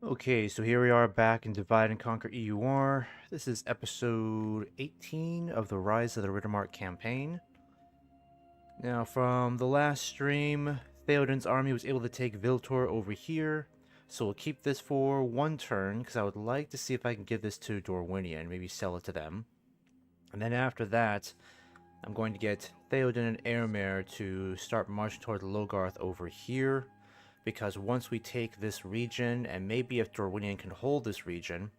Okay, so here we are back in Divide and Conquer EUR. This is episode 18 of the Rise of the Riddermark campaign. Now, from the last stream, Theoden's army was able to take Viltor over here, so we'll keep this for one turn, because I would like to see if I can give this to Dorwinia and maybe sell it to them. And then after that, I'm going to get Theoden and Airmare to start marching toward Logarth over here, because once we take this region, and maybe if Dorwinian can hold this region,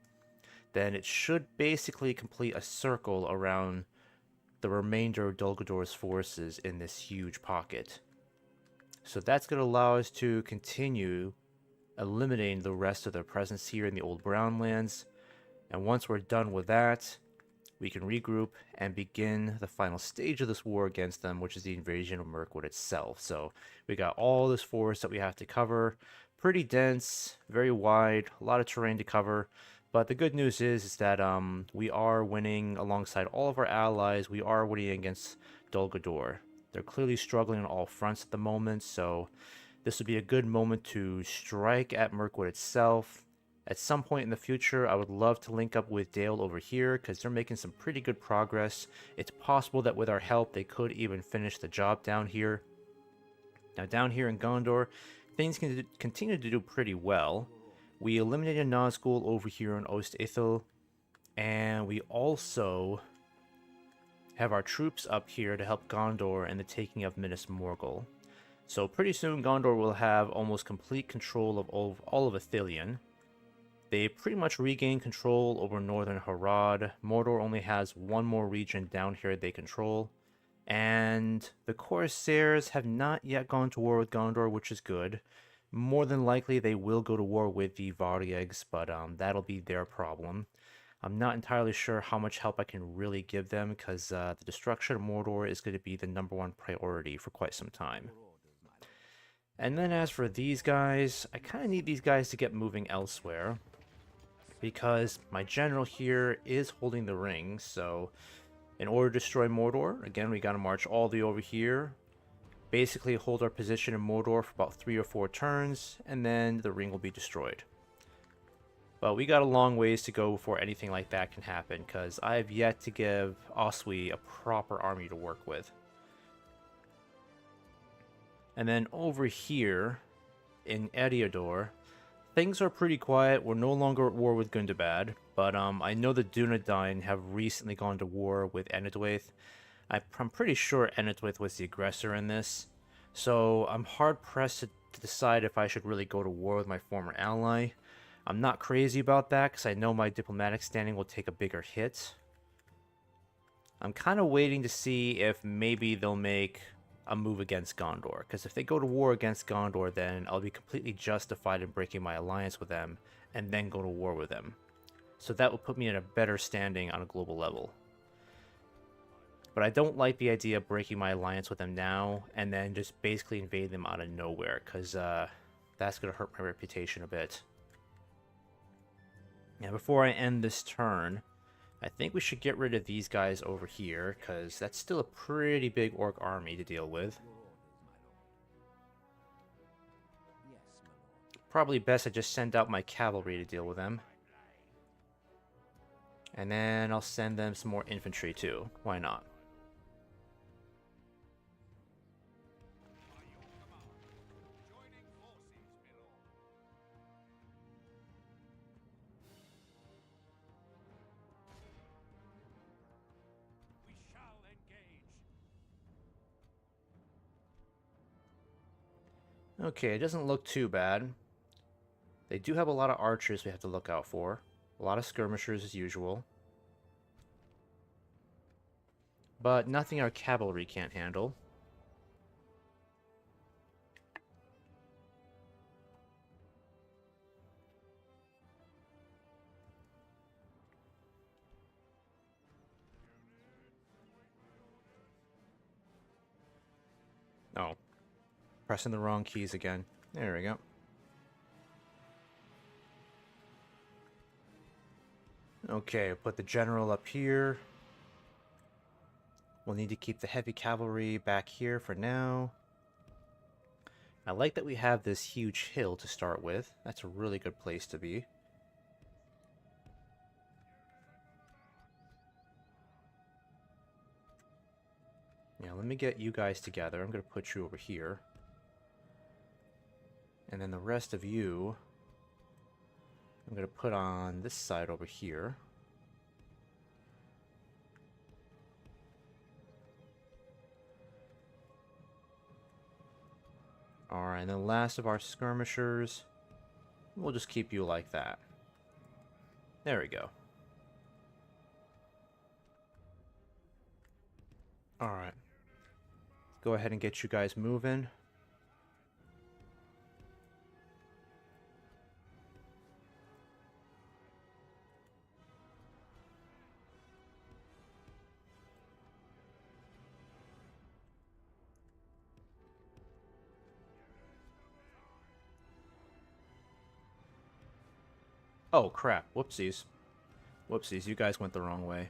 then it should basically complete a circle around the remainder of Dol Guldur forces in this huge pocket. So that's going to allow us to continue eliminating the rest of their presence here in the Old Brownlands, and once we're done with that, we can regroup and begin the final stage of this war against them, which is the invasion of Mirkwood itself. So we got all this forest that we have to cover. Pretty dense, very wide, a lot of terrain to cover. But the good news is that we are winning alongside all of our allies. We are winning against Dol Guldur. They're clearly struggling on all fronts at the moment, so this would be a good moment to strike at Mirkwood itself. At some point in the future, I would love to link up with Dale over here, because they're making some pretty good progress. It's possible that with our help, they could even finish the job down here. Now, down here in Gondor, things can continue to do pretty well. We eliminated Nazgul over here in Ost Ithil, and we also have our troops up here to help Gondor in the taking of Minas Morgul. So pretty soon, Gondor will have almost complete control of all of Ithilien. They pretty much regained control over northern Harad. Mordor only has one more region down here they control. And the Corsairs have not yet gone to war with Gondor, which is good. More than likely they will go to war with the Variegs, but that'll be their problem. I'm not entirely sure how much help I can really give them, because the destruction of Mordor is going to be the #1 priority for quite some time. And then as for these guys, I kind of need these guys to get moving elsewhere, because my general here is holding the ring. So in order to destroy Mordor, again, we got to march all the way over here, basically hold our position in Mordor for about 3 or 4 turns, and then the ring will be destroyed. But we got a long ways to go before anything like that can happen, because I have yet to give Oswy a proper army to work with. And then over here in Eriador, things are pretty quiet. We're no longer at war with Gundabad, but I know the Dunedain have recently gone to war with Enedwaith. I'm pretty sure Enedwaith was the aggressor in this, so I'm hard-pressed to decide if I should really go to war with my former ally. I'm not crazy about that, because I know my diplomatic standing will take a bigger hit. I'm kind of waiting to see if maybe they'll make a move against Gondor, because if they go to war against Gondor, then I'll be completely justified in breaking my alliance with them and then go to war with them. So that will put me in a better standing on a global level. But I don't like the idea of breaking my alliance with them now and then just basically invade them out of nowhere, because that's going to hurt my reputation a bit. Now, before I end this turn, I think we should get rid of these guys over here, because that's still a pretty big orc army to deal with. Probably best I just send out my cavalry to deal with them. And then I'll send them some more infantry too. Why not? Okay, it doesn't look too bad. They do have a lot of archers we have to look out for. A lot of skirmishers as usual. But nothing our cavalry can't handle. Oh. Pressing the wrong keys again. There we go. Okay, put the general up here. We'll need to keep the heavy cavalry back here for now. I like that we have this huge hill to start with. That's a really good place to be. Yeah, let me get you guys together. I'm going to put you over here. And then the rest of you, I'm going to put on this side over here. Alright, and then last of our skirmishers, we'll just keep you like that. There we go. Alright. Go ahead and get you guys moving. Oh, crap. Whoopsies. Whoopsies, you guys went the wrong way.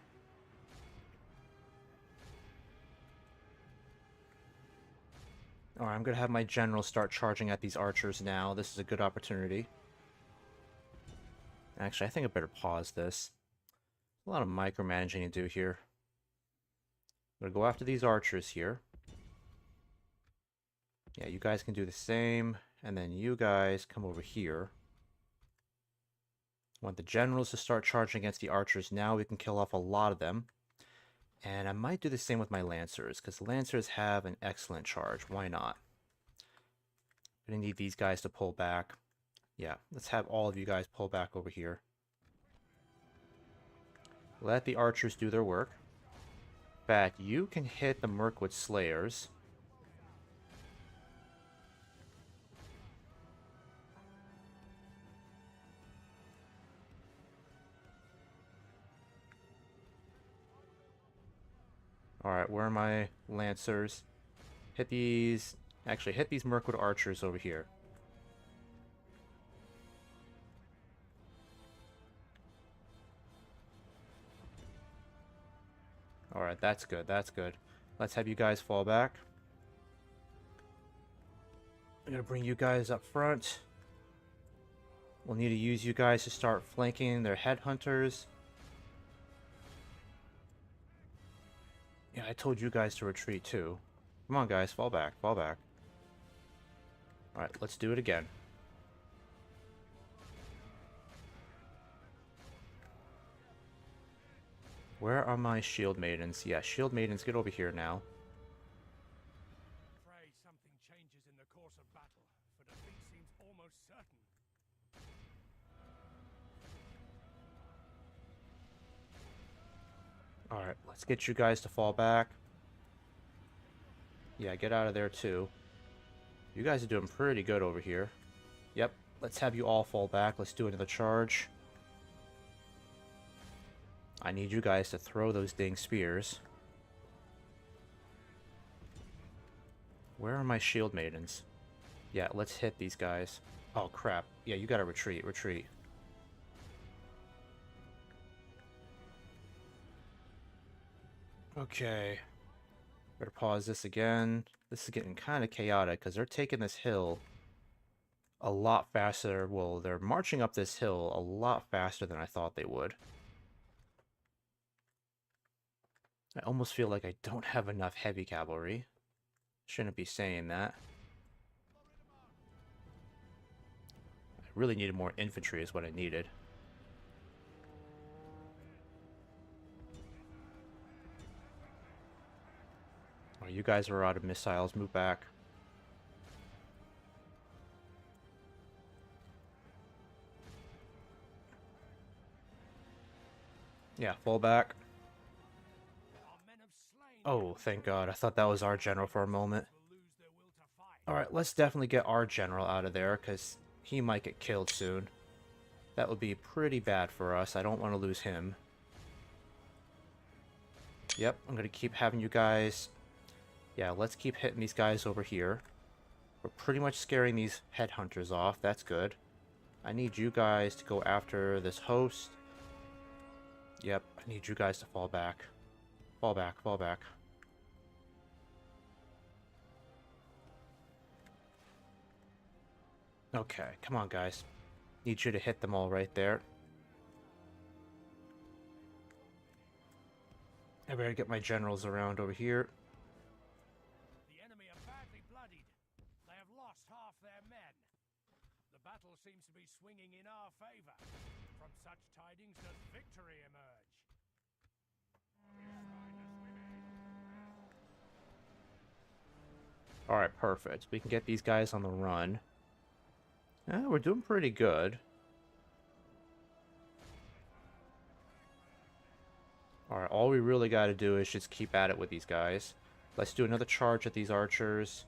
Alright, I'm going to have my generals start charging at these archers now. This is a good opportunity. Actually, I think I better pause this. A lot of micromanaging to do here. I'm going to go after these archers here. Yeah, you guys can do the same. And then you guys come over here. I want the generals to start charging against the archers now. We can kill off a lot of them. And I might do the same with my lancers, because lancers have an excellent charge. Why not? I'm going to need these guys to pull back. Yeah, let's have all of you guys pull back over here. Let the archers do their work. In fact, you can hit the Mirkwood Slayers. Alright, where are my lancers? Hit these... Actually, hit these Mirkwood archers over here. Alright, that's good, that's good. Let's have you guys fall back. I'm gonna bring you guys up front. We'll need to use you guys to start flanking their headhunters. Yeah, I told you guys to retreat too. Come on guys, fall back, fall back. Alright, let's do it again. Where are my shield maidens? Yeah, shield maidens, get over here now. Pray something changes in the course of battle, for defeat seems almost certain. Alright, let's get you guys to fall back. Yeah, get out of there too. You guys are doing pretty good over here. Yep, let's have you all fall back. Let's do another charge. I need you guys to throw those dang spears. Where are my shield maidens? Yeah, let's hit these guys. Oh, crap. Yeah, you gotta retreat, retreat. Okay. Better pause this again. This is getting kind of chaotic because they're taking this hill a lot faster. Well, they're marching up this hill a lot faster than I thought they would. I almost feel like I don't have enough heavy cavalry. Shouldn't be saying that. I really needed more infantry is what I needed. Oh, you guys are out of missiles. Move back. Yeah, fall back. Oh, thank God. I thought that was our general for a moment. Alright, let's definitely get our general out of there, because he might get killed soon. That would be pretty bad for us. I don't want to lose him. Yep, I'm going to keep having you guys... Yeah, let's keep hitting these guys over here. We're pretty much scaring these headhunters off. That's good. I need you guys to go after this host. Yep, I need you guys to fall back. Fall back, fall back. Okay, come on, guys. Need you to hit them all right there. I better get my generals around over here. The enemy are badly bloodied. They have lost half their men. The battle seems to be swinging in our favor. From such tidings does victory emerge. Alright, perfect. We can get these guys on the run. We're doing pretty good. Alright, all we really got to do is just keep at it with these guys. Let's do another charge at these archers.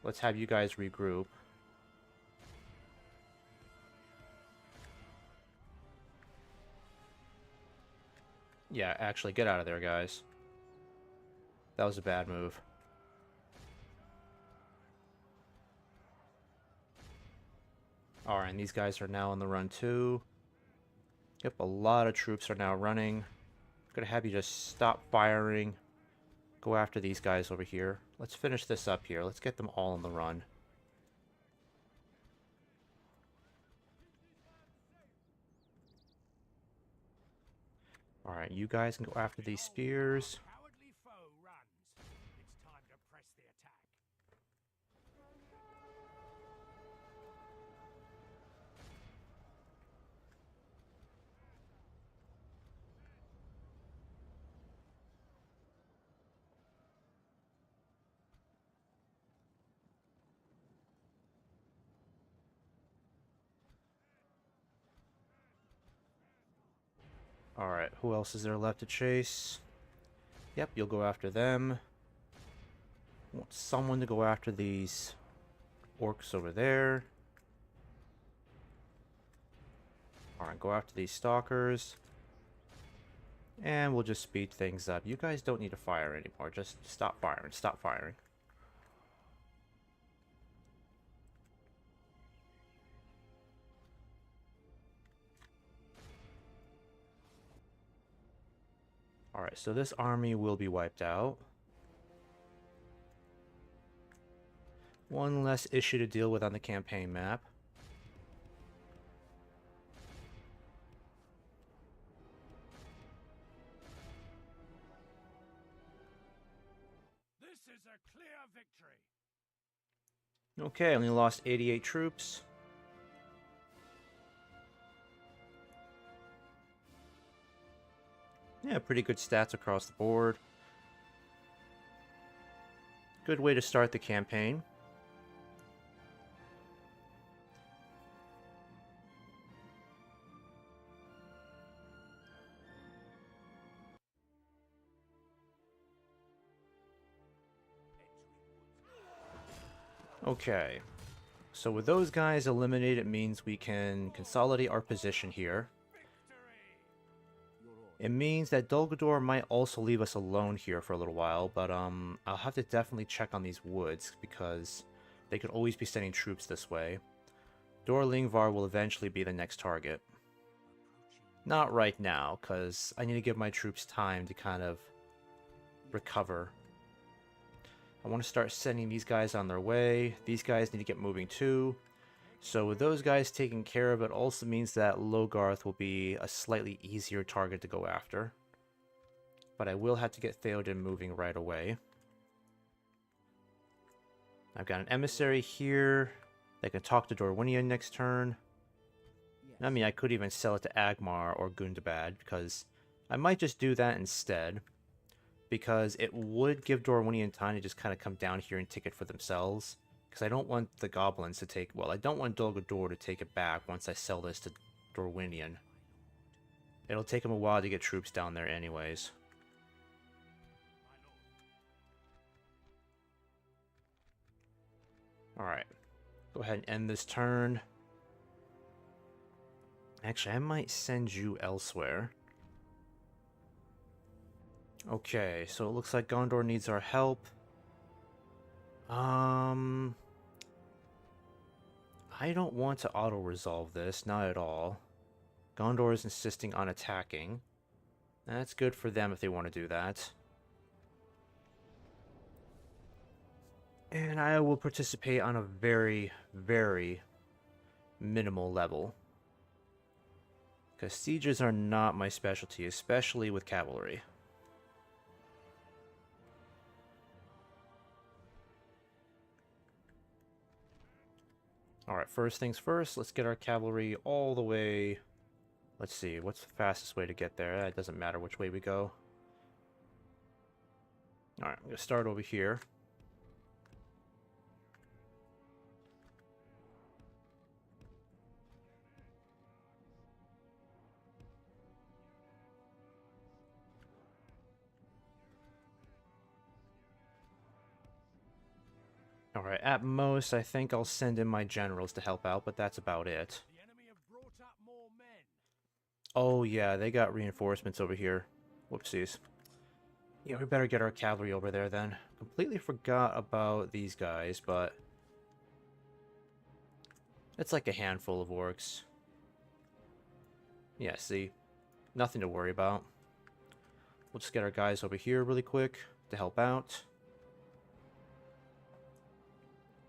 Let's have you guys regroup. Yeah, actually, get out of there, guys. That was a bad move. Alright, and these guys are now on the run too. Yep, a lot of troops are now running. I'm gonna have you just stop firing. Go after these guys over here. Let's finish this up here. Let's get them all on the run. Alright, you guys can go after these spears. Cowardly foe runs. It's time to press the attack. Alright, who else is there left to chase? Yep, you'll go after them. Want someone to go after these orcs over there. Alright, go after these stalkers. And we'll just speed things up. You guys don't need to fire anymore. Just stop firing. Stop firing. Alright, so this army will be wiped out. One less issue to deal with on the campaign map. This is a clear victory. Okay, only lost 88 troops. Yeah, pretty good stats across the board. Good way to start the campaign. Okay, so with those guys eliminated, it means we can consolidate our position here. It means that Dolgador might also leave us alone here for a little while, but I'll have to definitely check on these woods because they could always be sending troops this way. Dorlingvar will eventually be the next target. Not right now, because I need to give my troops time to kind of recover. I want to start sending these guys on their way. These guys need to get moving too. So with those guys taken care of, it also means that Logarth will be a slightly easier target to go after. But I will have to get Theoden moving right away. I've got an emissary here that can talk to Dorwinion next turn. I mean, I could even sell it to Agmar or Gundabad, because I might just do that instead. Because it would give Dorwinion time to just kind of come down here and take it for themselves. Because I don't want the goblins to take... Well, I don't want Dolgador to take it back once I sell this to Dorwinion. It'll take him a while to get troops down there anyways. Alright. Go ahead and end this turn. Actually, I might send you elsewhere. Okay, so it looks like Gondor needs our help. I don't want to auto-resolve this, not at all. Gondor is insisting on attacking. That's good for them if they want to do that. And I will participate on a very, very minimal level. Because sieges are not my specialty, especially with cavalry. Alright, first things first, let's get our cavalry all the way... Let's see, what's the fastest way to get there? It doesn't matter which way we go. Alright, I'm going to start over here. Alright, at most, I think I'll send in my generals to help out, but that's about it. The enemy have brought up more men. Oh yeah, they got reinforcements over here. Whoopsies. Yeah, we better get our cavalry over there then. Completely forgot about these guys, but... it's like a handful of orcs. Yeah, see? Nothing to worry about. We'll just get our guys over here really quick to help out.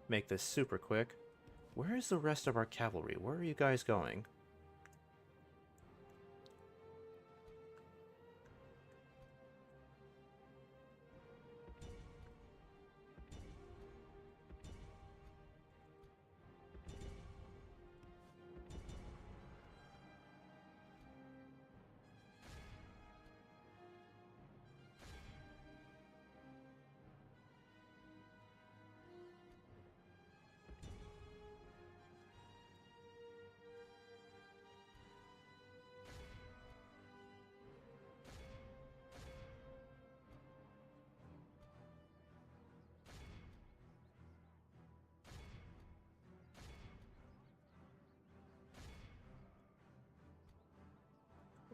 Make this super quick. Where is the rest of our cavalry? Where are you guys going?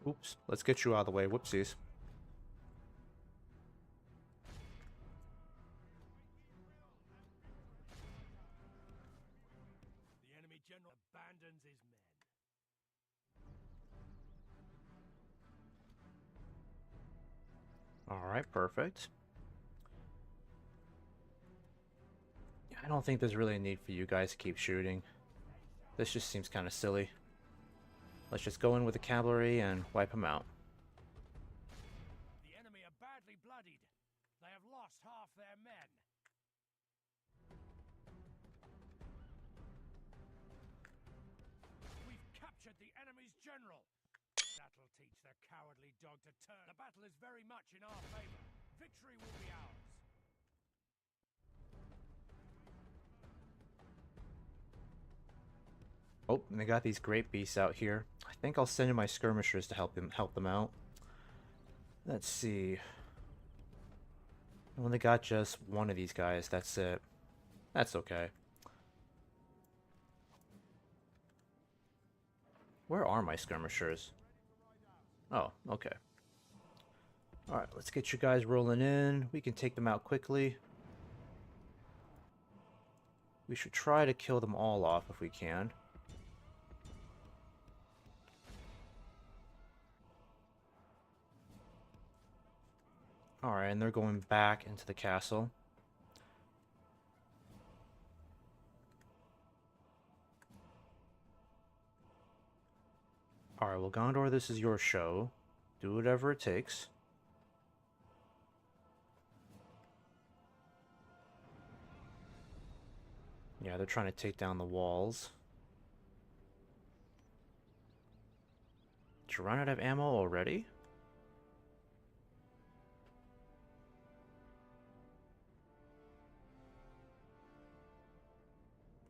Oops, let's get you out of the way. Whoopsies. The enemy general abandons his men. Alright, perfect. Yeah, I don't think there's really a need for you guys to keep shooting. This just seems kind of silly. Let's just go in with the cavalry and wipe them out. The enemy are badly bloodied. They have lost half their men. We've captured the enemy's general. That'll teach the cowardly dog to turn. The battle is very much in our favor. Victory will be ours. Oh, and they got these great beasts out here. I think I'll send in my skirmishers to help them out. Let's see. I only got just one of these guys. That's it. That's okay. Where are my skirmishers? Oh, okay. Alright, let's get you guys rolling in. We can take them out quickly. We should try to kill them all off if we can. Alright, and they're going back into the castle. Alright, well, Gondor, this is your show. Do whatever it takes. Yeah, they're trying to take down the walls. Did you run out of ammo already?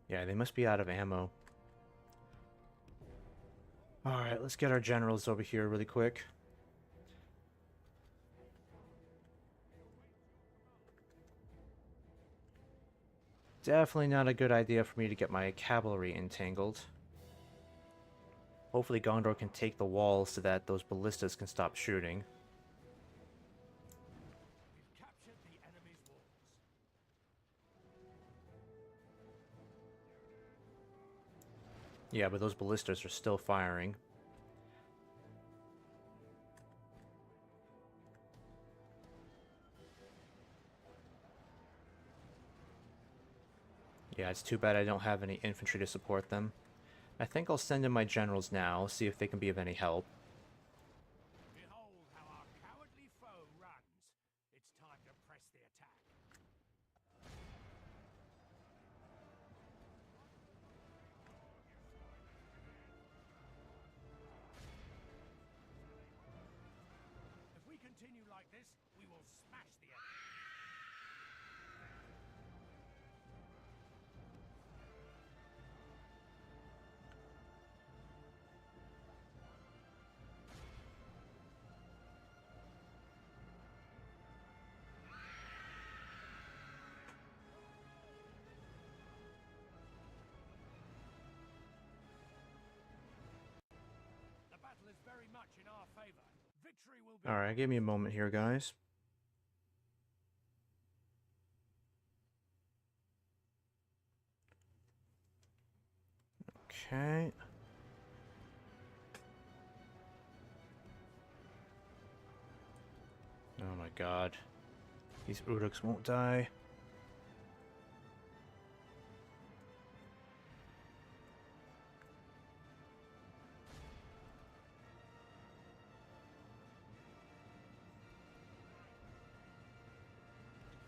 Yeah, they must be out of ammo. Alright, let's get our generals over here really quick. Definitely not a good idea for me to get my cavalry entangled. Hopefully Gondor can take the walls so that those ballistas can stop shooting. We've captured the enemy's walls. Yeah, but those ballistas are still firing. Yeah, it's too bad I don't have any infantry to support them. I think I'll send in my generals now, see if they can be of any help. Behold how our cowardly foe runs. It's time to press the attack. If we continue like this, we will smash the enemy. The battle is very much in our favor. Victory will be... Alright, give me a moment here, guys. Okay. Oh my god. These Uruks won't die.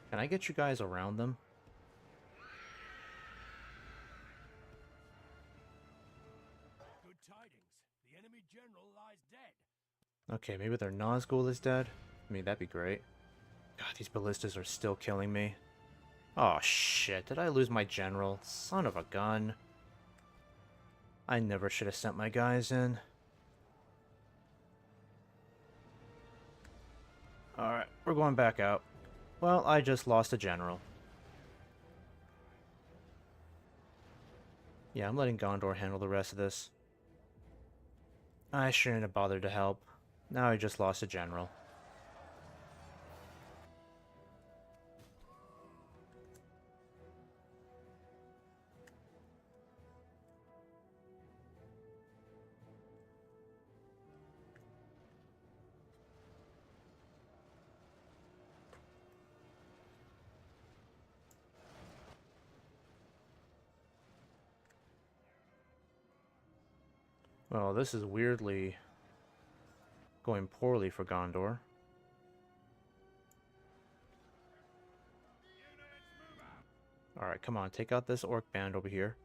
Can I get you guys around them? Good tidings. The enemy general lies dead. Okay, maybe their Nazgul is dead? I mean, that'd be great. God, these ballistas are still killing me. Oh shit, did I lose my general? Son of a gun. I never should have sent my guys in. Alright, we're going back out. Well, I just lost a general. Yeah, I'm letting Gondor handle the rest of this. I shouldn't have bothered to help. Now I just lost a general. Well, this is weirdly going poorly for Gondor. Alright, come on, take out this orc band over here.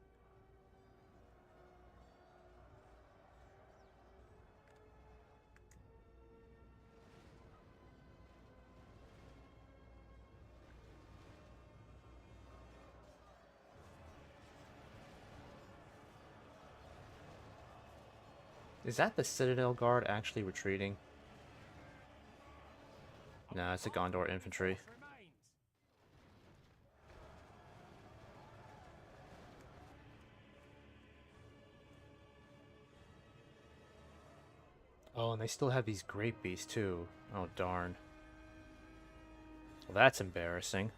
Is that the Citadel Guard actually retreating? Nah, it's the Gondor infantry. Remains. Oh, and they still have these great beasts too. Oh, darn. Well, that's embarrassing.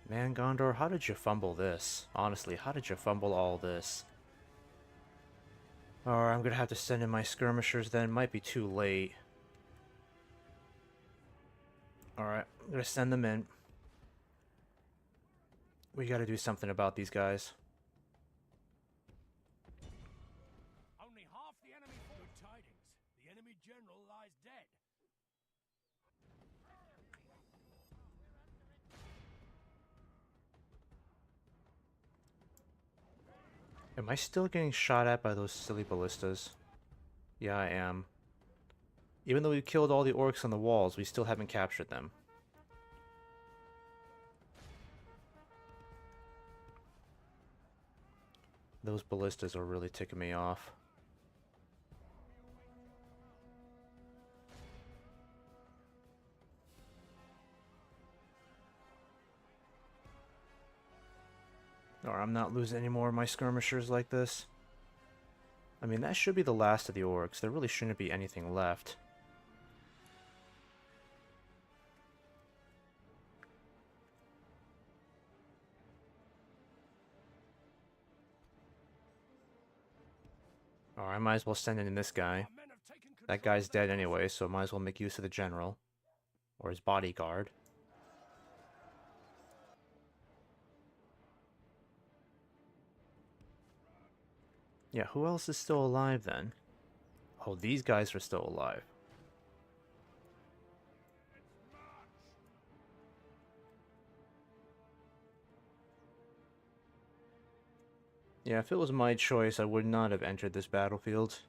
Man, Gondor, how did you fumble this? Honestly, how did you fumble all this? Alright, I'm gonna have to send in my skirmishers then. Might be too late. Alright, I'm gonna send them in. We gotta do something about these guys. Only half the enemy. Good tidings. The enemy general lies dead. Am I still getting shot at by those silly ballistas? Yeah, I am. Even though we killed all the orcs on the walls, we still haven't captured them. Those ballistas are really ticking me off. Or I'm not losing any more of my skirmishers like this. I mean, that should be the last of the orcs. There really shouldn't be anything left. Or I might as well send in this guy. Our men have taken control That of guy's the dead castle. anyway, so I might as well make use of the general. Or his bodyguard. Yeah, who else is still alive then? Oh, these guys are still alive. Yeah, if it was my choice, I would not have entered this battlefield.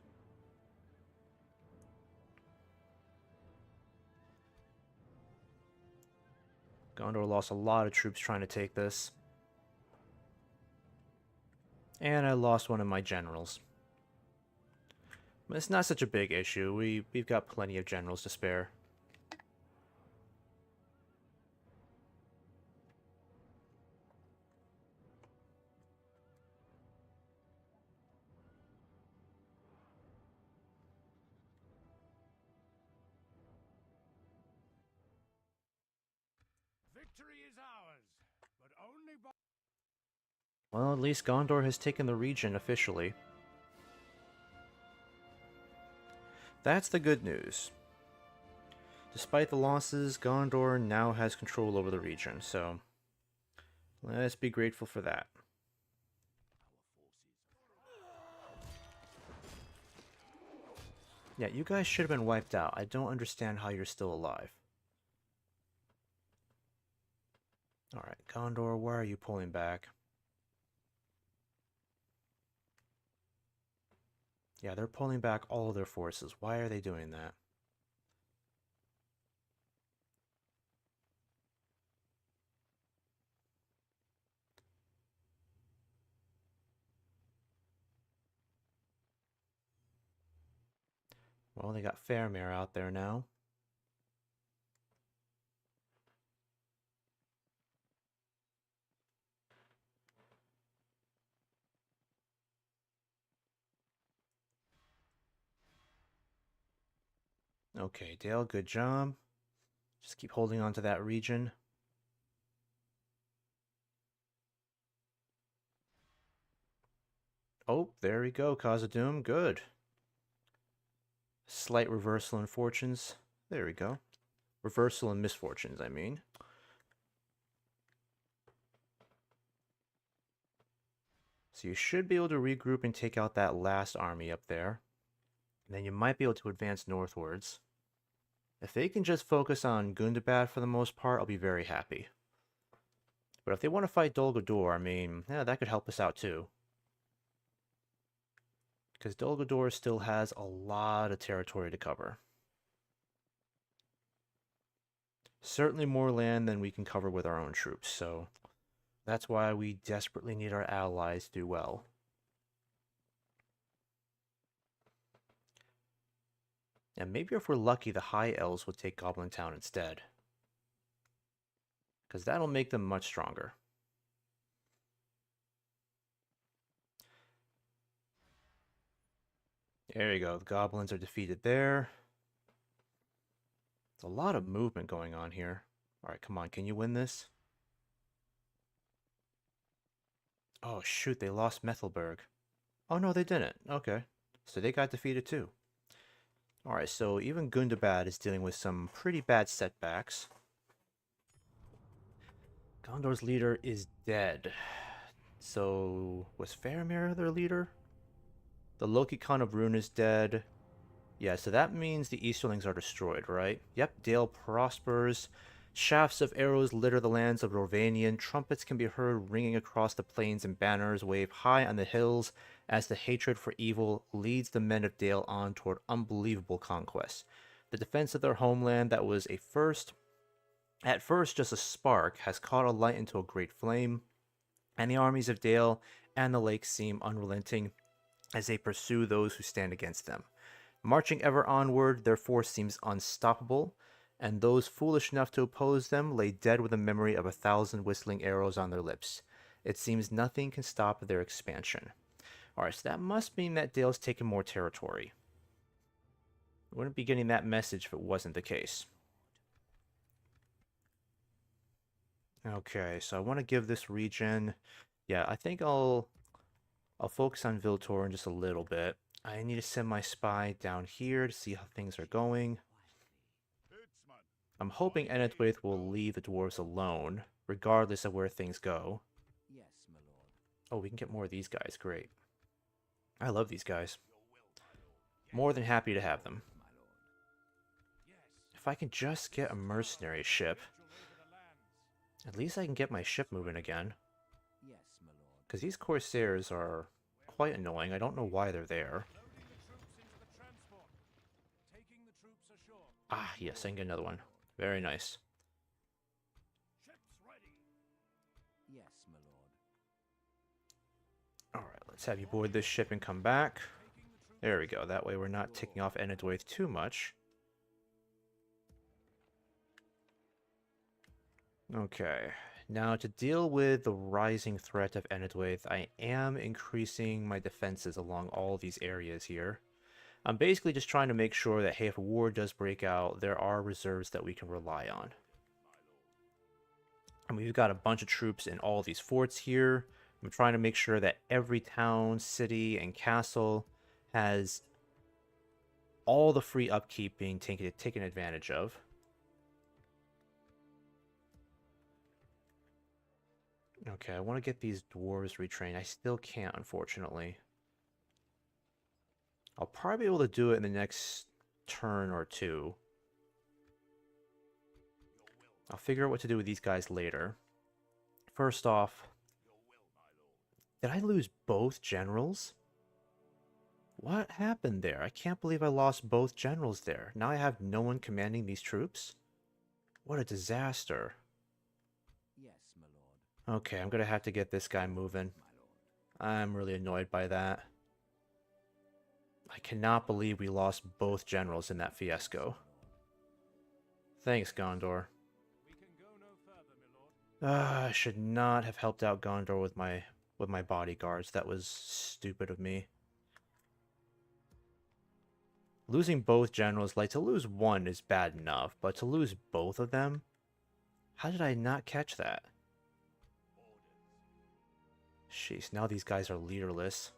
Gondor lost a lot of troops trying to take this. And I lost one of my generals. But it's not such a big issue. We've got plenty of generals to spare. Victory is ours, but only by... Well, at least Gondor has taken the region officially. That's the good news. Despite the losses, Gondor now has control over the region, so let's be grateful for that. Yeah, you guys should have been wiped out. I don't understand how you're still alive. Alright, Gondor, why are you pulling back? Yeah, they're pulling back all of their forces. Why are they doing that? Well, they got Faramir out there now. Okay, Dale, good job. Just keep holding on to that region. Oh, there we go, Khazad-dûm. Good. Slight reversal in fortunes. There we go. Reversal in misfortunes, I mean. So you should be able to regroup and take out that last army up there. And then you might be able to advance northwards. If they can just focus on Gundabad for the most part, I'll be very happy. But if they want to fight Dol Guldur, I mean, yeah, that could help us out too. Because Dol Guldur still has a lot of territory to cover. Certainly more land than we can cover with our own troops, so that's why we desperately need our allies to do well. And maybe if we're lucky, the High Elves will take Goblin Town instead. Because that'll make them much stronger. There you go, the Goblins are defeated there. There's a lot of movement going on here. Alright, come on, can you win this? Oh shoot, they lost Methelburg. Oh no, they didn't. Okay. So they got defeated too. Alright, so even Gundabad is dealing with some pretty bad setbacks. Gondor's leader is dead. So, was Faramir their leader? The Loki Khan of Rune is dead. Yeah, so that means the Easterlings are destroyed, right? Yep, Dale prospers. Shafts of arrows litter the lands of Rhovanion. Trumpets can be heard ringing across the plains, and banners wave high on the hills as the hatred for evil leads the men of Dale on toward unbelievable conquests. The defense of their homeland that was at first just a spark, has caught alight into a great flame, and the armies of Dale and the lake seem unrelenting as they pursue those who stand against them. Marching ever onward, their force seems unstoppable, and those foolish enough to oppose them lay dead with the memory of 1,000 whistling arrows on their lips. It seems nothing can stop their expansion. Alright, so that must mean that Dale's taken more territory. We wouldn't be getting that message if it wasn't the case. Okay, so I want to give this region... Yeah, I think I'll focus on Viltor in just a little bit. I need to send my spy down here to see how things are going. I'm hoping Enedwaith will leave the dwarves alone, regardless of where things go. Yes, my lord. Oh, we can get more of these guys. Great. I love these guys. More than happy to have them. My lord. If I can just get a mercenary ship, at least I can get my ship moving again. Yes, my lord. Because these corsairs are quite annoying. I don't know why they're there. Loading the troops into the transport. Taking the troops ashore. Ah, yes, I can get another one. Very nice. Ships ready. Yes, my lord. Alright, let's have you board this ship and come back. There we go. That way we're not ticking off Enedwaith too much. Okay. Now, to deal with the rising threat of Enedwaith, I am increasing my defenses along all these areas here. I'm basically just trying to make sure that, hey, if a war does break out, there are reserves that we can rely on. And we've got a bunch of troops in all these forts here. I'm trying to make sure that every town, city, and castle has all the free upkeep being taken advantage of. Okay, I want to get these dwarves retrained. I still can't, unfortunately. I'll probably be able to do it in the next turn or two. I'll figure out what to do with these guys later. First off, did I lose both generals? What happened there? I can't believe I lost both generals there. Now I have no one commanding these troops? What a disaster. Yes, my lord. Okay, I'm gonna have to get this guy moving. My lord. I'm really annoyed by that. I cannot believe we lost both generals in that fiasco. Thanks, Gondor. We can go no further, my lord. I should not have helped out Gondor with my bodyguards. That was stupid of me. Losing both generals, like, to lose one is bad enough, but to lose both of them? How did I not catch that? Jeez, now these guys are leaderless.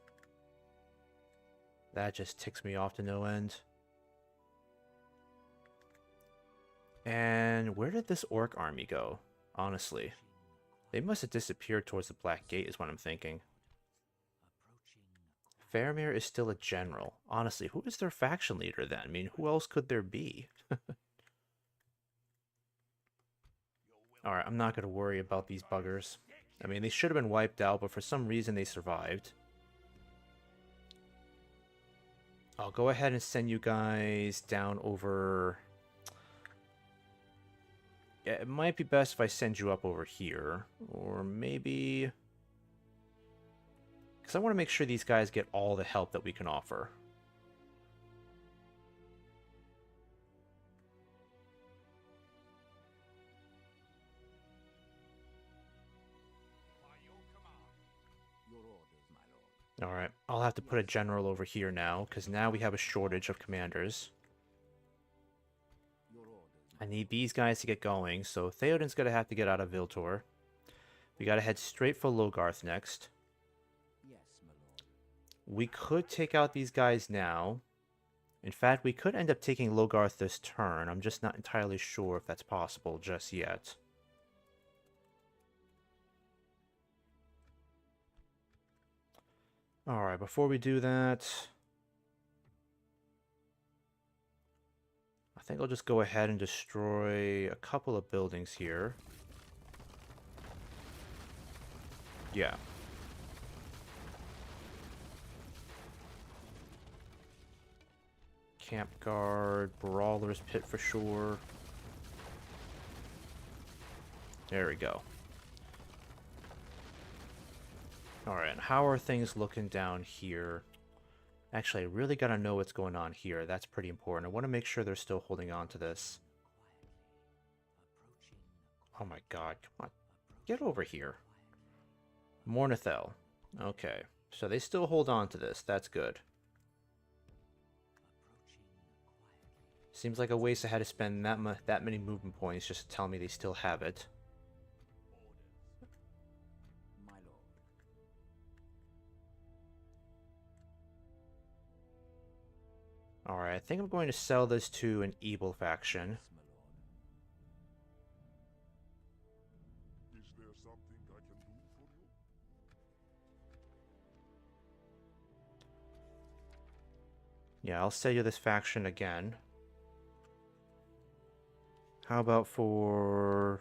That just ticks me off to no end. And where did this orc army go? Honestly. They must have disappeared towards the Black Gate is what I'm thinking. Faramir is still a general. Honestly, who is their faction leader then? I mean, who else could there be? Alright, I'm not going to worry about these buggers. I mean, they should have been wiped out, but for some reason they survived. I'll go ahead and send you guys down over... Yeah, it might be best if I send you up over here. Or maybe... Because I want to make sure these guys get all the help that we can offer. By your command. Your orders, my lord. Alright, I'll have to put a general over here now, because now we have a shortage of commanders. Your orders. I need these guys to get going, so Theoden's going to have to get out of Viltor. We got to head straight for Logarth next. Yes, my lord. We could take out these guys now. In fact, we could end up taking Logarth this turn. I'm just not entirely sure if that's possible just yet. Alright, before we do that... I think I'll just go ahead and destroy a couple of buildings here. Yeah. Camp guard, brawler's pit for sure. There we go. Alright, how are things looking down here? Actually, I really gotta know what's going on here. That's pretty important. I want to make sure they're still holding on to this. Oh my god, come on. Get over here. Mornithel. Okay, so they still hold on to this. That's good. Seems like a waste I had to spend that many movement points just to tell me they still have it. My lord. Alright, I think I'm going to sell this to an evil faction. Yes, my lord. Yeah, I'll sell you this faction again. How about for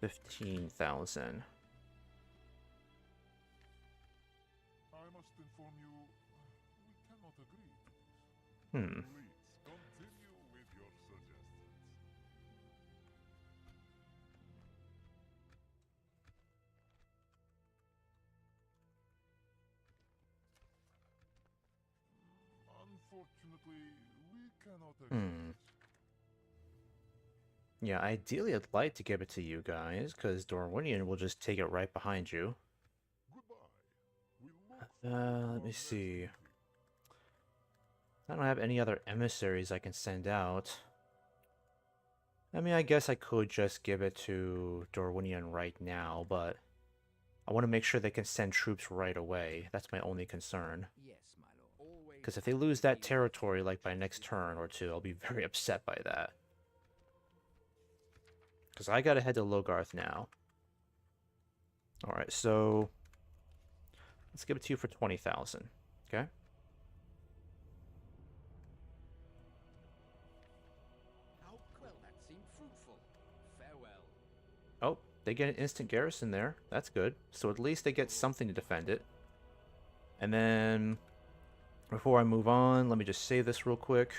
15,000? I must inform you, we cannot agree. Hmm. Please continue with your suggestions. Unfortunately, we cannot agree. Hmm. Yeah, ideally I'd like to give it to you guys, because Darwinian will just take it right behind you. Goodbye. We look forward to Let me our see. next meeting. I don't have any other emissaries I can send out. I mean, I guess I could just give it to Darwinian right now, but I want to make sure they can send troops right away. That's my only concern. Yes, my lord. Always Because if they lose that territory, like by next turn or two, I'll be very upset by that. Because I gotta head to Logarth now. Alright, so let's give it to you for 20,000. Okay? How well, that seemed fruitful. Farewell. Oh, they get an instant garrison there. That's good. So at least they get something to defend it. And then, before I move on, let me just save this real quick.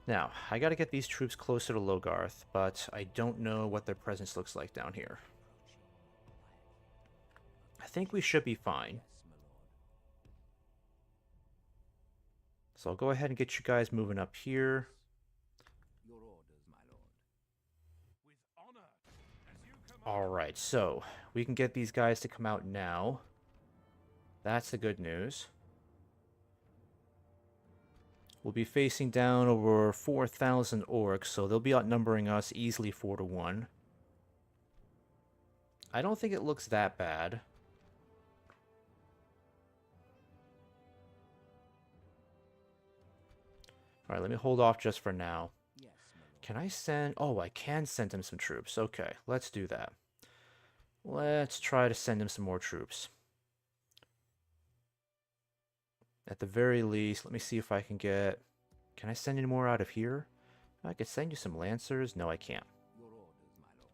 Now, I gotta get these troops closer to Logarth, but I don't know what their presence looks like down here. I think we should be fine. Yes, my lord. So I'll go ahead and get you guys moving up here. Your orders, my lord. With honor, as you command. Alright, so we can get these guys to come out now. That's the good news. We'll be facing down over 4,000 orcs, so they'll be outnumbering us easily 4 to 1. I don't think it looks that bad. Alright, let me hold off just for now. Yes, my lord. Can I send... Oh, I can send him some troops. Okay, let's do that. Let's try to send him some more troops. At the very least, let me see if I can get... Can I send any more out of here? I could send you some lancers. No, I can't. Your orders, my lord.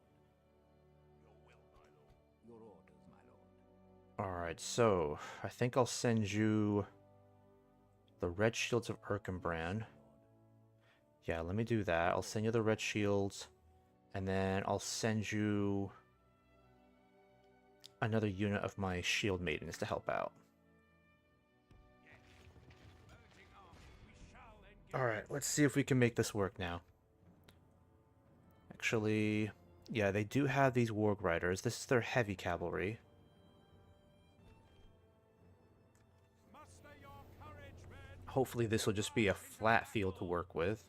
Your orders, my lord. Alright, so I think I'll send you the Red Shields of Erkenbrand. Yeah, let me do that. I'll send you the Red Shields, and then I'll send you another unit of my Shield Maidens to help out. Alright, let's see if we can make this work now. Actually, yeah, they do have these Warg Riders. This is their heavy cavalry. Muster your courage, men. Hopefully this will just be a flat field to work with.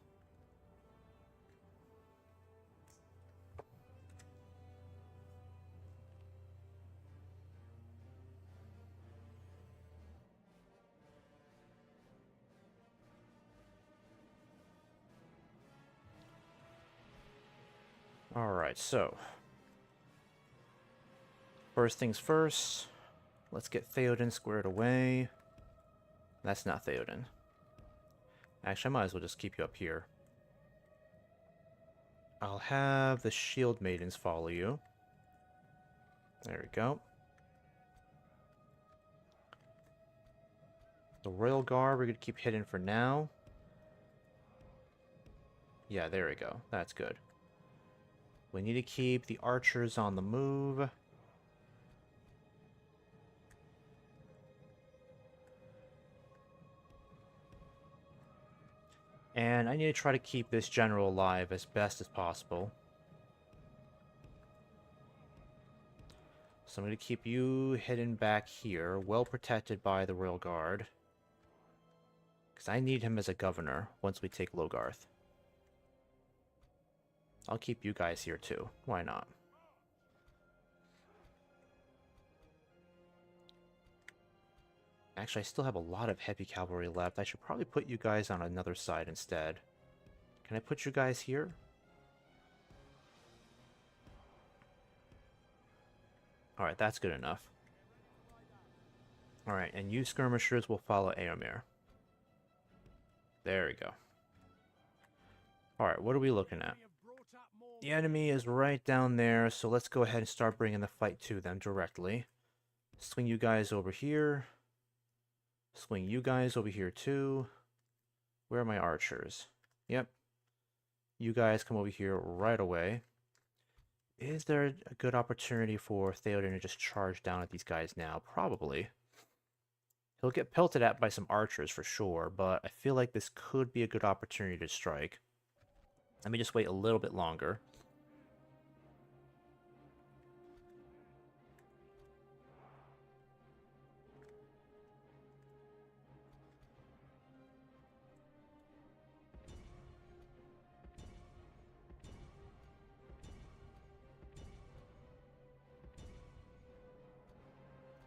Alright, so first things first, let's get Theoden squared away. That's not Theoden. Actually, I might as well just keep you up here. I'll have the Shield Maidens follow you. There we go. The Royal Guard, we're going to keep hidden for now. Yeah, there we go. That's good. We need to keep the archers on the move. And I need to try to keep this general alive as best as possible. So I'm going to keep you hidden back here, well protected by the Royal Guard. Because I need him as a governor once we take Logarth. I'll keep you guys here too. Why not? Actually, I still have a lot of heavy cavalry left. I should probably put you guys on another side instead. Can I put you guys here? Alright, that's good enough. Alright, and you skirmishers will follow Eomer. There we go. Alright, what are we looking at? The enemy is right down there, so let's go ahead and start bringing the fight to them directly. Swing you guys over here. Swing you guys over here too. Where are my archers? Yep. You guys come over here right away. Is there a good opportunity for Theoden to just charge down at these guys now? Probably. He'll get pelted at by some archers for sure, but I feel like this could be a good opportunity to strike. Let me just wait a little bit longer.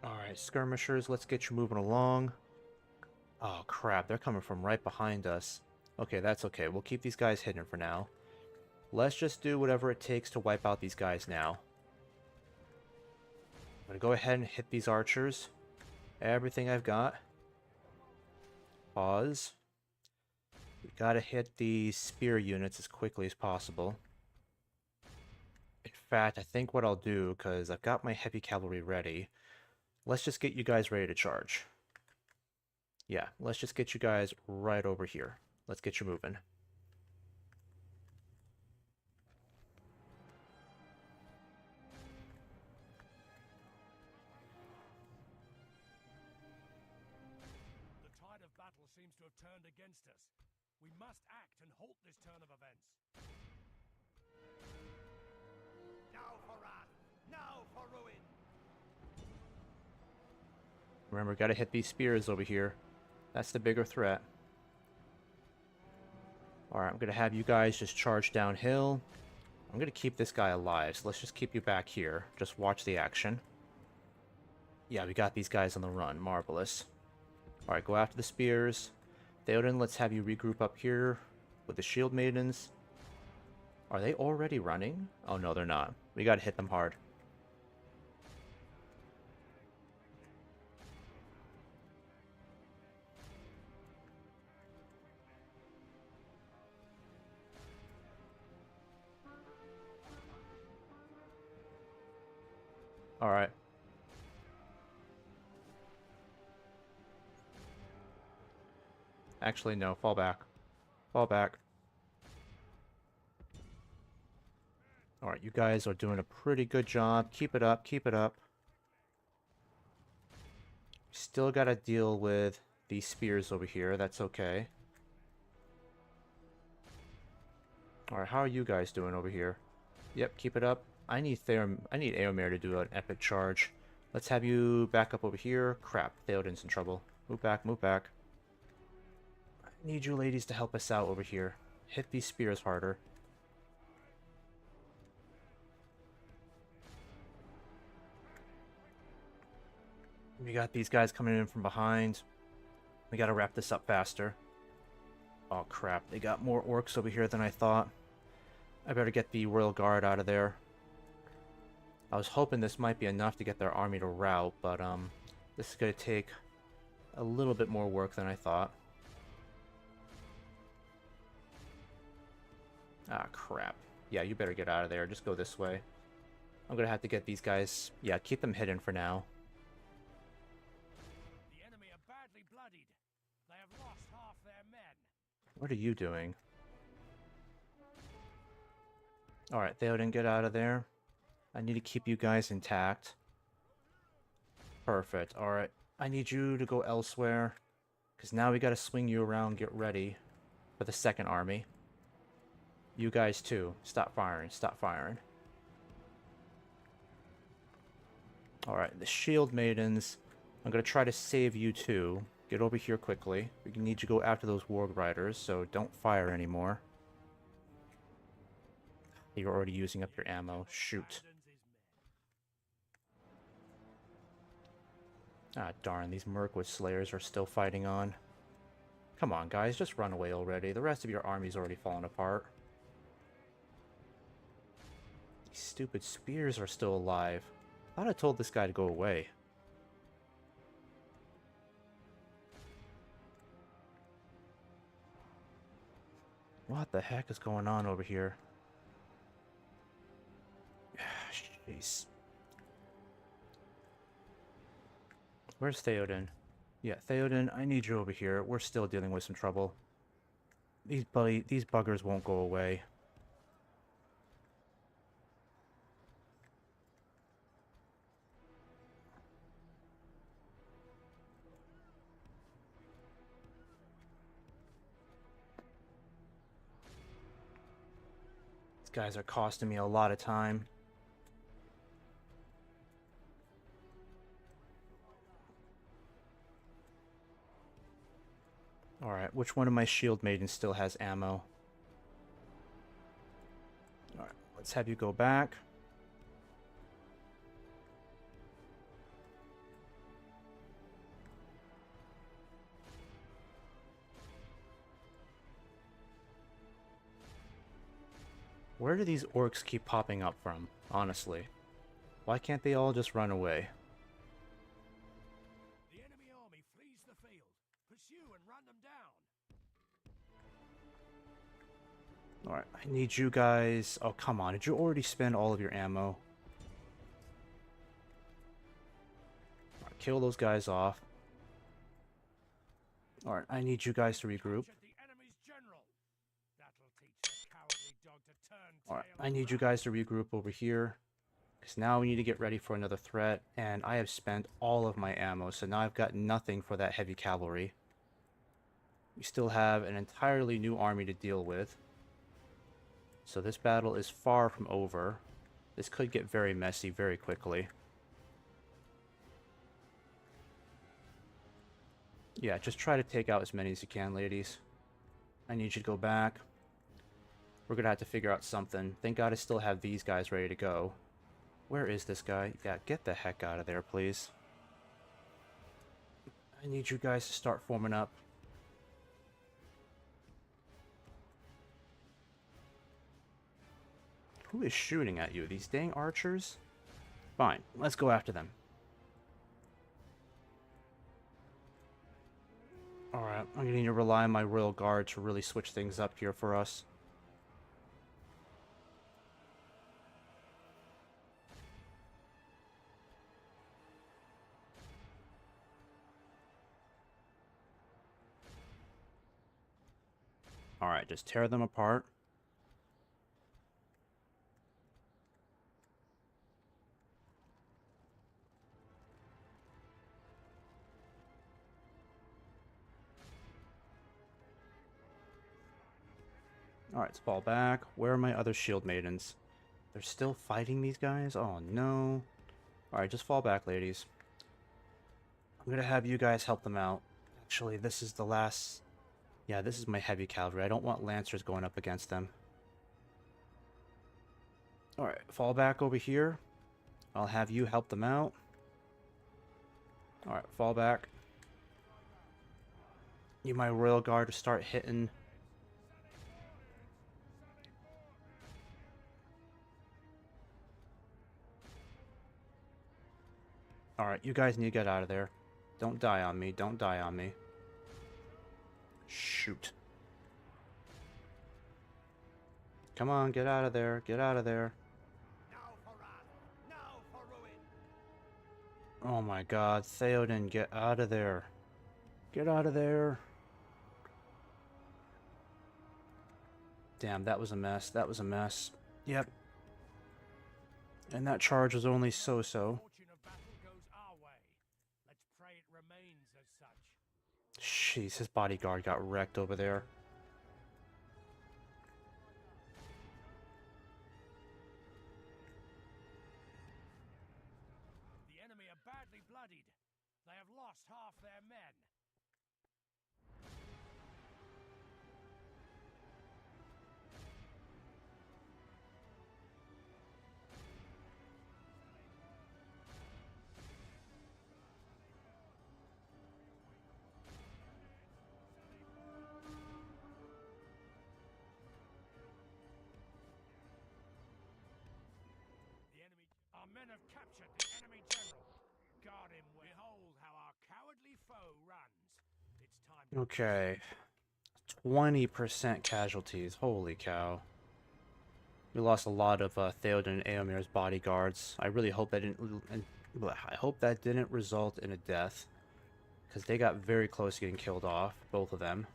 Alright, skirmishers, let's get you moving along. Oh crap, they're coming from right behind us. Okay, that's okay. We'll keep these guys hidden for now. Let's just do whatever it takes to wipe out these guys now. I'm going to go ahead and hit these archers. Everything I've got. Pause. We got to hit the spear units as quickly as possible. In fact, I think what I'll do, because I've got my heavy cavalry ready, let's just get you guys ready to charge. Yeah, let's just get you guys right over here. Let's get you moving. The tide of battle seems to have turned against us. We must act and halt this turn of events. Now for wrath! Now for ruin! Remember, gotta hit these spears over here. That's the bigger threat. Alright, I'm gonna have you guys just charge downhill. I'm gonna keep this guy alive, so let's just keep you back here. Just watch the action. Yeah, we got these guys on the run. Marvelous. Alright, go after the spears. Theoden, let's have you regroup up here with the shield maidens. Are they already running? Oh no, they're not. We gotta hit them hard. Alright. Actually, no. Fall back. Fall back. Alright, you guys are doing a pretty good job. Keep it up. Keep it up. Still gotta deal with these spears over here. That's okay. Alright, how are you guys doing over here? Yep, keep it up. I need Eomer to do an epic charge. Let's have you back up over here. Crap, Theoden's in trouble. Move back, move back. I need you ladies to help us out over here. Hit these spears harder. We got these guys coming in from behind. We gotta wrap this up faster. Oh crap, they got more orcs over here than I thought. I better get the Royal Guard out of there. I was hoping this might be enough to get their army to rout, but this is gonna take a little bit more work than I thought. Ah, crap. Yeah, you better get out of there. Just go this way. I'm gonna have to get these guys... Yeah, keep them hidden for now. The enemy are badly bloodied. They have lost half their men. What are you doing? Alright, Theoden, get out of there. I need to keep you guys intact. Perfect. Alright, I need you to go elsewhere. Because now we gotta swing you around, get ready for the second army. You guys too. Stop firing, stop firing. Alright, the shield maidens. I'm gonna try to save you too. Get over here quickly. We need to go after those warg riders, so don't fire anymore. You're already using up your ammo. Shoot. Ah, darn, these Mirkwood Slayers are still fighting on. Come on, guys, just run away already. The rest of your army's already fallen apart. These stupid spears are still alive. I thought I told this guy to go away. What the heck is going on over here? Jeez. Where's Theoden? Yeah, Theoden, I need you over here. We're still dealing with some trouble. These buggers won't go away. These guys are costing me a lot of time. Alright, which one of my shield maidens still has ammo? Alright, let's have you go back. Where do these orcs keep popping up from, honestly? Why can't they all just run away? The enemy army flees the field. Pursue and run them down. Alright, I need you guys... Oh, come on. Did you already spend all of your ammo? Alright, kill those guys off. Alright, I need you guys to regroup. Alright, I need you guys to regroup over here. Because now we need to get ready for another threat. And I have spent all of my ammo, so now I've got nothing for that heavy cavalry. We still have an entirely new army to deal with. So this battle is far from over. This could get very messy very quickly. Yeah, just try to take out as many as you can, ladies. I need you to go back. We're gonna have to figure out something. Thank God I still have these guys ready to go. Where is this guy? Yeah, get the heck out of there, please. I need you guys to start forming up. Who is shooting at you? These dang archers? Fine, let's go after them. Alright, I'm gonna need to rely on my Royal Guard to really switch things up here for us. Alright, just tear them apart. Alright, let's fall back. Where are my other shield maidens? They're still fighting these guys? Oh no. Alright, just fall back, ladies. I'm gonna have you guys help them out. Actually, this is the last... Yeah, this is my heavy cavalry. I don't want lancers going up against them. Alright, fall back over here. I'll have you help them out. Alright, fall back. Need my Royal Guard to start hitting. Alright, you guys need to get out of there. Don't die on me. Don't die on me. Shoot. Come on, get out of there. Get out of there. Now for wrath, now for ruin. Oh my god, Theoden, get out of there. Get out of there. Damn, that was a mess. That was a mess. Yep. And that charge was only so-so. Fortune of battle goes our way. Let's pray it remains as such. Jeez, his bodyguard got wrecked over there. The enemy are badly bloodied. They have lost half their men. Our men have captured the enemy general. Guard him well. Behold how our cowardly foe runs. It's time to... Okay. 20% casualties. Holy cow. We lost a lot of Theoden and Eomer's bodyguards. I really hope that didn't result in a death, because they got very close to getting killed off, both of them.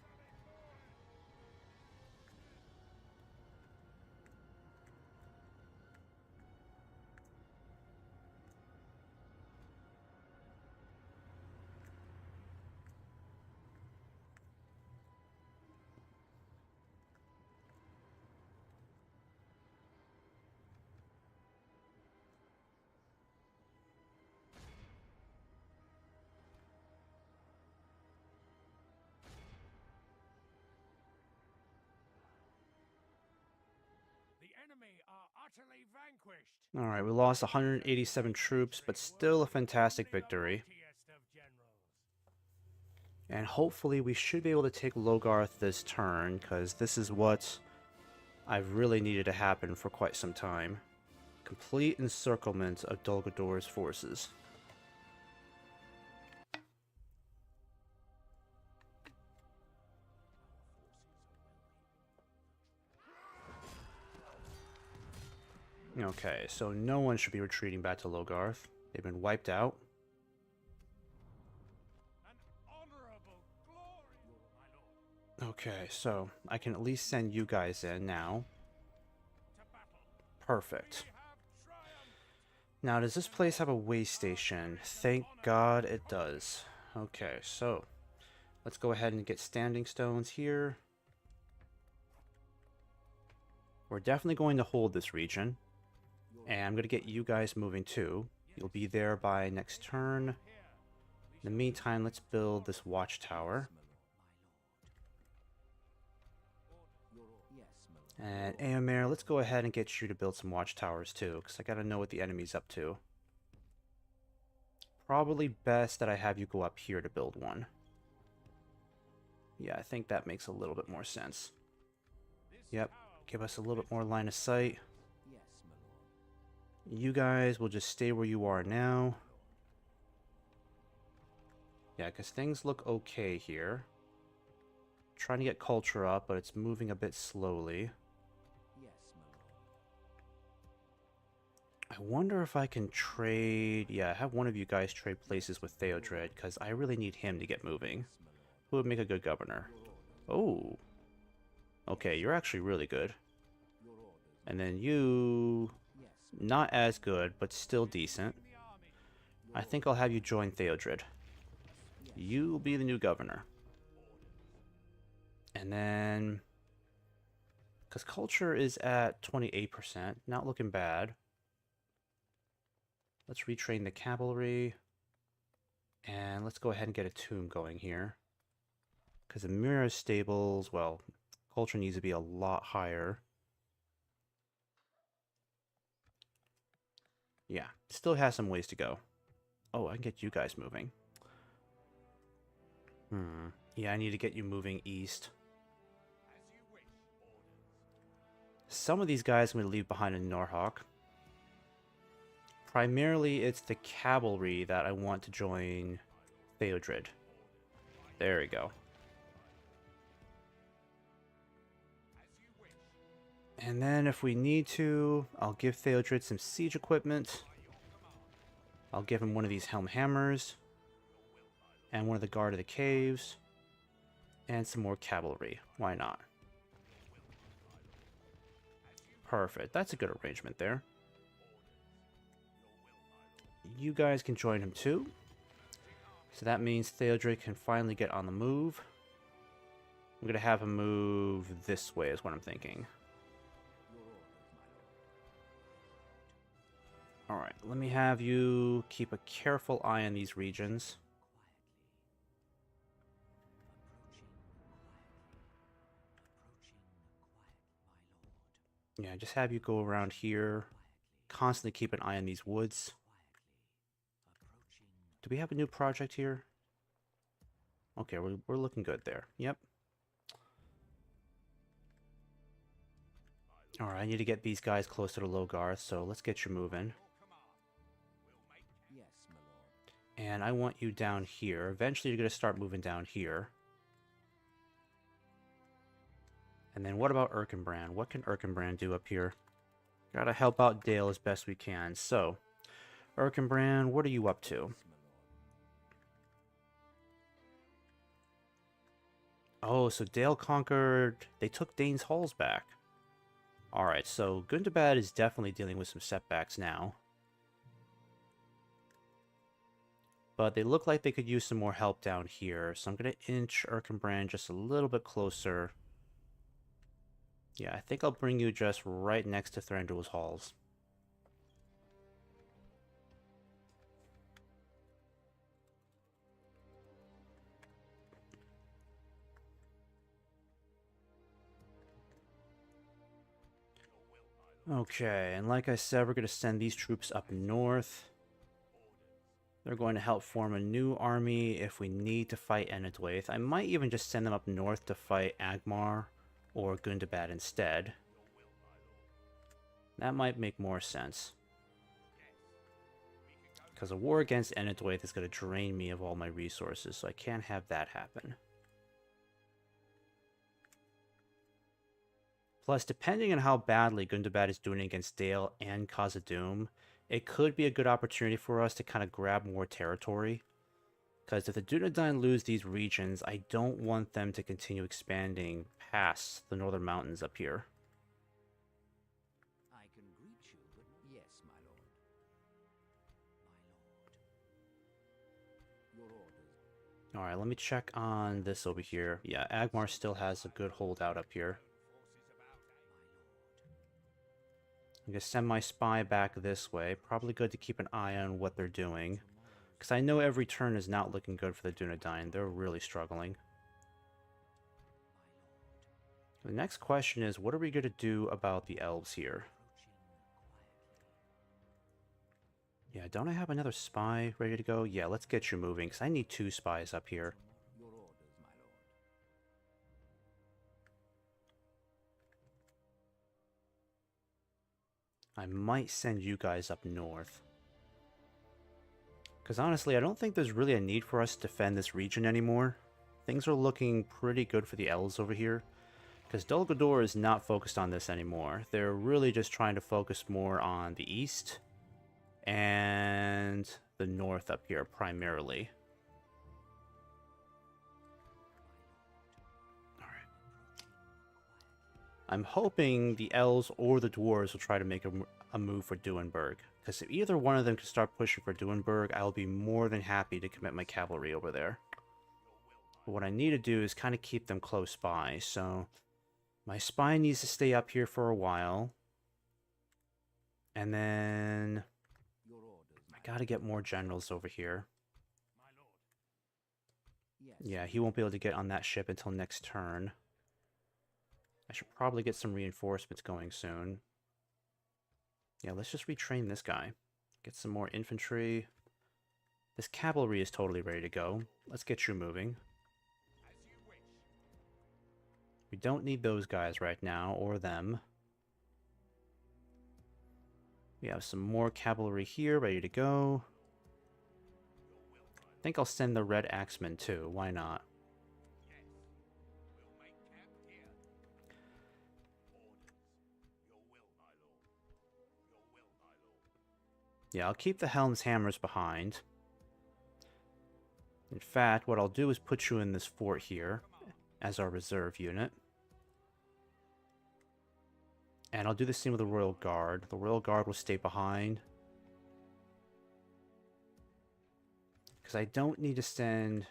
The enemy are utterly vanquished. Alright, we lost 187 troops, but still a fantastic victory. Mightiest of generals. And hopefully we should be able to take Logarth this turn, because this is what I've really needed to happen for quite some time. Complete encirclement of Dol Guldur forces. Okay, so no one should be retreating back to Logarth. They've been wiped out. An honorable glory, my lord. Okay, so I can at least send you guys in now. To battle. Perfect. We have triumphed. Now, does this place have a way station? Thank God it does. Okay, so let's go ahead and get standing stones here. We're definitely going to hold this region. And I'm going to get you guys moving too. You'll be there by next turn. In the meantime, let's build this watchtower. And Eomer, let's go ahead and get you to build some watchtowers too, because I got to know what the enemy's up to. Probably best that I have you go up here to build one. Yeah, I think that makes a little bit more sense. Yep, give us a little bit more line of sight. You guys will just stay where you are now. Yeah, because things look okay here. Trying to get culture up, but it's moving a bit slowly. I wonder if I can trade... Yeah, have one of you guys trade places with Theodred, because I really need him to get moving. Who would make a good governor? Oh. Okay, you're actually really good. And then you... Not as good, but still decent. I think I'll have you join Theodred. You'll be the new governor. And then... Because culture is at 28%. Not looking bad. Let's retrain the cavalry. And let's go ahead and get a tomb going here. Because the Mira stables, well, culture needs to be a lot higher. Yeah, still has some ways to go. Oh, I can get you guys moving. Yeah, I need to get you moving east. Some of these guys I'm going to leave behind in Norhawk. Primarily, it's the cavalry that I want to join Theodred. There we go. And then if we need to, I'll give Theodred some siege equipment. I'll give him one of these helm hammers. And one of the guard of the caves. And some more cavalry. Why not? Perfect. That's a good arrangement there. You guys can join him too. So that means Theodred can finally get on the move. I'm going to have him move this way is what I'm thinking. Alright, let me have you keep a careful eye on these regions. Yeah, just have you go around here. Constantly keep an eye on these woods. Do we have a new project here? Okay, we're looking good there. Yep. Alright, I need to get these guys closer to Logarth, so let's get you moving. And I want you down here. Eventually you're going to start moving down here. And then what about Erkenbrand? What can Erkenbrand do up here? Gotta help out Dale as best we can. So, Erkenbrand, what are you up to? Oh, so Dale conquered... They took Dane's Halls back. Alright, so Gundabad is definitely dealing with some setbacks now. But they look like they could use some more help down here. So I'm going to inch Erkenbrand just a little bit closer. Yeah, I think I'll bring you just right next to Thranduil's Halls. Okay, and like I said, we're going to send these troops up north. They're going to help form a new army if we need to fight Enedwaith. I might even just send them up north to fight Agmar or Gundabad instead. That might make more sense. Because a war against Enedwaith is going to drain me of all my resources, so I can't have that happen. Plus, depending on how badly Gundabad is doing against Dale and Khazad-dûm, it could be a good opportunity for us to kind of grab more territory. Because if the Dunedain lose these regions, I don't want them to continue expanding past the northern mountains up here. I can greet you, but yes, my lord. My lord. Your orders. Alright, let me check on this over here. Yeah, Agmar still has a good holdout up here. I'm going to send my spy back this way. Probably good to keep an eye on what they're doing. Because I know every turn is not looking good for the Dunedain. They're really struggling. The next question is, what are we going to do about the elves here? Yeah, don't I have another spy ready to go? Yeah, let's get you moving, because I need 2 spies up here. Your orders, my lord. I might send you guys up north. Because honestly, I don't think there's really a need for us to defend this region anymore. Things are looking pretty good for the elves over here. Because Dol Guldur is not focused on this anymore. They're really just trying to focus more on the east and the north up here primarily. Alright. I'm hoping the elves or the dwarves will try to make a move for Duenberg. Because if either one of them can start pushing for Duenberg, I'll be more than happy to commit my cavalry over there. But what I need to do is kind of keep them close by, so my spy needs to stay up here for a while. And then Your orders, my I gotta get more generals over here. My lord. Yes. Yeah, he won't be able to get on that ship until next turn. I should probably get some reinforcements going soon. Yeah, let's just retrain this guy. Get some more infantry. This cavalry is totally ready to go. Let's get you moving. As you wish. We don't need those guys right now, or them. We have some more cavalry here, ready to go. I think I'll send the Red Axemen too, why not? Yes. We'll make camp here. Orders. Your will, my lord. Your will, my lord. Yeah, I'll keep the Helm's Hammers behind. In fact, what I'll do is put you in this fort here as our reserve unit. And I'll do the same with the Royal Guard. The Royal Guard will stay behind. Because I don't need to send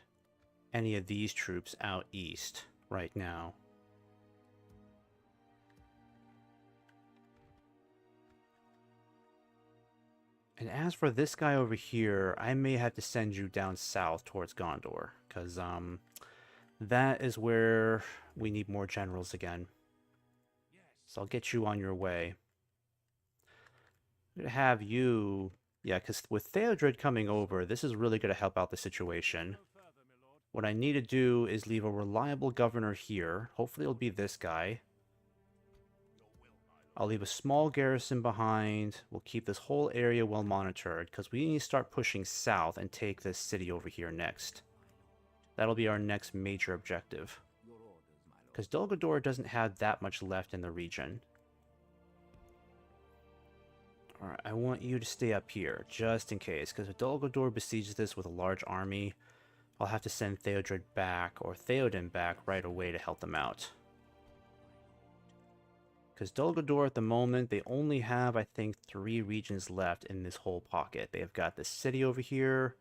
any of these troops out east right now. And as for this guy over here, I may have to send you down south towards Gondor. Because that is where we need more generals again. Yes. So I'll get you on your way. I'm going to have you... Yeah, because with Theodred coming over, this is really going to help out the situation. No further, my lord. What I need to do is leave a reliable governor here. Hopefully it'll be this guy. I'll leave a small garrison behind. We'll keep this whole area well monitored, because we need to start pushing south and take this city over here next. That'll be our next major objective. Your orders, my lord. Because Dol Guldur doesn't have that much left in the region. Alright, I want you to stay up here, just in case. Because if Dol Guldur besieges this with a large army, I'll have to send Theodred back, or Theoden back, right away to help them out. Because Dol Guldur at the moment, they only have, I think, 3 regions left in this whole pocket. They've got the city over here.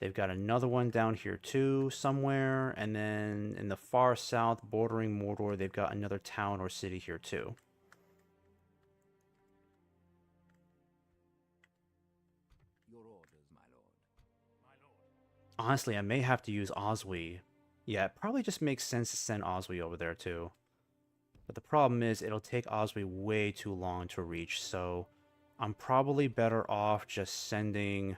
They've got another one down here too, somewhere. And then in the far south, bordering Mordor, they've got another town or city here too. Your orders, my lord. My lord. Honestly, I may have to use Oswy. Yeah, it probably just makes sense to send Oswy over there too. But the problem is, it'll take Oswy way too long to reach, so I'm probably better off just sending...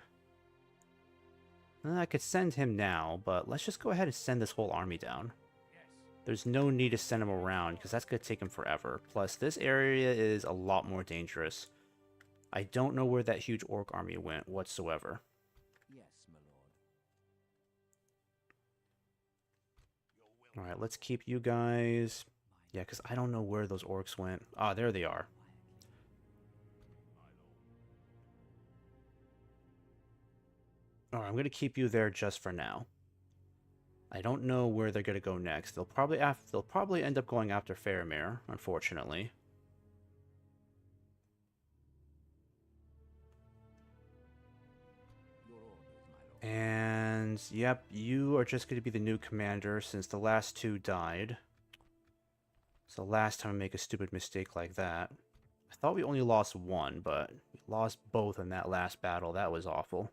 I could send him now, but let's just go ahead and send this whole army down. Yes. There's no need to send him around, because that's going to take him forever. Plus, this area is a lot more dangerous. I don't know where that huge orc army went whatsoever. Yes, my lord. Alright, let's keep you guys... Yeah, because I don't know where those orcs went. Ah, there they are. Alright, I'm going to keep you there just for now. I don't know where they're going to go next. They'll probably end up going after Faramir, unfortunately. Your orders, my lord. And, yep, you are just going to be the new commander since the last 2 died. It's the last time I make a stupid mistake like that. I thought we only lost 1, but we lost both in that last battle. That was awful.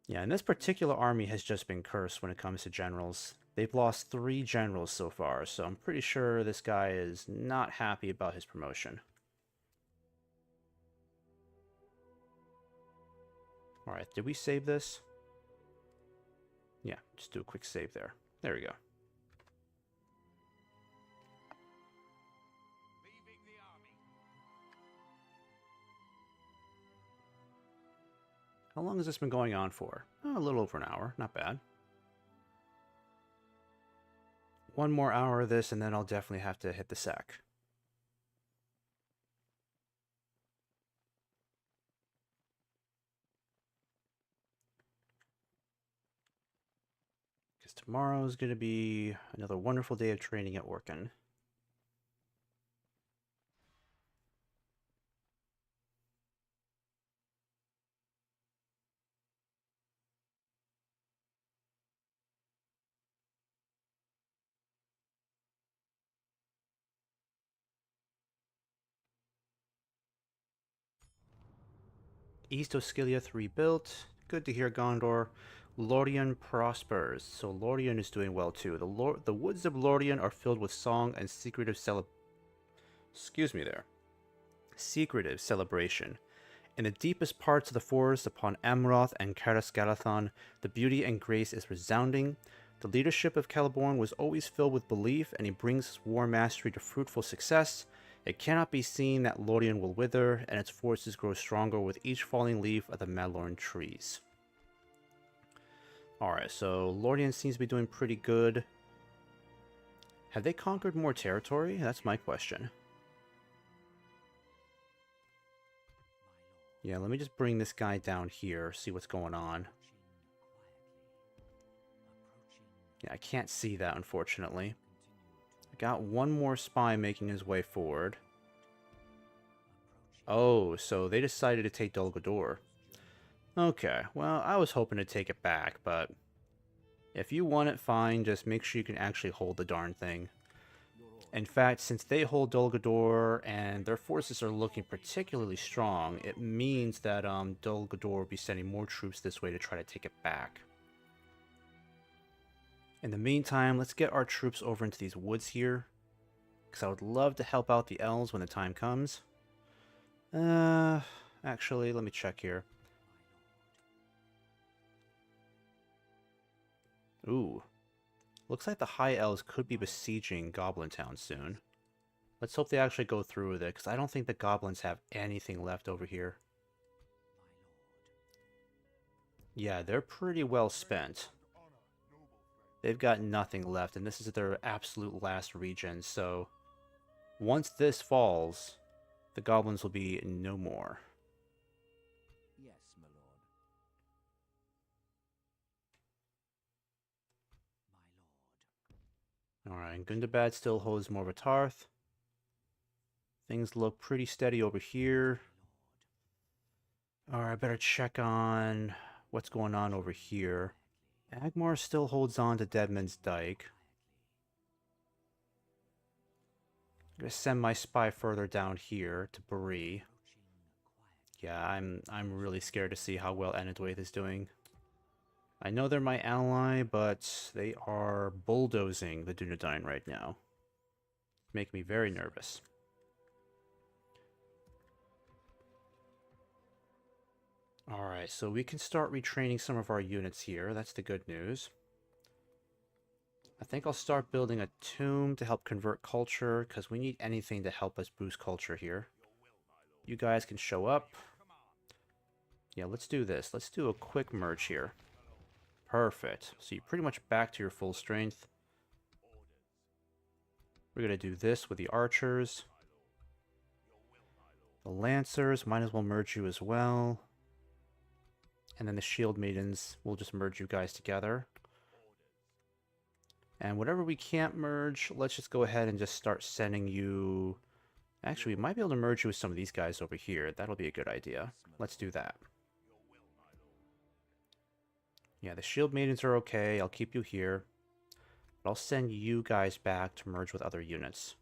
Yeah, and this particular army has just been cursed when it comes to generals. They've lost 3 generals so far, so I'm pretty sure this guy is not happy about his promotion. Alright, did we save this? Yeah, just do a quick save there. There we go. Leaving the army. How long has this been going on for? Oh, a little over an hour. Not bad. 1 more hour of this, and then I'll definitely have to hit the sack. Because tomorrow is going to be another wonderful day of training at Orkin. East Oscilia 3 built. Good to hear, Gondor. Lorien prospers. So Lorien is doing well too. The woods of Lorien are filled with song and secretive secretive celebration. In the deepest parts of the forest upon Amroth and Caras Galadhon, the beauty and grace is resounding. The leadership of Celeborn was always filled with belief, and he brings his war mastery to fruitful success. It cannot be seen that Lorien will wither, and its forces grow stronger with each falling leaf of the Madlorn trees. Alright, so Lorien seems to be doing pretty good. Have they conquered more territory? That's my question. Yeah, let me just bring this guy down here, see what's going on. Yeah, I can't see that, unfortunately. I got 1 more spy making his way forward. Oh, so they decided to take Dol Guldur. Okay, well, I was hoping to take it back, but if you want it, fine. Just make sure you can actually hold the darn thing. In fact, since they hold Dol Guldur and their forces are looking particularly strong, it means that Dol Guldur will be sending more troops this way to try to take it back. In the meantime, let's get our troops over into these woods here, because I would love to help out the elves when the time comes. Actually, let me check here. Ooh. Looks like the High Elves could be besieging Goblin Town soon. Let's hope they actually go through with it, because I don't think the Goblins have anything left over here. Yeah, they're pretty well spent. Honor, noble friend. They've got nothing left, and this is their absolute last region, so once this falls, the goblins will be no more. Yes, my lord. My lord. Alright, Gundabad still holds Morvatarth. Things look pretty steady over here. Alright, I better check on what's going on over here. Agmar still holds on to Deadman's Dyke. I'm gonna send my spy further down here to Bari. Yeah, I'm really scared to see how well Enedwaith is doing. I know they're my ally, but they are bulldozing the Dunedain right now. Make me very nervous. Alright, so we can start retraining some of our units here. That's the good news. I think I'll start building a tomb to help convert culture, because we need anything to help us boost culture here. You guys can show up. Yeah, let's do this. Let's do a quick merge here. Perfect. So you're pretty much back to your full strength. We're going to do this with the archers. The lancers, might as well merge you as well. And then the shield maidens, we'll just merge you guys together. And whatever we can't merge, let's just go ahead and just start sending you... Actually, we might be able to merge you with some of these guys over here. That'll be a good idea. Let's do that. Yeah, the shield maidens are okay. I'll keep you here. But I'll send you guys back to merge with other units.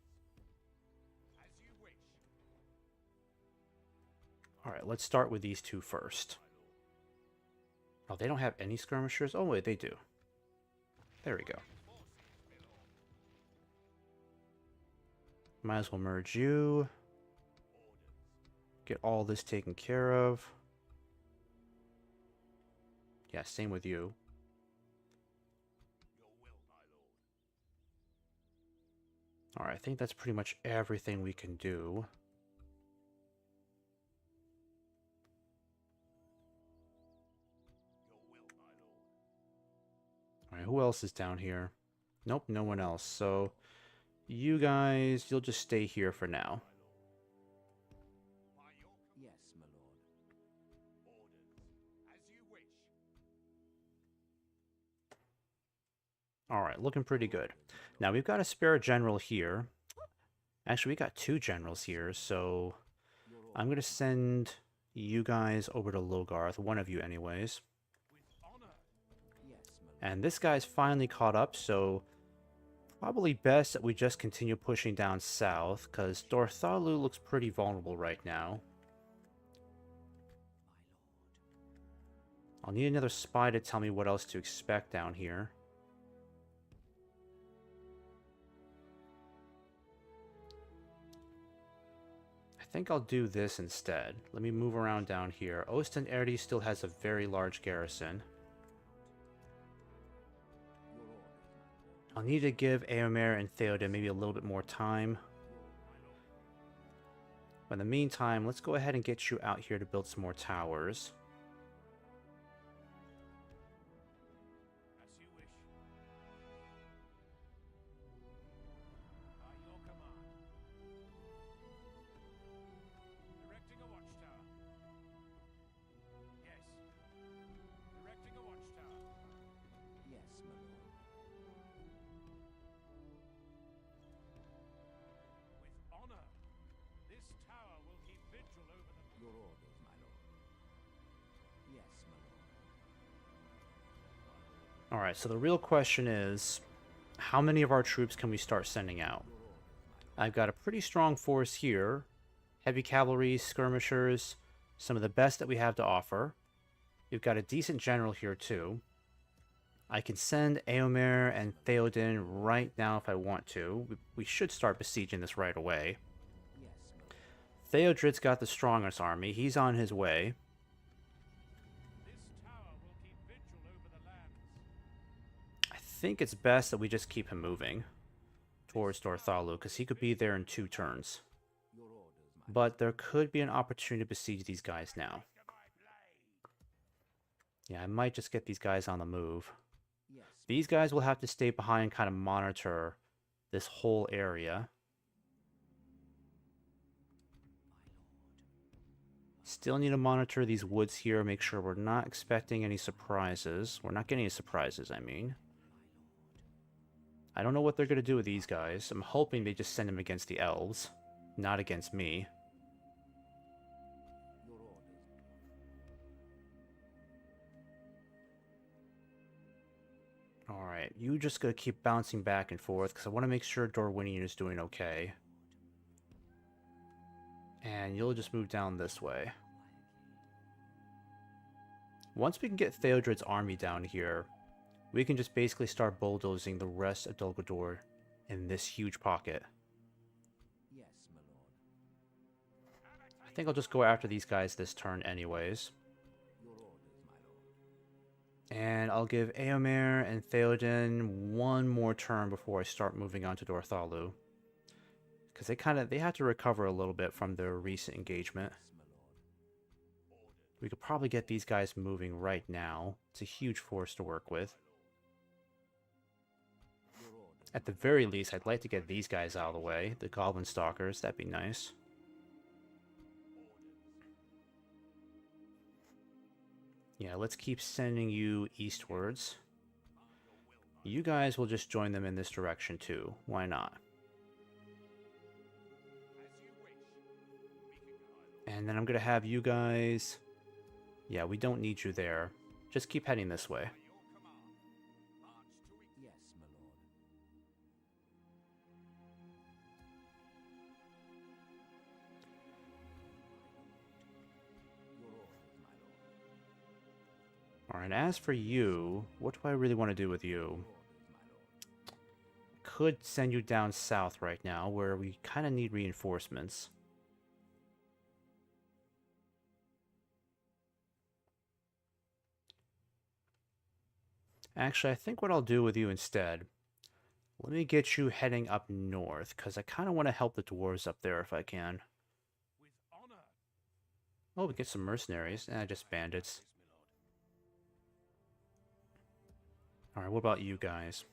Alright, let's start with these two first. Oh, they don't have any skirmishers? Oh, wait, they do. There we go. Might as well merge you. Get all this taken care of. Yeah, same with you. Alright, I think that's pretty much everything we can do. Alright, who else is down here? Nope, no one else. So, you guys, you'll just stay here for now. Yes, my lord. Alright, looking pretty good. Now, we've got a spare general here. Actually, we got two generals here, so I'm going to send you guys over to Logarth, one of you anyways. And this guy's finally caught up, so probably best that we just continue pushing down south, because Dorthalu looks pretty vulnerable right now. I'll need another spy to tell me what else to expect down here. I think I'll do this instead. Let me move around down here. Osten-Erdi still has a very large garrison. I'll need to give Eomer and Theoden maybe a little bit more time. But in the meantime, let's go ahead and get you out here to build some more towers. As you wish. By your command. Erecting a watchtower. Yes. Erecting a watchtower. Yes, my lord. With honor. This tower will keep vigil over the... Your orders, my lord. Yes, my lord. Alright, so the real question is, how many of our troops can we start sending out? I've got a pretty strong force here. Heavy cavalry, skirmishers, some of the best that we have to offer. We've got a decent general here too. I can send Eomer and Theoden right now if I want to. We should start besieging this right away. Yes, my lord. Theodred's got the strongest army. He's on his way. This tower will keep vigil over the lands. I think it's best that we just keep him moving towards Dorthalu, because he could be there in 2 turns. Your orders, my But there could be an opportunity to besiege these guys now. To my blade. Yeah, I might just get these guys on the move. Yes, These guys will have to stay behind and kind of monitor this whole area. Still need to monitor these woods here, make sure we're not expecting any surprises. We're not getting any surprises, I mean. I don't know what they're going to do with these guys. I'm hoping they just send them against the elves, not against me. Alright, you just gotta keep bouncing back and forth, because I want to make sure Dorwinian is doing okay. And you'll just move down this way. Once we can get Theodred's army down here, we can just basically start bulldozing the rest of Dol Guldur in this huge pocket. Yes, my lord. I think I'll just go after these guys this turn anyways. Your orders, my lord. And I'll give Eomer and Theoden one more turn before I start moving on to Dorthalu. Because they had to recover a little bit from their recent engagement. Yes, my lord. We could probably get these guys moving right now. It's a huge force to work with. Your orders. At the very least, I'd like to get these guys out of the way. The Goblin Stalkers, that'd be nice. Yeah, let's keep sending you eastwards. You guys will just join them in this direction too. Why not? And then I'm going to have you guys... Yeah, we don't need you there. Just keep heading this way. Yes, my lord. Your orders, my lord. Alright, as for you, what do I really want to do with you? Orders, my lord. Could send you down south right now, where we kind of need reinforcements. Actually, I think what I'll do with you instead, let me get you heading up north, because I kind of want to help the dwarves up there if I can. With honor. Oh, we get some mercenaries. Just bandits. Alright, what about you guys?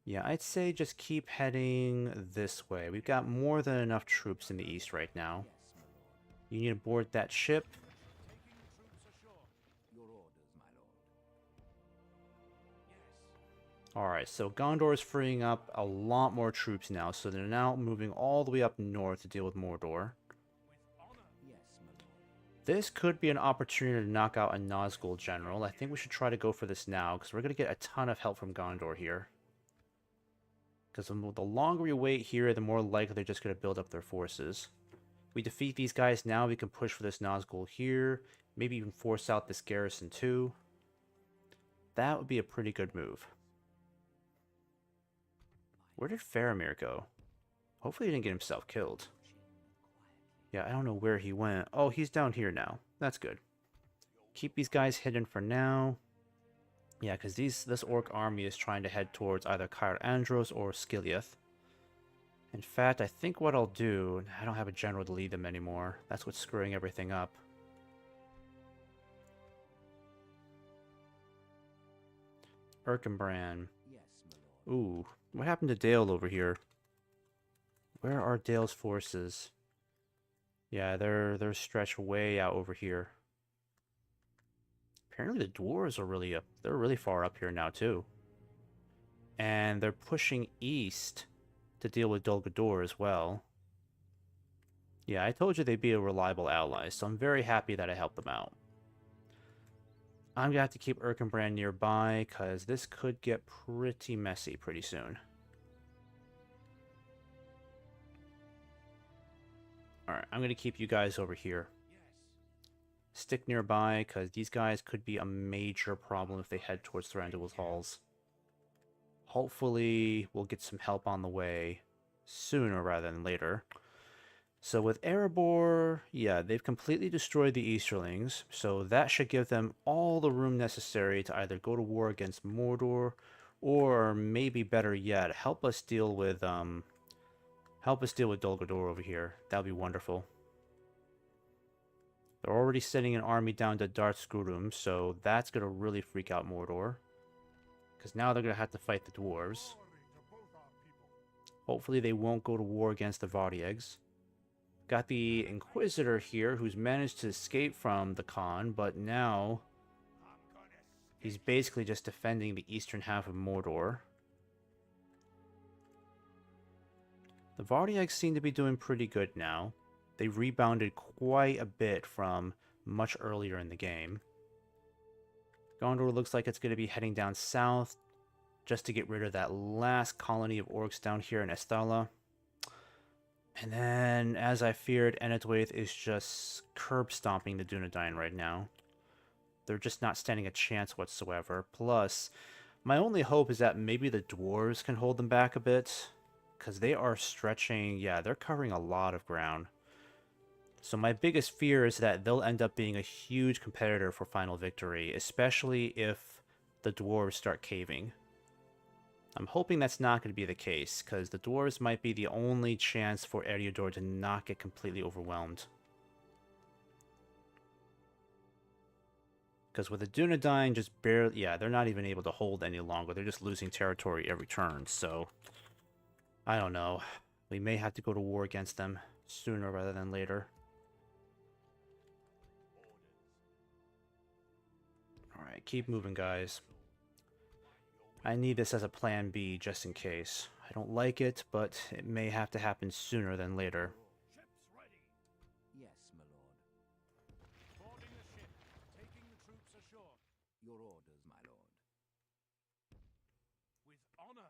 Yeah, I'd say just keep heading this way. We've got more than enough troops in the east right now. Yes, my lord. You need to board that ship. Taking troops ashore. Your orders, my lord. Yes. Alright, so Gondor is freeing up a lot more troops now, so they're now moving all the way up north to deal with Mordor. With honor. Yes, my lord. This could be an opportunity to knock out a Nazgul general. I think we should try to go for this now, because we're going to get a ton of help from Gondor here. Because the longer we wait here, the more likely they're just going to build up their forces. We defeat these guys now, we can push for this Nazgul here. Maybe even force out this garrison too. That would be a pretty good move. Where did Faramir go? Hopefully he didn't get himself killed. Yeah, I don't know where he went. Oh, he's down here now. That's good. Keep these guys hidden for now. Yeah, because this orc army is trying to head towards either Cair Andros or Skiliath. In fact, I think what I'll do... I don't have a general to lead them anymore. That's what's screwing everything up. Erkenbrand. Yes, my lord. Ooh, what happened to Dale over here? Where are Dale's forces? Yeah, they're stretched way out over here. Apparently the dwarves are really up. They're really far up here now too. And they're pushing east to deal with Dol Guldur as well. Yeah, I told you they'd be a reliable ally, so I'm very happy that I helped them out. I'm gonna have to keep Erkenbrand nearby, because this could get pretty messy pretty soon. Alright, I'm gonna keep you guys over here. Yes. Stick nearby, because these guys could be a major problem if they head towards Thranduil's halls. Hopefully, we'll get some help on the way sooner rather than later. So with Erebor, yeah, they've completely destroyed the Easterlings, so that should give them all the room necessary to either go to war against Mordor, or maybe better yet, help us deal with Dol Guldur over here. That would be wonderful. They're already sending an army down to Dartskurum, so that's going to really freak out Mordor. Because now they're going to have to fight the dwarves. Hopefully they won't go to war against the Variegs. Got the Inquisitor here, who's managed to escape from the Khan, but now he's basically just defending the eastern half of Mordor. The Variegs seem to be doing pretty good now. They rebounded quite a bit from much earlier in the game. Gondor looks like it's going to be heading down south just to get rid of that last colony of orcs down here in Estala. And then, as I feared, Enedwaith is just curb stomping the Dunedain right now. They're just not standing a chance whatsoever. Plus, my only hope is that maybe the dwarves can hold them back a bit. Because they are stretching, yeah, they're covering a lot of ground. So my biggest fear is that they'll end up being a huge competitor for final victory, especially if the dwarves start caving. I'm hoping that's not going to be the case, because the dwarves might be the only chance for Eriador to not get completely overwhelmed. Because with the Dunedain just barely, yeah, they're not even able to hold any longer. They're just losing territory every turn, so I don't know. We may have to go to war against them sooner rather than later. Alright, keep moving, guys. I need this as a plan B, just in case. I don't like it, but it may have to happen sooner than later. Ships ready. Yes, my lord. Boarding the ship. Taking the troops ashore. Your orders, my lord. With honor.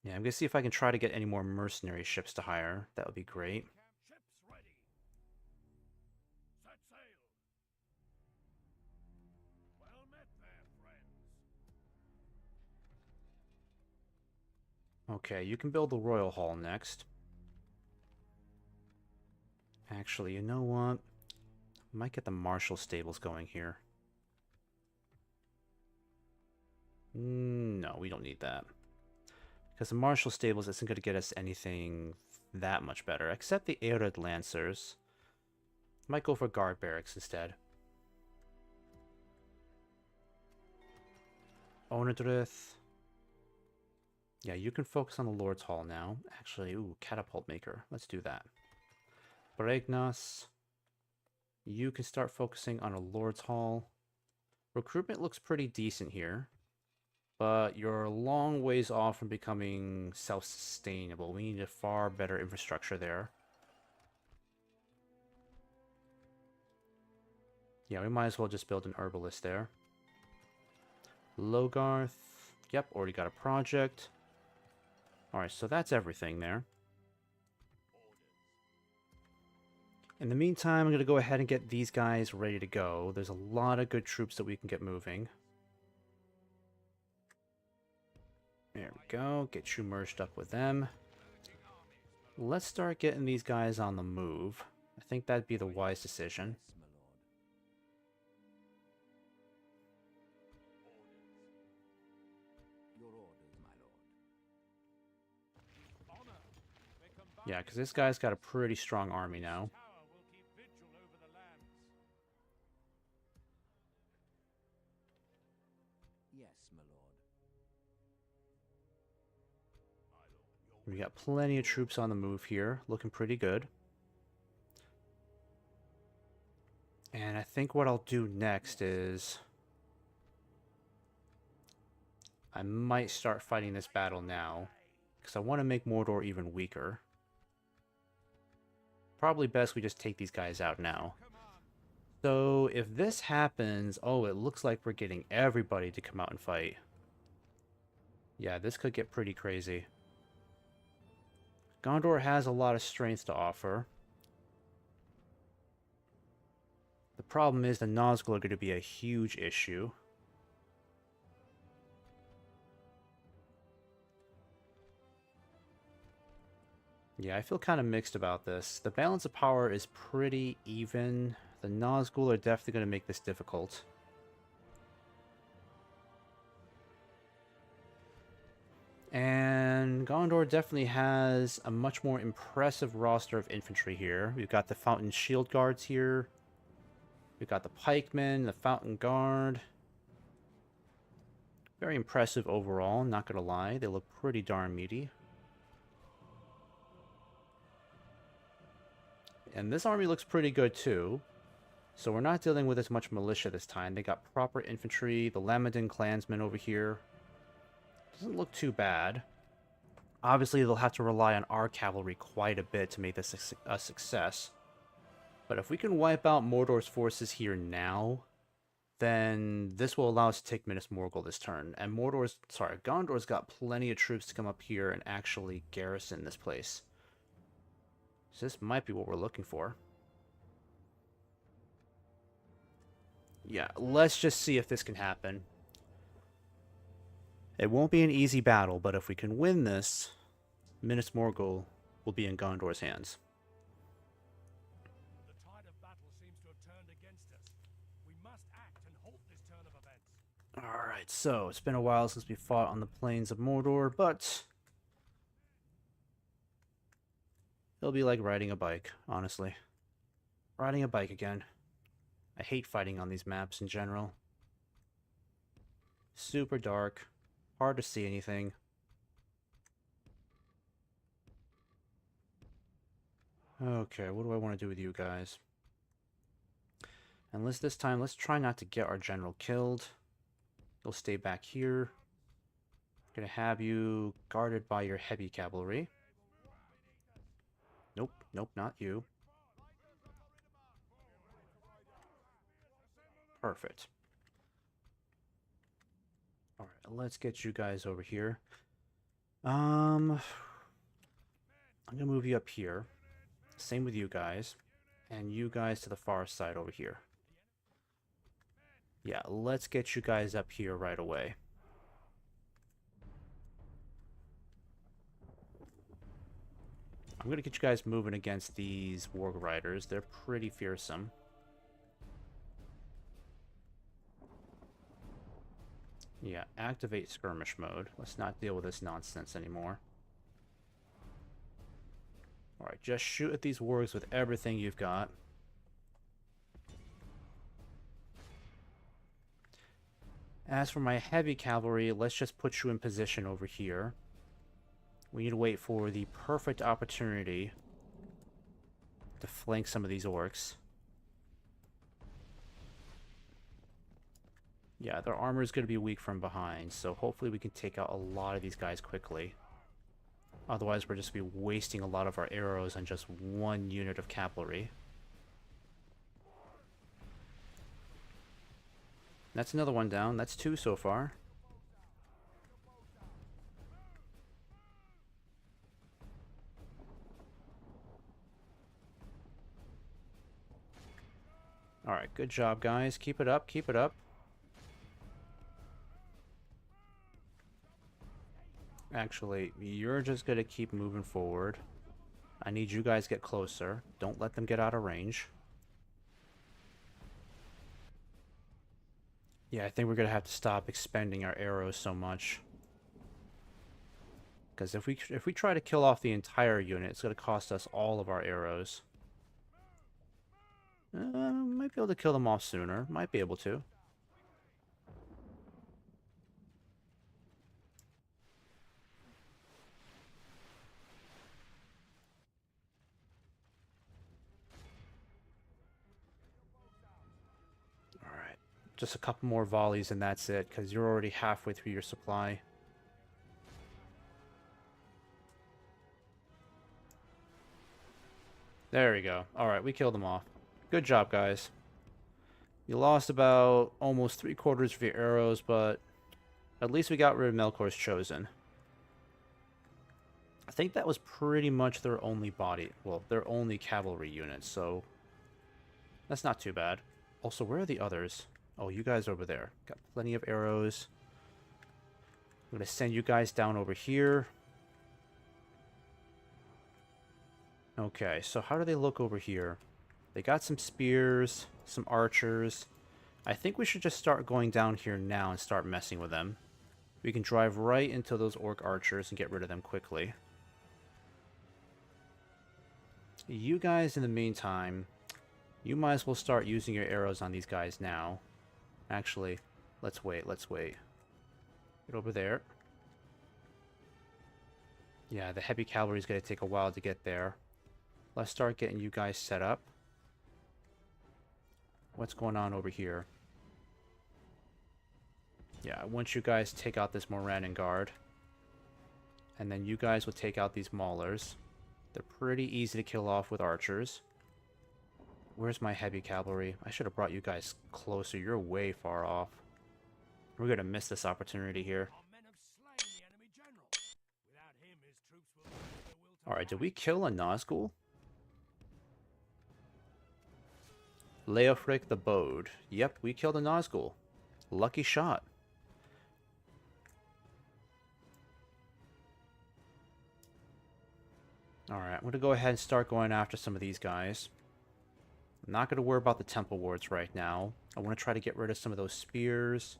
Yeah, I'm gonna see if I can try to get any more mercenary ships to hire. That would be great. Ships ready. Set sail. Well met there, friends. Okay, you can build the Royal Hall next. Actually, you know what? Might get the Marshal Stables going here. No, we don't need that. Because the Marshal Stables isn't going to get us anything that much better, except the Ered Lancers. Might go for Guard Barracks instead. Onedrith. Yeah, you can focus on the Lord's Hall now. Actually, ooh, Catapult Maker. Let's do that. Bregnas. You can start focusing on a Lord's Hall. Recruitment looks pretty decent here. But you're a long ways off from becoming self-sustainable. We need a far better infrastructure there. Yeah, we might as well just build an herbalist there. Logarth. Yep, already got a project. Alright, so that's everything there. In the meantime, I'm going to go ahead and get these guys ready to go. There's a lot of good troops that we can get moving. There we go. Get you merged up with them. Let's start getting these guys on the move. I think that'd be the wise decision. Yes, my lord. Your orders, my lord. Honor. They come back. Yeah, because this guy's got a pretty strong army now. Tower will keep vigil over the lands. Yes, my lord. We got plenty of troops on the move here, looking pretty good. And I think what I'll do next is I might start fighting this battle now, because I want to make Mordor even weaker. Probably best we just take these guys out now. So if this happens, oh, it looks like we're getting everybody to come out and fight. Yeah, this could get pretty crazy. Gondor has a lot of strength to offer. The problem is the Nazgul are going to be a huge issue. Yeah, I feel kind of mixed about this. The balance of power is pretty even. The Nazgul are definitely going to make this difficult. And Gondor definitely has a much more impressive roster of infantry here. We've got the Fountain Shield Guards here. We got the pikemen, the fountain guard. Very impressive overall, not gonna lie. They look pretty darn meaty. And this army looks pretty good too. So we're not dealing with as much militia this time. They got proper infantry, the Lamadin clansmen over here. Doesn't look too bad. Obviously, they'll have to rely on our cavalry quite a bit to make this a success. But if we can wipe out Mordor's forces here now, then this will allow us to take Minas Morgul this turn. And Gondor's got plenty of troops to come up here and actually garrison this place. So this might be what we're looking for. Yeah, let's just see if this can happen. It won't be an easy battle, but if we can win this, Minas Morgul will be in Gondor's hands. The tide of battle seems to have turned against us. We must act and halt this turn of events. Alright, so it's been a while since we fought on the plains of Mordor, but it'll be like riding a bike, honestly. Riding a bike again. I hate fighting on these maps in general. Super dark. Hard to see anything. Okay, what do I want to do with you guys? And this time, let's try not to get our general killed. You'll stay back here. Gonna have you guarded by your heavy cavalry. Nope, nope, not you. Perfect. Alright, let's get you guys over here. I'm gonna move you up here. Same with you guys. And you guys to the far side over here. Yeah, let's get you guys up here right away. I'm gonna get you guys moving against these warg riders. They're pretty fearsome. Yeah, activate skirmish mode. Let's not deal with this nonsense anymore. Alright, just shoot at these wargs with everything you've got. As for my heavy cavalry, let's just put you in position over here. We need to wait for the perfect opportunity to flank some of these orcs. Yeah, their armor is going to be weak from behind, so hopefully we can take out a lot of these guys quickly. Otherwise, we're just going to be wasting a lot of our arrows on just one unit of cavalry. That's another one down. That's two so far. Alright, good job, guys. Keep it up, keep it up. Actually, you're just going to keep moving forward. I need you guys to get closer. Don't let them get out of range. Yeah, I think we're going to have to stop expending our arrows so much. Because if we try to kill off the entire unit, it's going to cost us all of our arrows. Might be able to kill them off sooner. Might be able to. Just a couple more volleys and that's it, because you're already halfway through your supply. There we go. Alright, we killed them off. Good job, guys. You lost about almost 3/4 of your arrows, but at least we got rid of Melkor's Chosen. I think that was pretty much their only their only cavalry unit, so that's not too bad. Also, where are the others? Oh, you guys over there. Got plenty of arrows. I'm going to send you guys down over here. Okay, so how do they look over here? They got some spears, some archers. I think we should just start going down here now and start messing with them. We can drive right into those orc archers and get rid of them quickly. You guys, in the meantime, You might as well start using your arrows on these guys now. Actually, let's wait, let's wait. Get over there. Yeah, the heavy cavalry is going to take a while to get there. Let's start getting you guys set up. What's going on over here? Yeah, once you guys take out this Morannon Guard, and then you guys will take out these Maulers. They're pretty easy to kill off with archers. Where's my heavy cavalry? I should have brought you guys closer. You're way far off. We're going to miss this opportunity here. Our men have slain the enemy general. Without him, his troops will lose their will to Alright, did fight. we kill a Nazgul? Leofric the Bowed. Yep, we killed a Nazgul. Lucky shot. Alright, I'm going to go ahead and start going after some of these guys. I'm not going to worry about the Temple Wards right now. I want to try to get rid of some of those spears.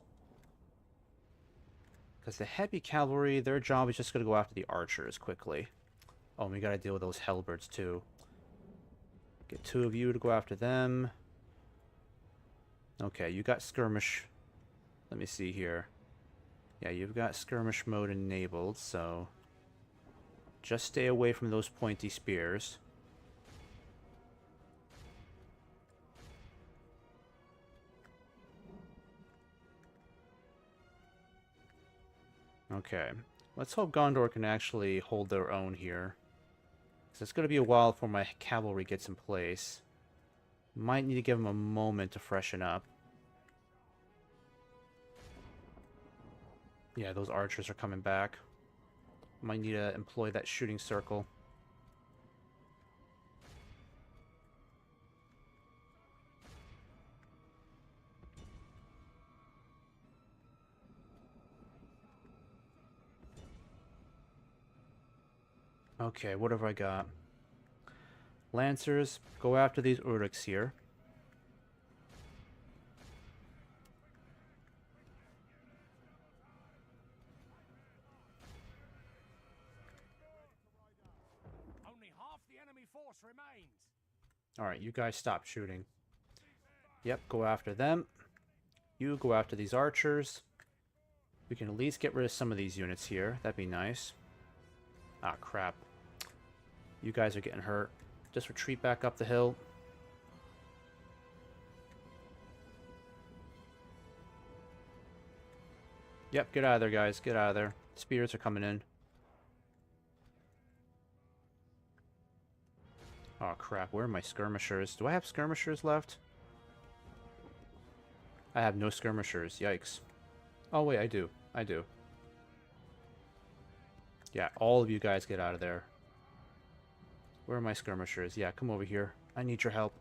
Because the heavy cavalry, their job is just going to go after the archers quickly. Oh, and we got to deal with those halberds too. Get 2 of you to go after them. Okay, you got skirmish. Let me see here. Yeah, you've got skirmish mode enabled, so just stay away from those pointy spears. Okay, let's hope Gondor can actually hold their own here. Because it's going to be a while before my cavalry gets in place. Might need to give them a moment to freshen up. Yeah, those archers are coming back. Might need to employ that shooting circle. Okay, what have I got? Lancers, go after these Urux here. Only half the enemy force remains. Alright, you guys stop shooting. Yep, go after them. You go after these archers. We can at least get rid of some of these units here. That'd be nice. Ah, crap. You guys are getting hurt. Just retreat back up the hill. Yep, get out of there, guys. Get out of there. Spears are coming in. Oh, crap. Where are my skirmishers? Do I have skirmishers left? I have no skirmishers. Yikes. Oh, wait, I do. I do. Yeah, all of you guys get out of there. Where are my skirmishers? Yeah, come over here. I need your help.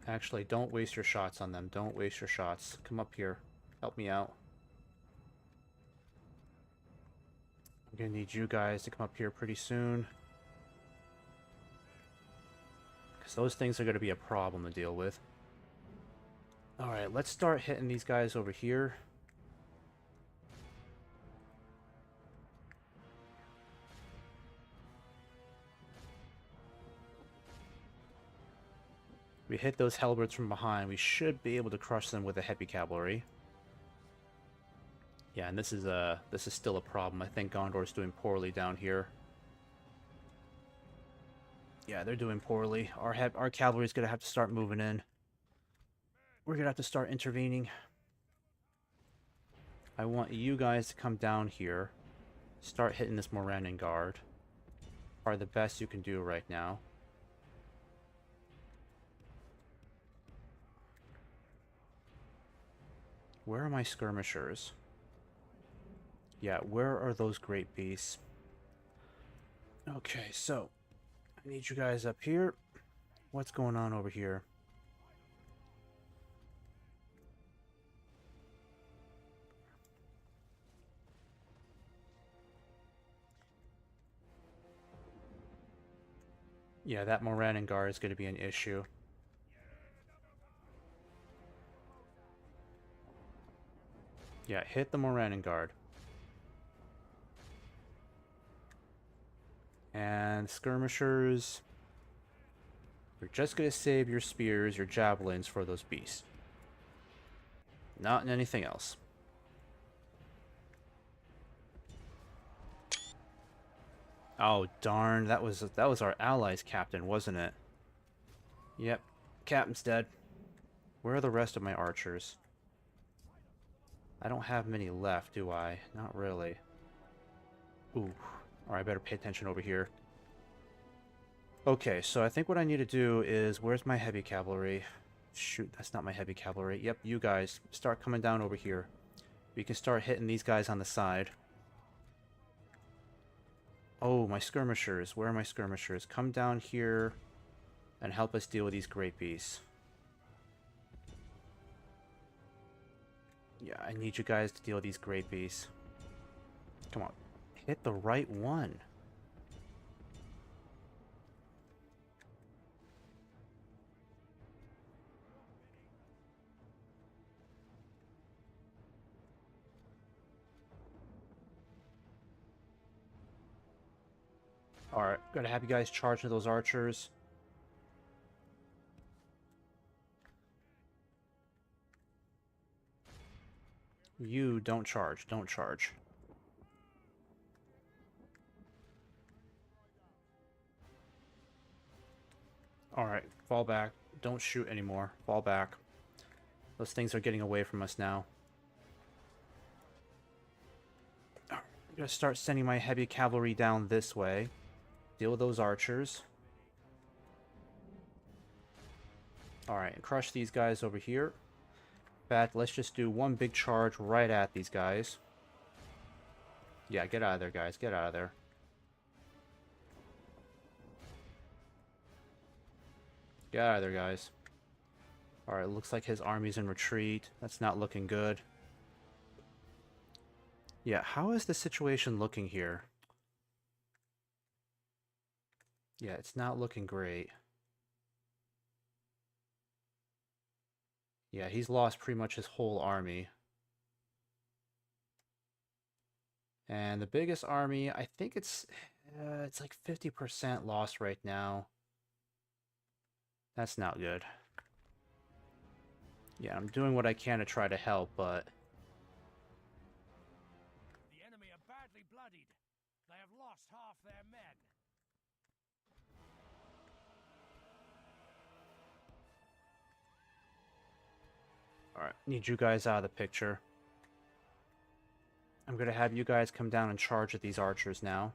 Actually, don't waste your shots on them. Don't waste your shots. Come up here. Help me out. I'm gonna need you guys to come up here pretty soon. Because those things are gonna be a problem to deal with. Alright, let's start hitting these guys over here. We hit those halberds from behind. We should be able to crush them with the heavy cavalry. Yeah, and this is still a problem. I think Gondor's doing poorly down here. Yeah, they're doing poorly. Our cavalry's gonna have to start moving in. We're gonna have to start intervening. I want you guys to come down here. Start hitting this Morannon Guard. Are the best you can do right now. Where are my skirmishers? Yeah, where are those great beasts? Okay, so I need you guys up here. What's going on over here? Yeah, that Morannon Guard is going to be an issue. Yeah, hit the Morannon Guard. And skirmishers, you're just going to save your spears, your javelins for those beasts. Not in anything else. Oh darn, that was our allies' captain, wasn't it? Yep, captain's dead. Where are the rest of my archers? I don't have many left, do I? Not really. Ooh. Alright, I better pay attention over here. Okay, so I think what I need to do is... Where's my heavy cavalry? Shoot, that's not my heavy cavalry. Yep, you guys. Start coming down over here. We can start hitting these guys on the side. Oh, my skirmishers. Where are my skirmishers? Come down here and help us deal with these great beasts. Yeah, I need you guys to deal with these great beasts. Come on. Hit the right one. Alright, gotta have you guys charge into those archers. You don't charge, don't charge. Alright, fall back. Don't shoot anymore. Fall back. Those things are getting away from us now. I'm gonna start sending my heavy cavalry down this way. Deal with those archers. Alright, crush these guys over here. In fact, let's just do one big charge right at these guys. Yeah, get out of there, guys. Get out of there. Get out of there, guys. Alright, looks like his army's in retreat. That's not looking good. Yeah, how is the situation looking here? Yeah, it's not looking great. Yeah, he's lost pretty much his whole army. And the biggest army, I think it's like 50% lost right now. That's not good. Yeah, I'm doing what I can to try to help, but... The enemy are badly bloodied. They have lost half their men. Alright, need you guys out of the picture. I'm gonna have you guys come down and charge at these archers now.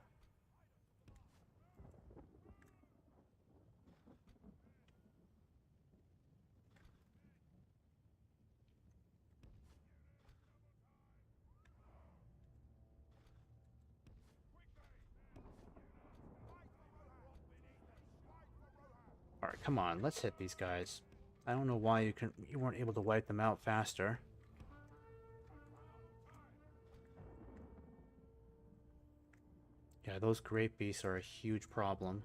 Alright, come on, let's hit these guys. I don't know why you weren't able to wipe them out faster. Yeah, those great beasts are a huge problem.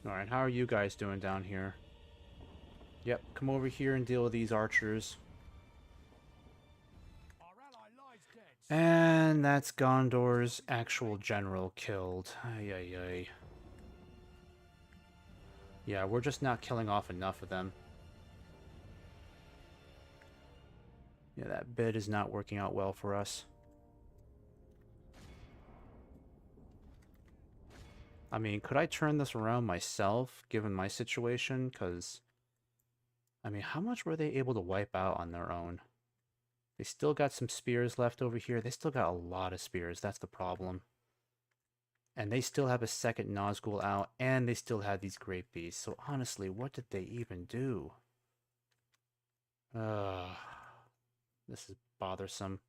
Alright, how are you guys doing down here? Yep, come over here and deal with these archers. Our ally lies dead. And that's Gondor's actual general killed. Ay, ay, ay. Yeah, we're just not killing off enough of them. Yeah, that bid is not working out well for us. I mean, could I turn this around myself, given my situation? Because, I mean, how much were they able to wipe out on their own? They still got some spears left over here. They still got a lot of spears. That's the problem. And they still have a second Nazgul out, and they still have these great beasts. So honestly, what did they even do? This is bothersome.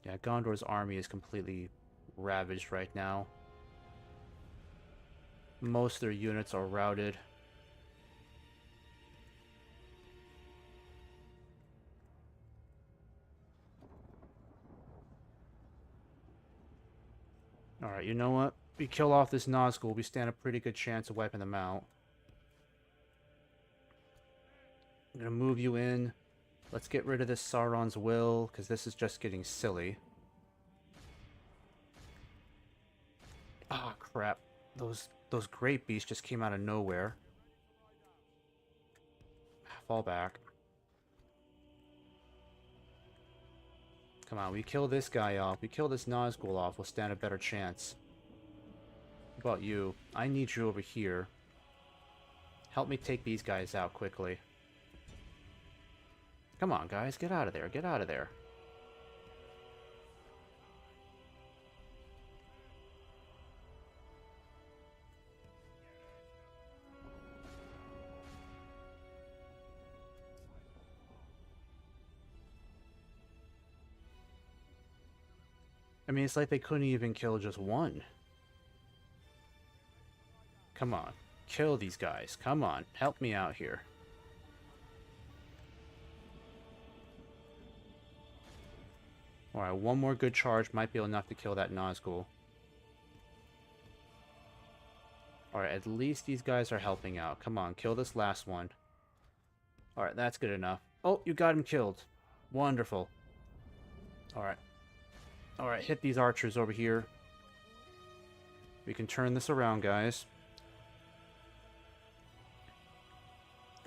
Yeah, Gondor's army is completely ravaged right now. Most of their units are routed. Alright, you know what? We kill off this Nazgul, we stand a pretty good chance of wiping them out. I'm gonna move you in. Let's get rid of this Sauron's Will, because this is just getting silly. Ah, crap. Those great beasts just came out of nowhere. Fall back. Come on, we kill this guy off. We kill this Nazgul off, we'll stand a better chance. What about you? I need you over here. Help me take these guys out quickly. Come on, guys, get out of there. Get out of there. I mean, it's like they couldn't even kill just one. Come on. Kill these guys. Come on. Help me out here. Alright, one more good charge might be enough to kill that Nazgul. Alright, at least these guys are helping out. Come on, kill this last one. Alright, that's good enough. Oh, you got him killed. Wonderful. Alright. Alright, hit these archers over here. We can turn this around, guys.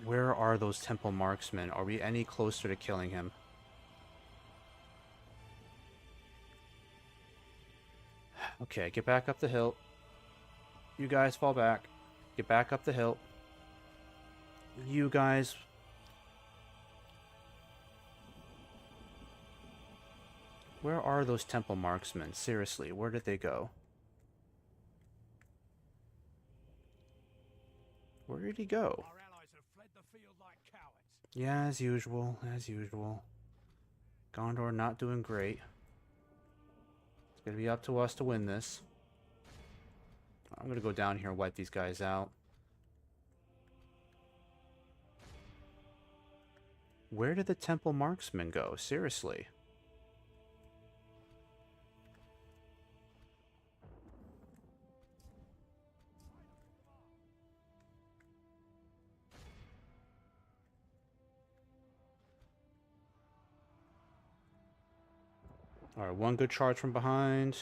Where are those temple marksmen? Are we any closer to killing him? Okay, get back up the hill. You guys fall back. Get back up the hill. You guys... Where are those temple marksmen? Seriously, where did they go? Where did he go? Our allies have fled the field like cowards. Yeah, as usual, as usual. Gondor not doing great. It's gonna be up to us to win this. I'm gonna go down here and wipe these guys out. Where did the temple marksmen go? Seriously. Alright, one good charge from behind.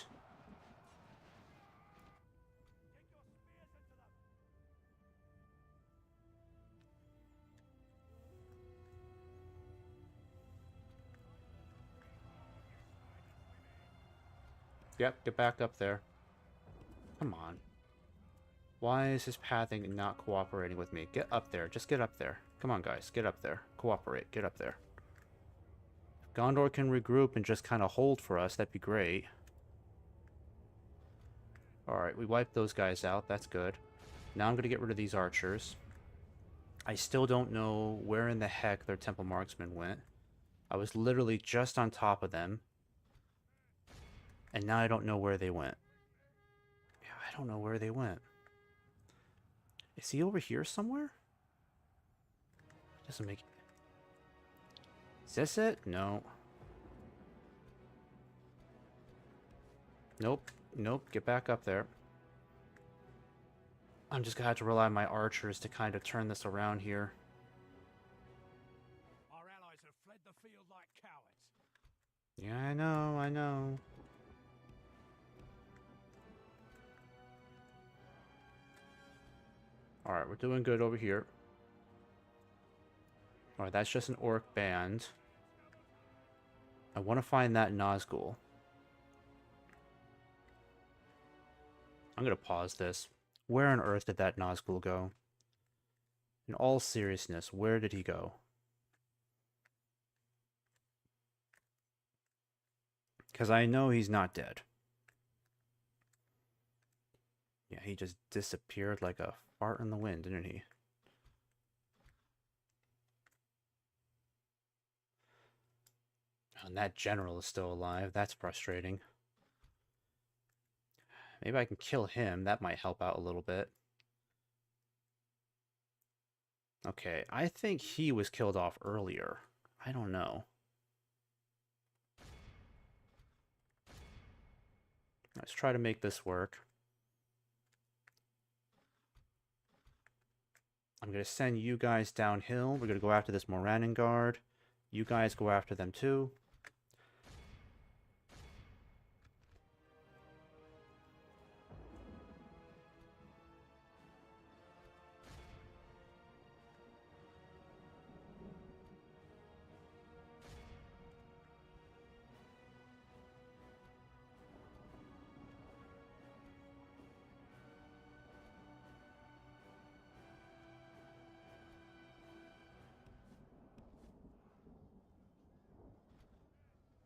Yep, get back up there. Come on. Why is his pathing not cooperating with me? Get up there. Just get up there. Come on, guys. Get up there. Cooperate. Get up there. If Gondor can regroup and just kind of hold for us, that'd be great. Alright, we wiped those guys out. That's good. Now I'm going to get rid of these archers. I still don't know where in the heck their temple marksmen went. I was literally just on top of them. And now I don't know where they went. Yeah, I don't know where they went. Is he over here somewhere? Doesn't make... Is this it? No. Nope. Nope. Get back up there. I'm just gonna have to rely on my archers to kind of turn this around here. Our allies have fled the field like cowards. Yeah, I know, I know. Alright, we're doing good over here. Alright, that's just an orc band. I want to find that Nazgul. I'm going to pause this. Where on earth did that Nazgul go? In all seriousness, where did he go? Because I know he's not dead. Yeah, he just disappeared like a fart in the wind, didn't he? And that general is still alive. That's frustrating. Maybe I can kill him. That might help out a little bit. Okay, I think he was killed off earlier. I don't know. Let's try to make this work. I'm going to send you guys downhill. We're going to go after this Morannon guard. You guys go after them too.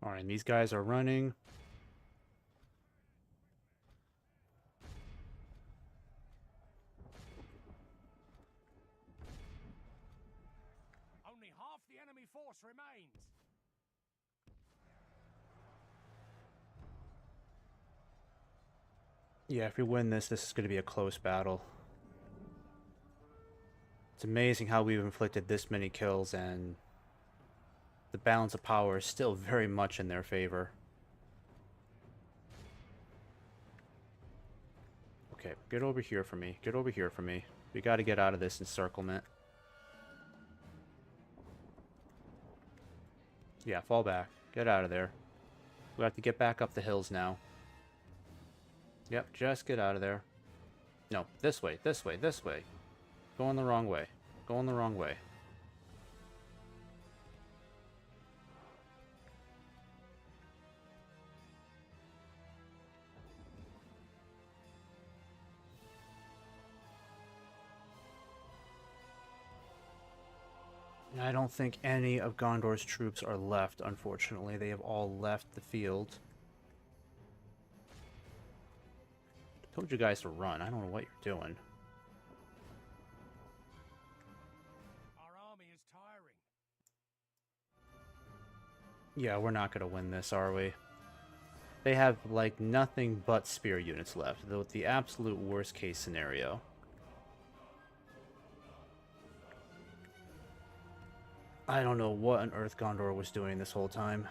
Alright, and these guys are running. Only half the enemy force remains. Yeah, if we win this, this is going to be a close battle. It's amazing how we've inflicted this many kills and the balance of power is still very much in their favor. Okay, get over here for me. Get over here for me. We got to get out of this encirclement. Yeah, fall back. Get out of there. We have to get back up the hills now. Yep, just get out of there. No, this way, this way, this way. Going the wrong way. Going the wrong way. I don't think any of Gondor's troops are left, unfortunately. They have all left the field. Told you guys to run. I don't know what you're doing. Our army is tiring. Yeah, we're not going to win this, are we? They have, like, nothing but spear units left, though the absolute worst case scenario. I don't know what on earth Gondor was doing this whole time.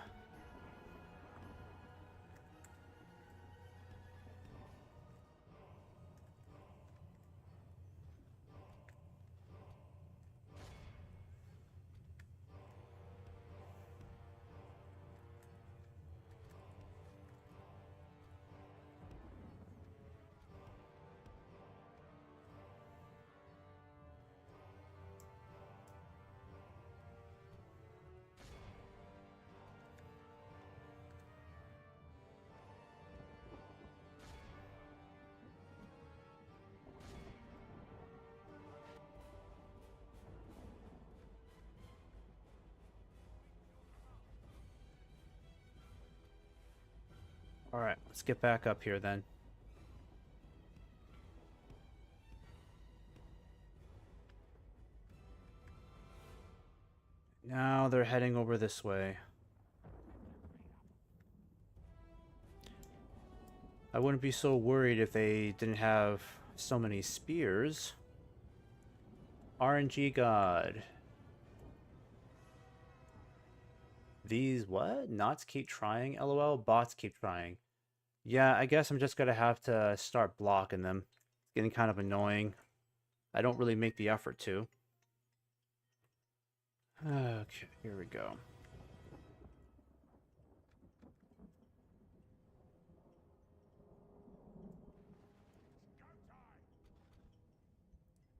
Alright, let's get back up here then. Now they're heading over this way. I wouldn't be so worried if they didn't have so many spears. RNG God. These what? Knots keep trying? LOL. Bots keep trying. Yeah, I guess I'm just gonna have to start blocking them. It's getting kind of annoying. I don't really make the effort to. Okay, here we go.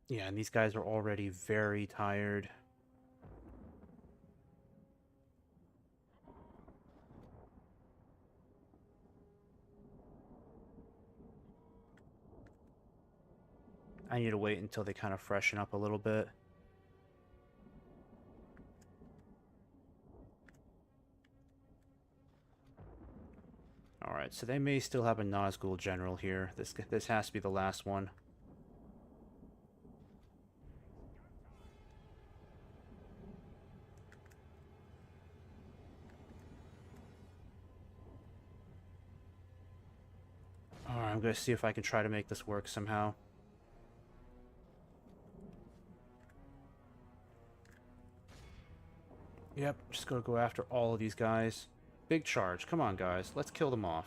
Yeah, and these guys are already very tired. I need to wait until they kind of freshen up a little bit. Alright, so they may still have a Nazgul general here. This has to be the last one. Alright, I'm going to see if I can try to make this work somehow. Yep, just going to go after all of these guys. Big charge. Come on, guys. Let's kill them off.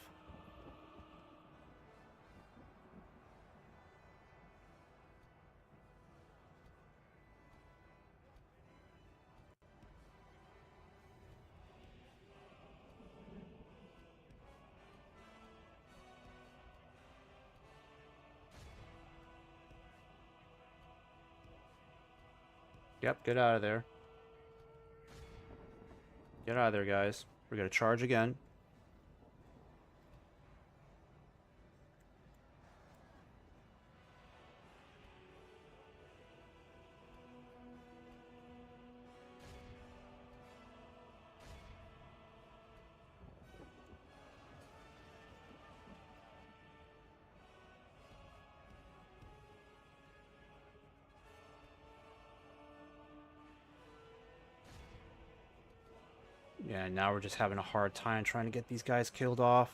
Yep, get out of there. Get out of there, guys. We're gonna charge again. Yeah, now we're just having a hard time trying to get these guys killed off.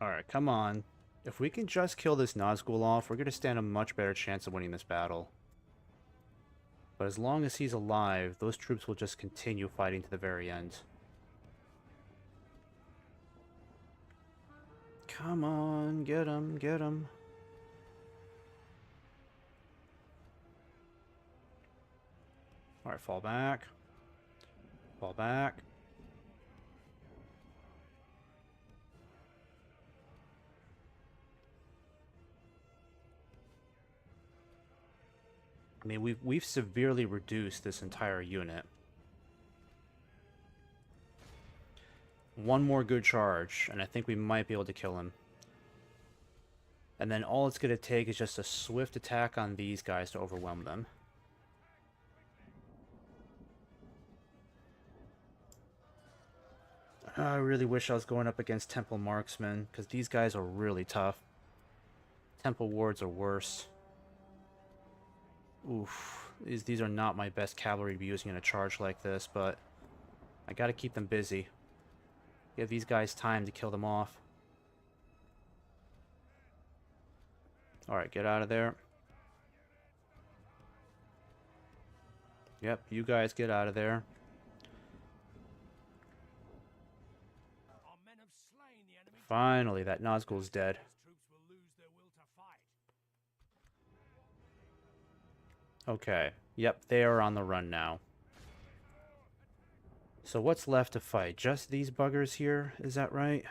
Alright, come on. If we can just kill this Nazgul off, we're going to stand a much better chance of winning this battle. But as long as he's alive, those troops will just continue fighting to the very end. Come on, get him, get him. Alright, fall back. Fall back. I mean, we've severely reduced this entire unit. One more good charge, and I think we might be able to kill him. And then all it's going to take is just a swift attack on these guys to overwhelm them. I really wish I was going up against Temple Marksmen, because these guys are really tough. Temple Wards are worse. Oof. These are not my best cavalry to be using in a charge like this, but I gotta keep them busy. Give these guys time to kill them off. Alright, get out of there. Yep, you guys get out of there. Our men have slain the enemy. Finally, that Nazgul's dead. His troops will lose their will to fight. Okay, yep, they are on the run now. So what's left to fight? Just these buggers here? Is that right?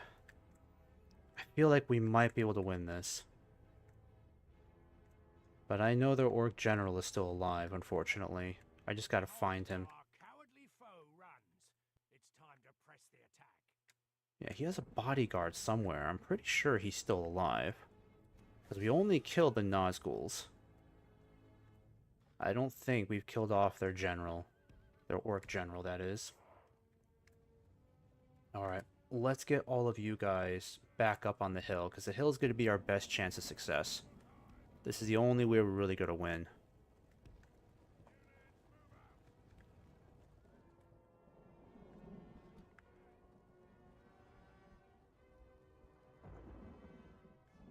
I feel like we might be able to win this. But I know their Orc General is still alive, unfortunately. I just gotta find him. Our cowardly foe runs. It's time to press the attack. Yeah, he has a bodyguard somewhere. I'm pretty sure he's still alive. Because we only killed the Nazguls. I don't think we've killed off their general. Their Orc General, that is. Alright, let's get all of you guys back up on the hill, because the hill is going to be our best chance of success. This is the only way we're really going to win.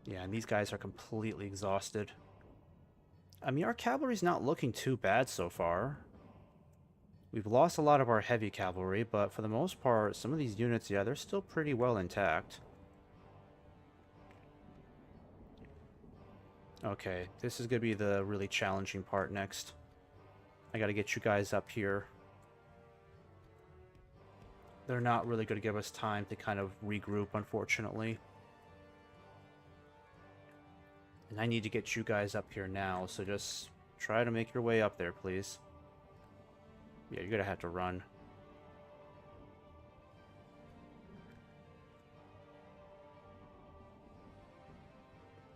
Yeah, and these guys are completely exhausted. I mean, our cavalry's not looking too bad so far. We've lost a lot of our heavy cavalry, but for the most part, some of these units, yeah, they're still pretty well intact. Okay, this is going to be the really challenging part next. I got to get you guys up here. They're not really going to give us time to kind of regroup, unfortunately. And I need to get you guys up here now, so just try to make your way up there, please. Yeah, you're going to have to run.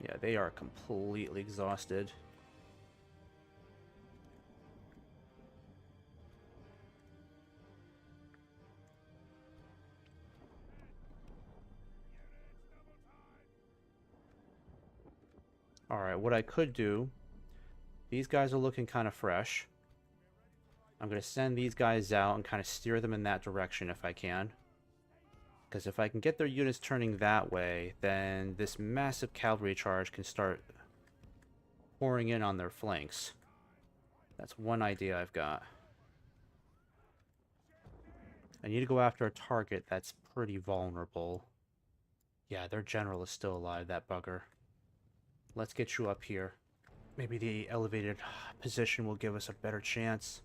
Yeah, they are completely exhausted. Alright, what I could do... These guys are looking kind of fresh. I'm going to send these guys out and kind of steer them in that direction if I can. Because if I can get their units turning that way, then this massive cavalry charge can start pouring in on their flanks. That's one idea I've got. I need to go after a target that's pretty vulnerable. Yeah, their general is still alive, that bugger. Let's get you up here. Maybe the elevated position will give us a better chance.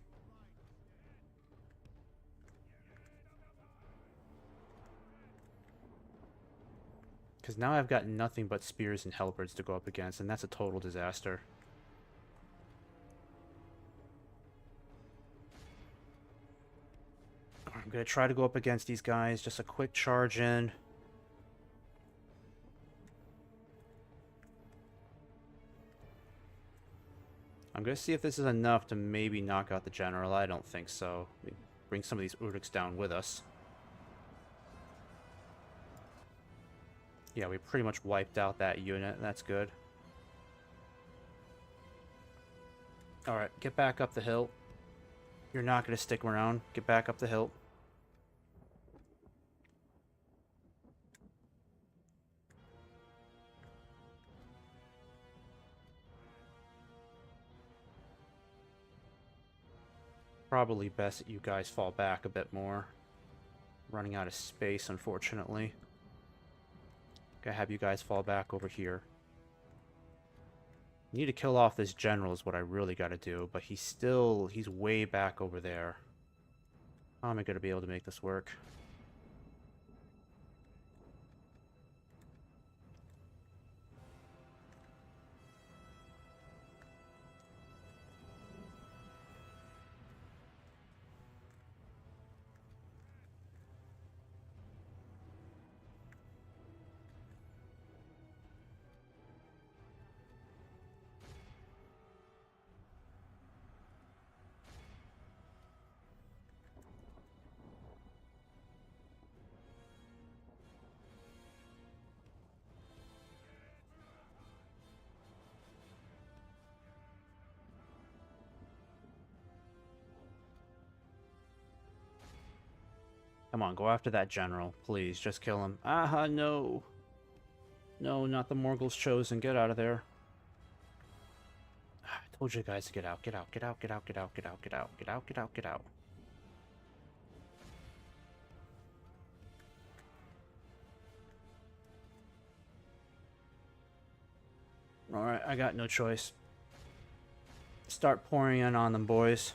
Because now I've got nothing but spears and halberds to go up against, and that's a total disaster. I'm going to try to go up against these guys. Just a quick charge in. I'm going to see if this is enough to maybe knock out the general. I don't think so. We bring some of these Urduks down with us. Yeah, we pretty much wiped out that unit. That's good. Alright, get back up the hill. You're not going to stick around. Get back up the hill. Probably best that you guys fall back a bit more. Running out of space, unfortunately. Gotta have you guys fall back over here. Need to kill off this general is what I really gotta do, but he's way back over there. How am I gonna be able to make this work? Come on, go after that general. Please, just kill him. Aha, no. No, not the Morgul's chosen. Get out of there. I told you guys to get out. Get out, get out, get out, get out, get out, get out, get out, get out, get out. Alright, I got no choice. Start pouring in on them, boys.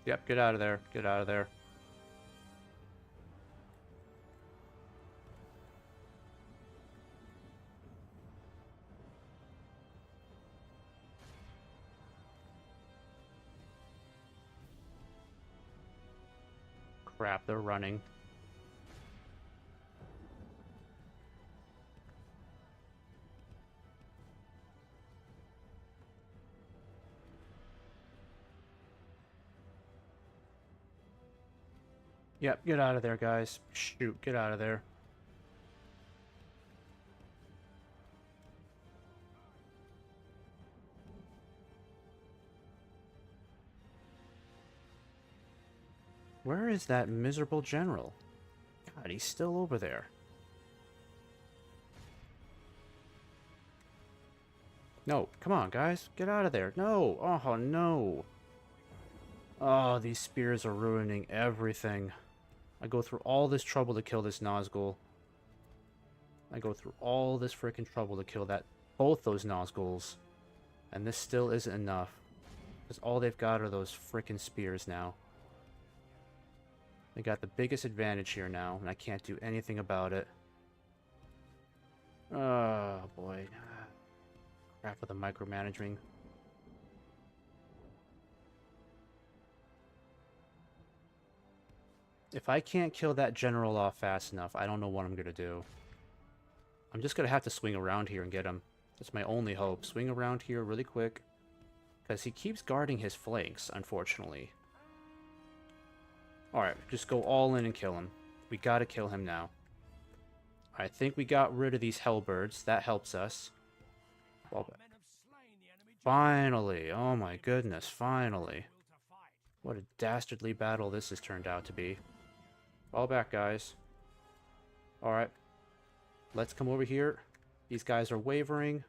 Yep, get out of there. Get out of there. Crap, they're running. Yep, get out of there, guys. Shoot, get out of there. Where is that miserable general? God, he's still over there. No, come on, guys. Get out of there. No. Oh, no. Oh, these spears are ruining everything. I go through all this trouble to kill this Nazgul. I go through all this freaking trouble to kill both those Nazguls. And this still isn't enough. Because all they've got are those freaking spears now. They got the biggest advantage here now, and I can't do anything about it. Oh, boy. Crap with the micromanaging. If I can't kill that general off fast enough, I don't know what I'm going to do. I'm just going to have to swing around here and get him. That's my only hope. Swing around here really quick. Because he keeps guarding his flanks, unfortunately. Alright, just go all in and kill him. We gotta kill him now. I think we got rid of these hellbirds. That helps us. Well, finally! Oh my goodness, finally. What a dastardly battle this has turned out to be. Fall back, guys. Alright. Let's come over here. These guys are wavering.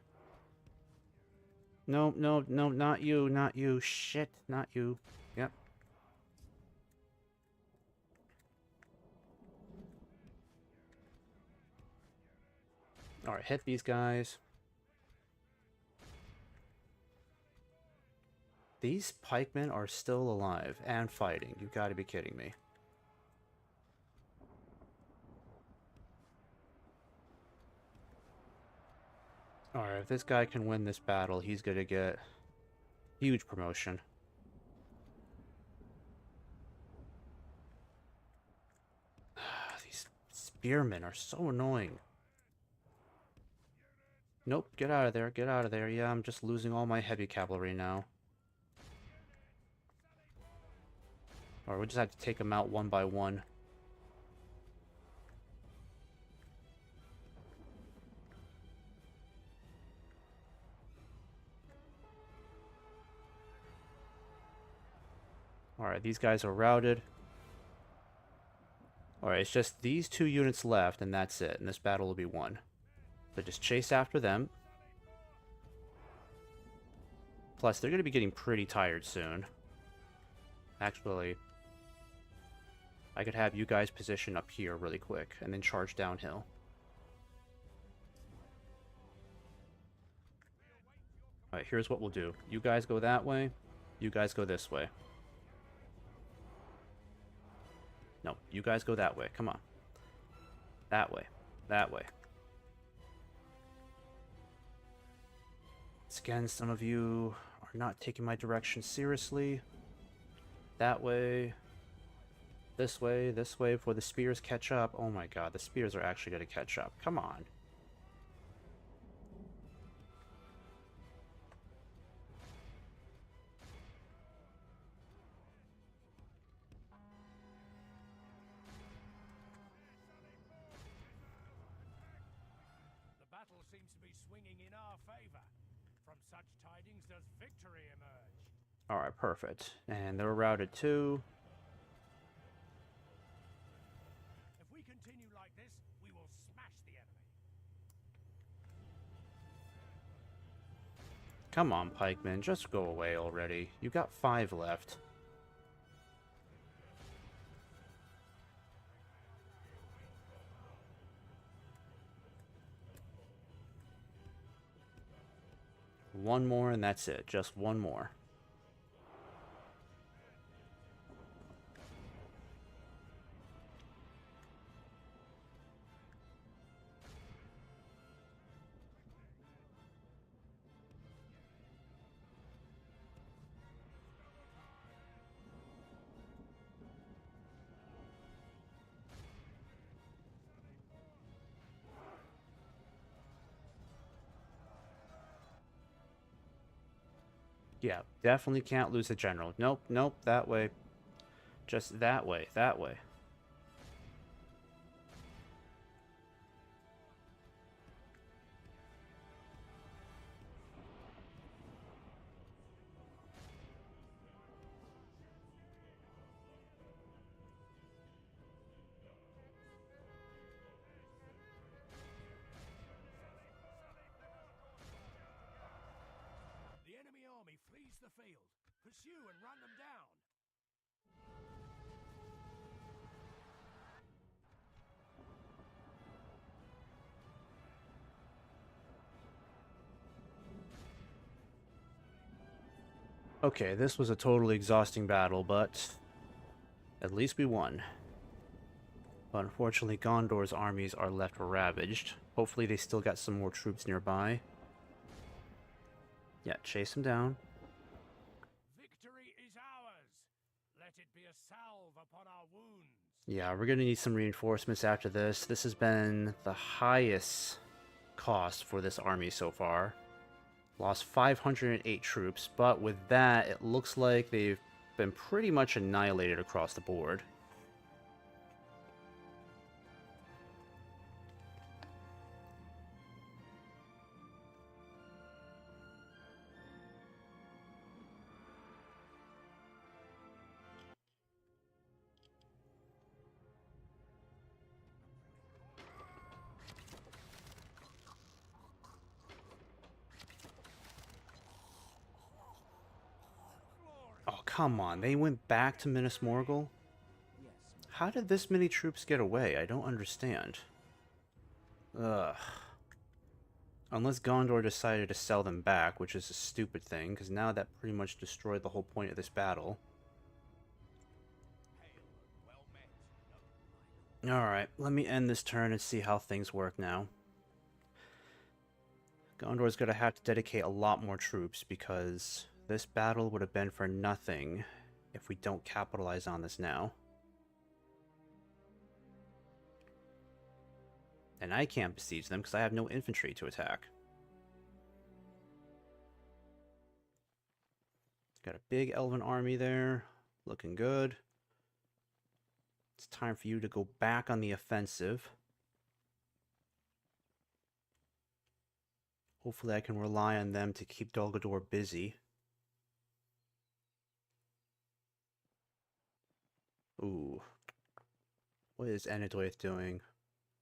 No, no, no, not you, not you. Shit, not you. Yep. Alright, hit these guys. These pikemen are still alive and fighting. You gotta be kidding me. Alright, if this guy can win this battle, he's gonna get huge promotion. These spearmen are so annoying. Nope, get out of there, get out of there. Yeah, I'm just losing all my heavy cavalry now. Or we just have to take them out one by one. Alright, these guys are routed. Alright, it's just these two units left, and that's it. And this battle will be won. So just chase after them. Plus, they're going to be getting pretty tired soon. Actually, I could have you guys position up here really quick, and then charge downhill. Alright, here's what we'll do. You guys go that way. You guys go this way. No, you guys go that way. Come on. That way. That way. Once again, some of you are not taking my direction seriously. That way. This way before the spears catch up. Oh my god, the spears are actually going to catch up. Come on. Seems to be swinging in our favor. From such tidings does victory emerge. Alright, perfect. And they're routed too. If we continue like this, we will smash the enemy. Come on, pikemen, just go away already. You got 5 left. One more and that's it. Just one more. Yeah, definitely can't lose the general. Nope, nope, that way. Just that way, that way. The enemy army flees the field. Pursue and run them down. Okay, this was a totally exhausting battle, but at least we won. But unfortunately, Gondor's armies are left ravaged. Hopefully they still got some more troops nearby. Yeah, chase them down. Victory is ours. Let it be a salve upon our wounds. Yeah, we're gonna need some reinforcements after this. This has been the highest cost for this army so far. Lost 508 troops, but with that, it looks like they've been pretty much annihilated across the board. come on, they went back to Minas Morgul? How did this many troops get away? I don't understand. Ugh. Unless Gondor decided to sell them back, which is a stupid thing, because now that pretty much destroyed the whole point of this battle. Alright, let me end this turn and see how things work now. Gondor's going to have to dedicate a lot more troops, because this battle would have been for nothing if we don't capitalize on this now. And I can't besiege them because I have no infantry to attack. Got a big elven army there. Looking good. It's time for you to go back on the offensive. Hopefully I can rely on them to keep Dol Guldur busy. Ooh. What is Enedwaith doing?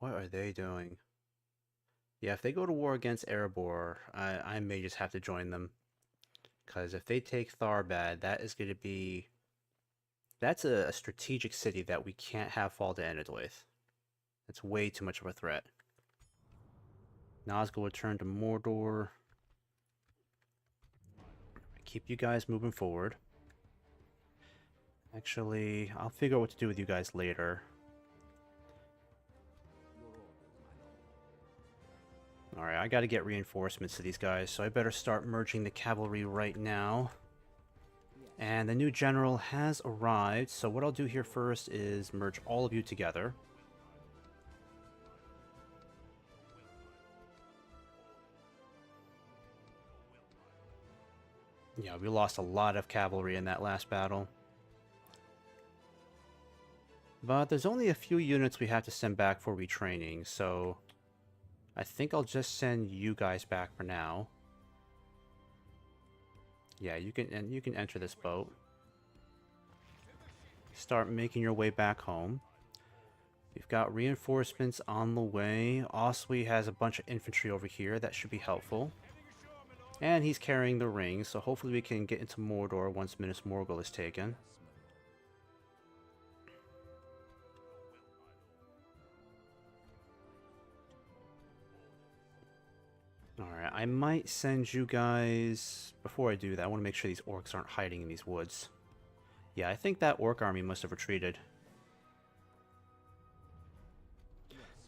What are they doing? Yeah, if they go to war against Erebor, I may just have to join them. Because if they take Tharbad, that is going to be... That's a strategic city that we can't have fall to Enedwaith. That's way too much of a threat. Nazgul will turn to Mordor. Keep you guys moving forward. Actually, I'll figure out what to do with you guys later. Alright, I gotta get reinforcements to these guys, so I better start merging the cavalry right now. And the new general has arrived, so what I'll do here first is merge all of you together. Yeah, we lost a lot of cavalry in that last battle. But there's only a few units we have to send back for retraining, so I think I'll just send you guys back for now. Yeah, you can enter this boat. Start making your way back home. We've got reinforcements on the way. Oswy has a bunch of infantry over here. That should be helpful. And he's carrying the ring, so hopefully we can get into Mordor once Minas Morgul is taken. Alright, I might send you guys... Before I do that, I want to make sure these orcs aren't hiding in these woods. Yeah, I think that orc army must have retreated.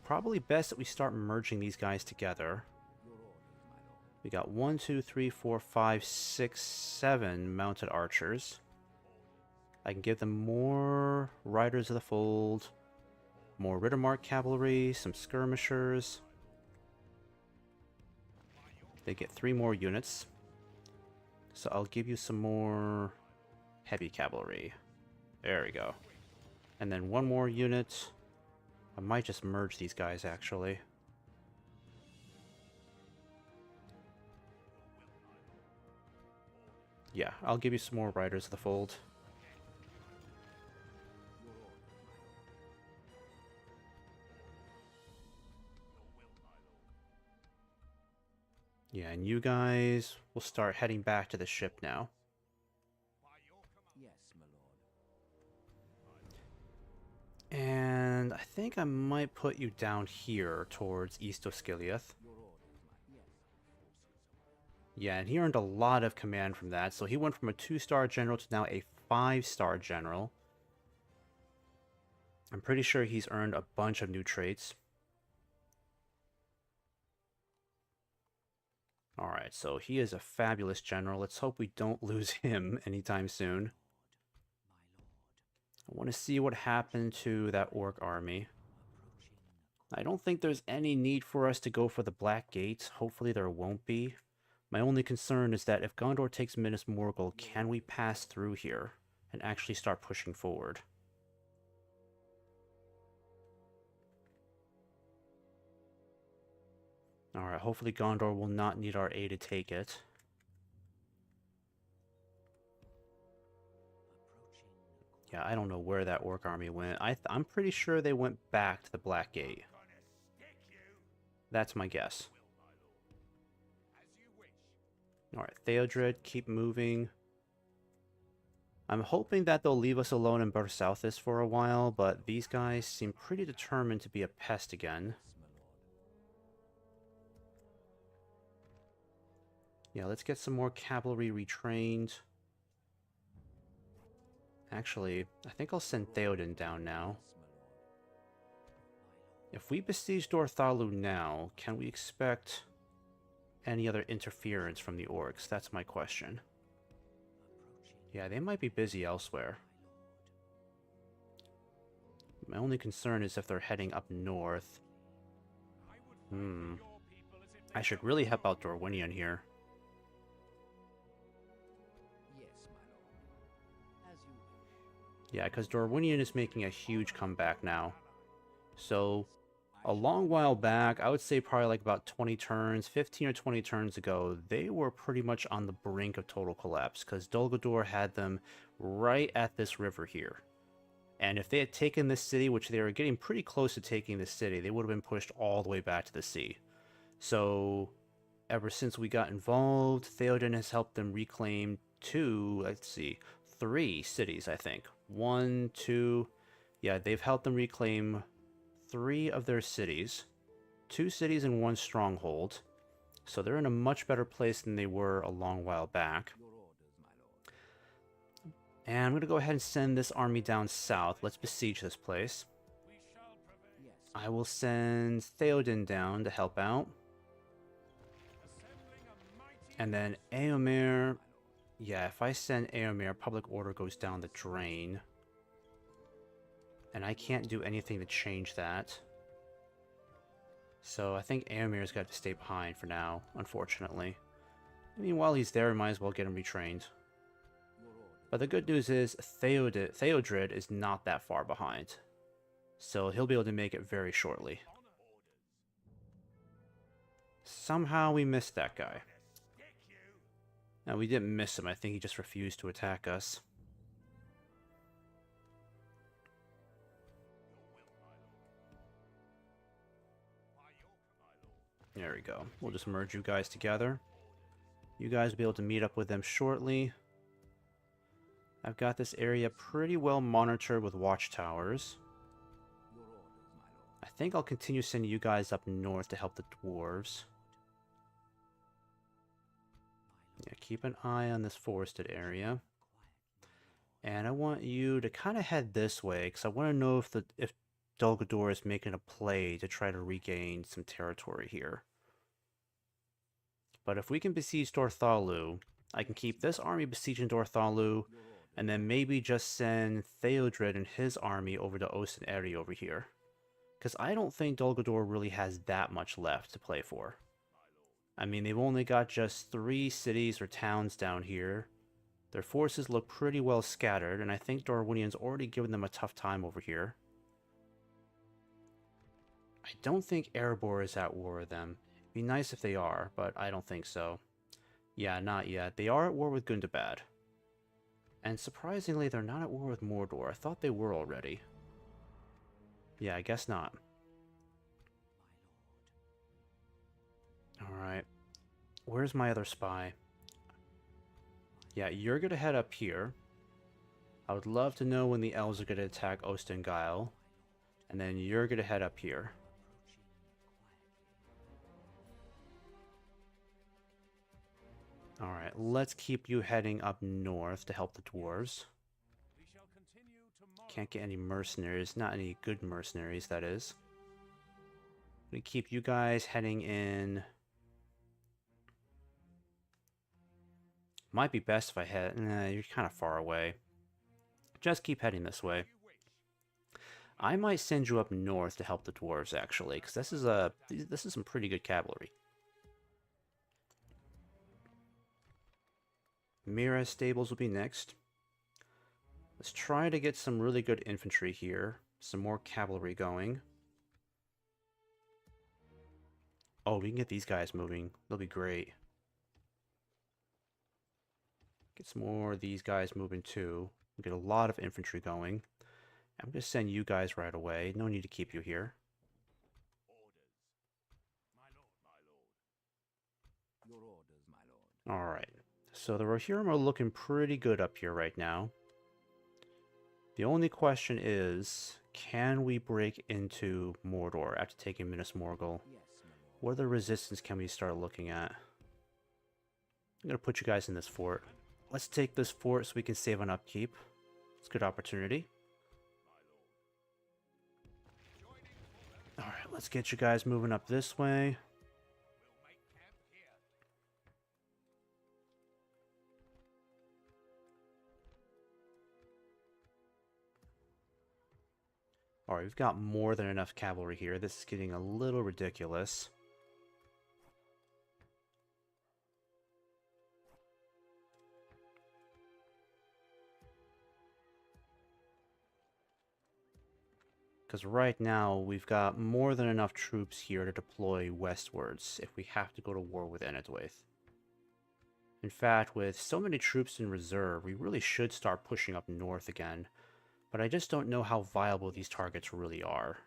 Probably best that we start merging these guys together. We got 1, 2, 3, 4, 5, 6, 7 mounted archers. I can give them more Riders of the Fold, more Riddermark cavalry, some skirmishers. They get 3 more units. So I'll give you some more heavy cavalry. There we go. And then 1 more unit. I might just merge these guys, actually. Yeah, I'll give you some more Riders of the Fold. Yeah, and you guys will start heading back to the ship now. Yes, my lord. And I think I might put you down here towards East Osgiliath. Yeah, and he earned a lot of command from that, so he went from a 2-star general to now a 5-star general. I'm pretty sure he's earned a bunch of new traits. Alright, so he is a fabulous general. Let's hope we don't lose him anytime soon. I want to see what happened to that orc army. I don't think there's any need for us to go for the Black Gate. Hopefully there won't be. My only concern is that if Gondor takes Minas Morgul, can we pass through here and actually start pushing forward? Alright, hopefully Gondor will not need our aid to take it. Yeah, I don't know where that orc army went. I'm pretty sure they went back to the Black Gate. That's my guess. Alright, Theodred, keep moving. I'm hoping that they'll leave us alone in Butter Southis for a while, but these guys seem pretty determined to be a pest again. Yeah, let's get some more cavalry retrained. Actually, I think I'll send Theoden down now. If we besiege Dorthalu now, can we expect any other interference from the orcs? That's my question. Yeah, they might be busy elsewhere. My only concern is if they're heading up north. I should really help out Dorwinion here. Yes, my lord. As you wish. Yeah, because Dorwinion is making a huge comeback now. So, a long while back, I would say probably like about 20 turns, 15 or 20 turns ago, they were pretty much on the brink of total collapse, because Dol Guldur had them right at this river here. And if they had taken this city, which they were getting pretty close to taking this city, they would have been pushed all the way back to the sea. So, ever since we got involved, Theoden has helped them reclaim three cities, I think. 1, 2, yeah, they've helped them reclaim 3 of their cities. 2 cities and 1 stronghold. So they're in a much better place than they were a long while back. Your orders, my lord. And I'm going to go ahead and send this army down south. Let's besiege this place. We shall prevail. Yes. I will send Theoden down to help out. Assembling a mighty And then Eomer... Yeah, if I send Eomer, public order goes down the drain. And I can't do anything to change that. So I think Eomer's got to stay behind for now, unfortunately. I mean, while he's there, we might as well get him retrained. Your orders. But the good news is, Theodred is not that far behind. So he'll be able to make it very shortly. Somehow we missed that guy. Now, we didn't miss him. I think he just refused to attack us. There we go. We'll just merge you guys together. You guys will be able to meet up with them shortly. I've got this area pretty well monitored with watchtowers. Your orders, my lord. I think I'll continue sending you guys up north to help the dwarves. Yeah, keep an eye on this forested area. And I want you to kind of head this way, because I want to know if Dol Guldur is making a play to try to regain some territory here. But if we can besiege Dorthalu, I can keep this army besieging Dorthalu, and then maybe just send Theodred and his army over to Osten Eri over here. Because I don't think Dol Guldur really has that much left to play for. I mean, they've only got just 3 cities or towns down here. Their forces look pretty well scattered, and I think Dorwinian's already given them a tough time over here. I don't think Erebor is at war with them. It'd be nice if they are, but I don't think so. Yeah, not yet. They are at war with Gundabad. And surprisingly, they're not at war with Mordor. I thought they were already. Yeah, I guess not. Alright. Where's my other spy? Yeah, you're gonna head up here. I would love to know when the elves are gonna attack Ostengile. And then you're gonna head up here. Alright, let's keep you heading up north to help the dwarves. We shall continue tomorrow. Can't get any mercenaries, not any good mercenaries, that is. We keep you guys heading in. Might be best if I head. Nah, you're kind of far away. Just keep heading this way. I might send you up north to help the dwarves, actually, because this is some pretty good cavalry. Mira stables will be next. Let's try to get some really good infantry here. Some more cavalry going. Oh, we can get these guys moving. They'll be great. Get some more of these guys moving too. We get a lot of infantry going. I'm going to send you guys right away. No need to keep you here. Your orders, my lord. Alright. So the Rohirrim are looking pretty good up here right now. The only question is, can we break into Mordor after taking Minas Morgul? Yes, my lord. What other resistance can we start looking at? I'm going to put you guys in this fort. Let's take this fort so we can save on upkeep. It's a good opportunity. Alright, let's get you guys moving up this way. Alright, we've got more than enough cavalry here. This is getting a little ridiculous. Because right now, we've got more than enough troops here to deploy westwards if we have to go to war with Enedwaith. In fact, with so many troops in reserve, we really should start pushing up north again. But I just don't know how viable these targets really are.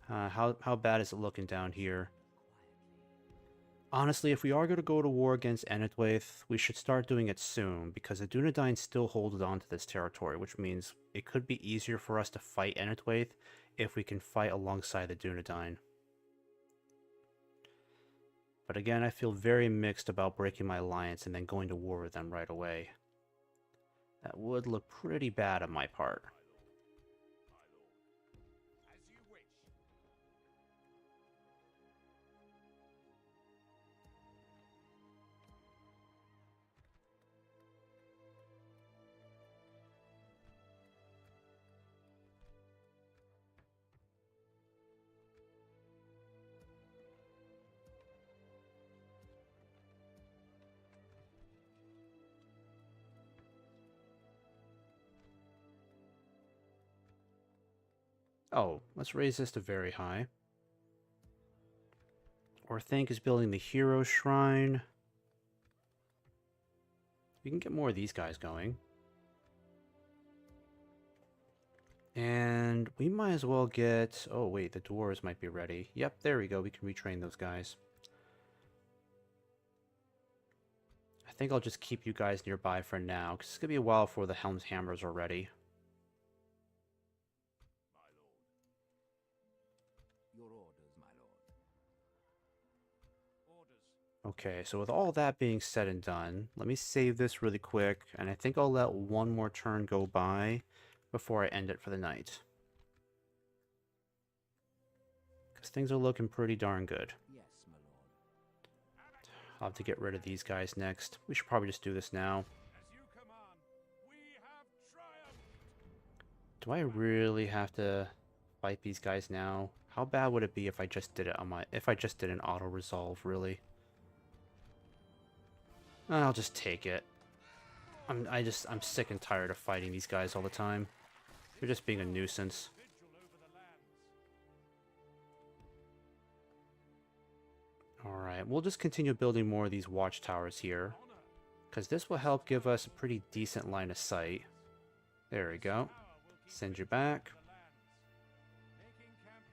How bad is it looking down here? Honestly, if we are going to go to war against Enedwaith, we should start doing it soon, because the Dunedain still hold on to this territory, which means it could be easier for us to fight Enedwaith if we can fight alongside the Dunedain. But again, I feel very mixed about breaking my alliance and then going to war with them right away. That would look pretty bad on my part. Oh, let's raise this to very high. Orthanc is building the Hero Shrine. We can get more of these guys going. And we might as well get... Oh, wait, the dwarves might be ready. Yep, there we go. We can retrain those guys. I think I'll just keep you guys nearby for now, because it's going to be a while before the Helm's Hammers are ready. Your orders, my lord. Orders. Okay, so with all that being said and done, let me save this really quick, and I think I'll let one more turn go by before I end it for the night. Because things are looking pretty darn good. Yes, my lord. I'll have to get rid of these guys next. We should probably just do this now. As you command, we have triumphed. Do I really have to fight these guys now? How bad would it be if I just did it on my... if I just did an auto-resolve, really? I'll just take it. I'm sick and tired of fighting these guys all the time. They're just being a nuisance. Vigil over the lands. Alright, we'll just continue building more of these watchtowers here, because this will help give us a pretty decent line of sight. There we go. Send you back. Making camp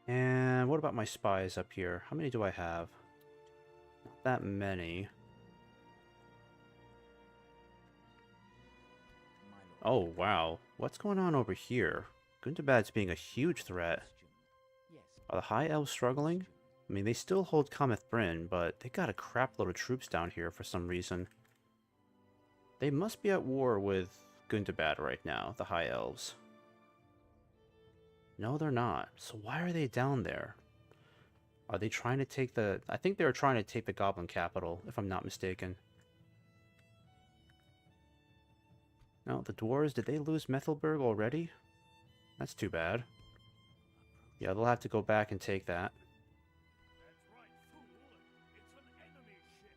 here. And what about my spies up here? How many do I have? Not that many. My lord. Oh, wow. What's going on over here? Gundabad's being a huge threat. Question. Yes. Are the High Elves struggling? I mean, they still hold Cometh Bryn, but they got a crap load of troops down here for some reason. They must be at war with Gundabad right now, the High Elves. No, they're not. So why are they down there? Are they trying to take the... I think they were trying to take the Goblin capital, if I'm not mistaken. No, the dwarves, did they lose Methelburg already? That's too bad. Yeah, they'll have to go back and take that. That's right, fool. It's an enemy ship.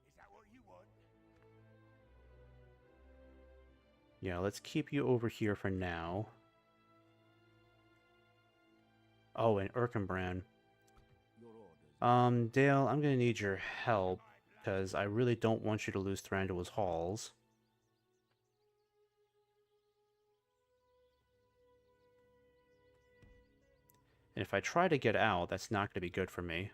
Is that what you want? Yeah, let's keep you over here for now. Oh, and Erkenbrand. Your orders. Dale, I'm gonna need your help, because I really don't want you to lose Thranduil's halls. And if I try to get out, that's not going to be good for me.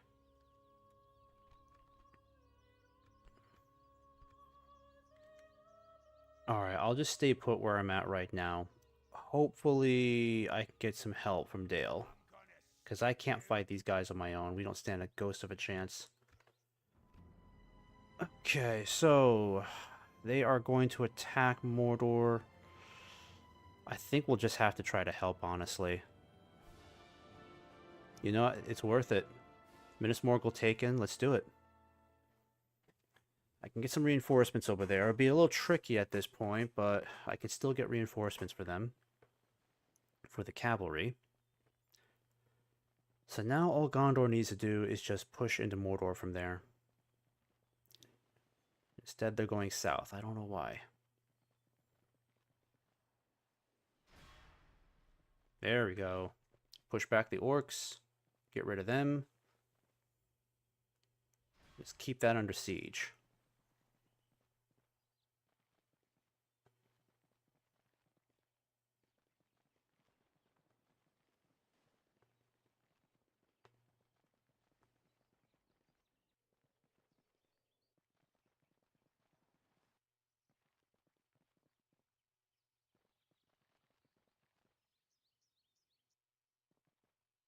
Alright, I'll just stay put where I'm at right now. Hopefully, I can get some help from Dale. Because I can't fight these guys on my own. We don't stand a ghost of a chance. Okay, so... they are going to attack Mordor. I think we'll just have to try to help, honestly. You know what? It's worth it. Minas Morgul taken. Let's do it. I can get some reinforcements over there. It'll be a little tricky at this point, but I can still get reinforcements for them. For the cavalry. So now all Gondor needs to do is just push into Mordor from there. Instead, they're going south. I don't know why. There we go. Push back the orcs. Get rid of them. Just keep that under siege.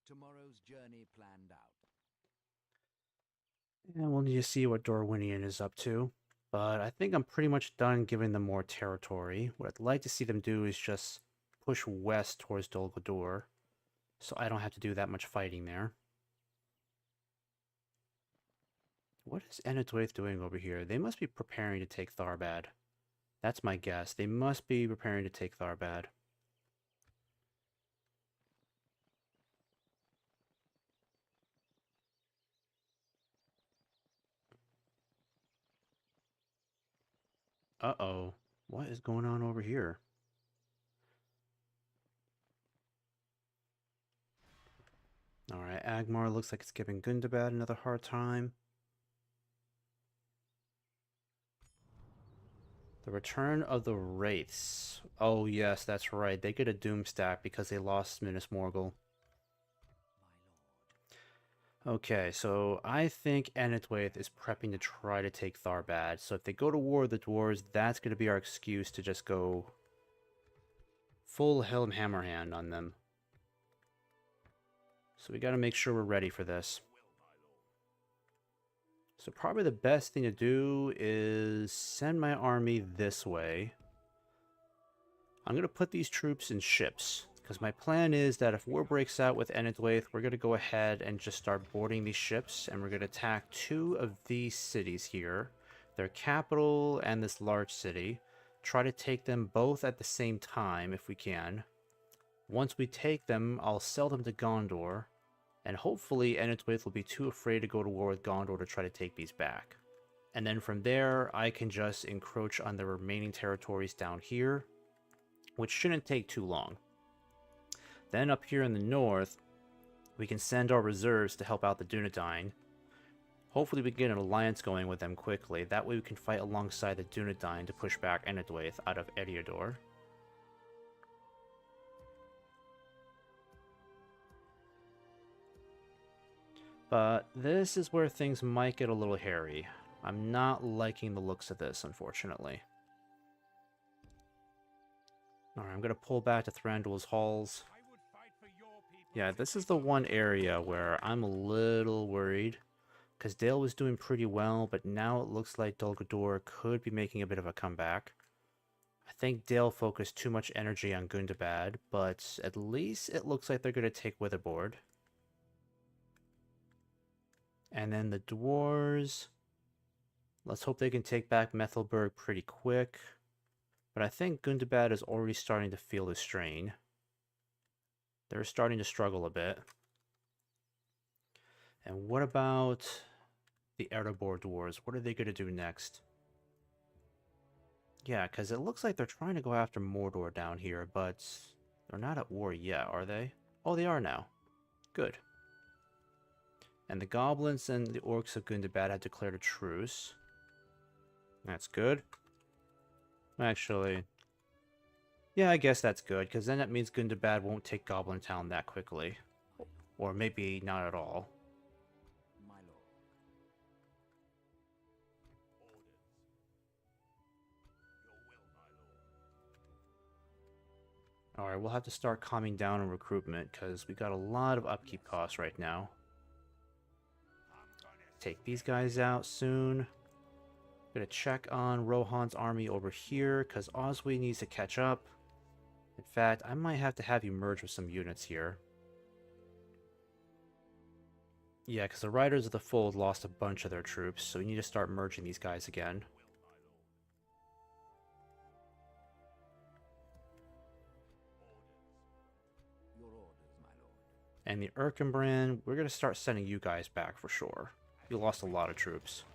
Tomorrow's journey planned out. And we'll need to see what Dorwinion is up to. But I think I'm pretty much done giving them more territory. What I'd like to see them do is just push west towards Dol Guldur, so I don't have to do that much fighting there. What is Enedwaith doing over here? They must be preparing to take Tharbad. That's my guess. They must be preparing to take Tharbad. Uh-oh. What is going on over here? Alright, Agmar looks like it's giving Gundabad another hard time. The return of the Wraiths. Oh yes, that's right. They get a doom stack because they lost Minas Morgul. Okay, so I think Enedwaith is prepping to try to take Tharbad. So if they go to war with the dwarves, that's going to be our excuse to just go full Helm Hammerhand on them. So we got to make sure we're ready for this. So probably the best thing to do is send my army this way. I'm going to put these troops in ships, because my plan is that if war breaks out with Enedwaith, we're going to go ahead and just start boarding these ships, and we're going to attack two of these cities here, their capital and this large city. Try to take them both at the same time if we can. Once we take them, I'll sell them to Gondor, and hopefully Enedwaith will be too afraid to go to war with Gondor to try to take these back. And then from there, I can just encroach on the remaining territories down here, which shouldn't take too long. Then up here in the north, we can send our reserves to help out the Dunedain. Hopefully we can get an alliance going with them quickly. That way we can fight alongside the Dunedain to push back Enedwaith out of Eriador. But this is where things might get a little hairy. I'm not liking the looks of this, unfortunately. Alright, I'm going to pull back to Thranduil's Halls. Yeah, this is the one area where I'm a little worried. Because Dale was doing pretty well, but now it looks like Dol Guldur could be making a bit of a comeback. I think Dale focused too much energy on Gundabad, but at least it looks like they're going to take Witherboard. And then the dwarves, let's hope they can take back Methelburg pretty quick. But I think Gundabad is already starting to feel the strain. They're starting to struggle a bit. And what about the Erebor dwarves? What are they going to do next? Yeah, because it looks like they're trying to go after Mordor down here, but they're not at war yet, are they? Oh, they are now. Good. And the goblins and the orcs of Gundabad had declared a truce. That's good. Actually, yeah, I guess that's good, because then that means Gundabad won't take Goblin Town that quickly. Or maybe not at all. My lord. Alright, we'll have to start calming down on recruitment, because we got a lot of upkeep costs right now. Take these guys out soon. Gonna check on Rohan's army over here, because Oswe needs to catch up. In fact, I might have to have you merge with some units here. Yeah, because the Riders of the Fold lost a bunch of their troops, so we need to start merging these guys again. Your orders, my lord. And the Erkenbrand, we're going to start sending you guys back for sure. You lost a lot of troops.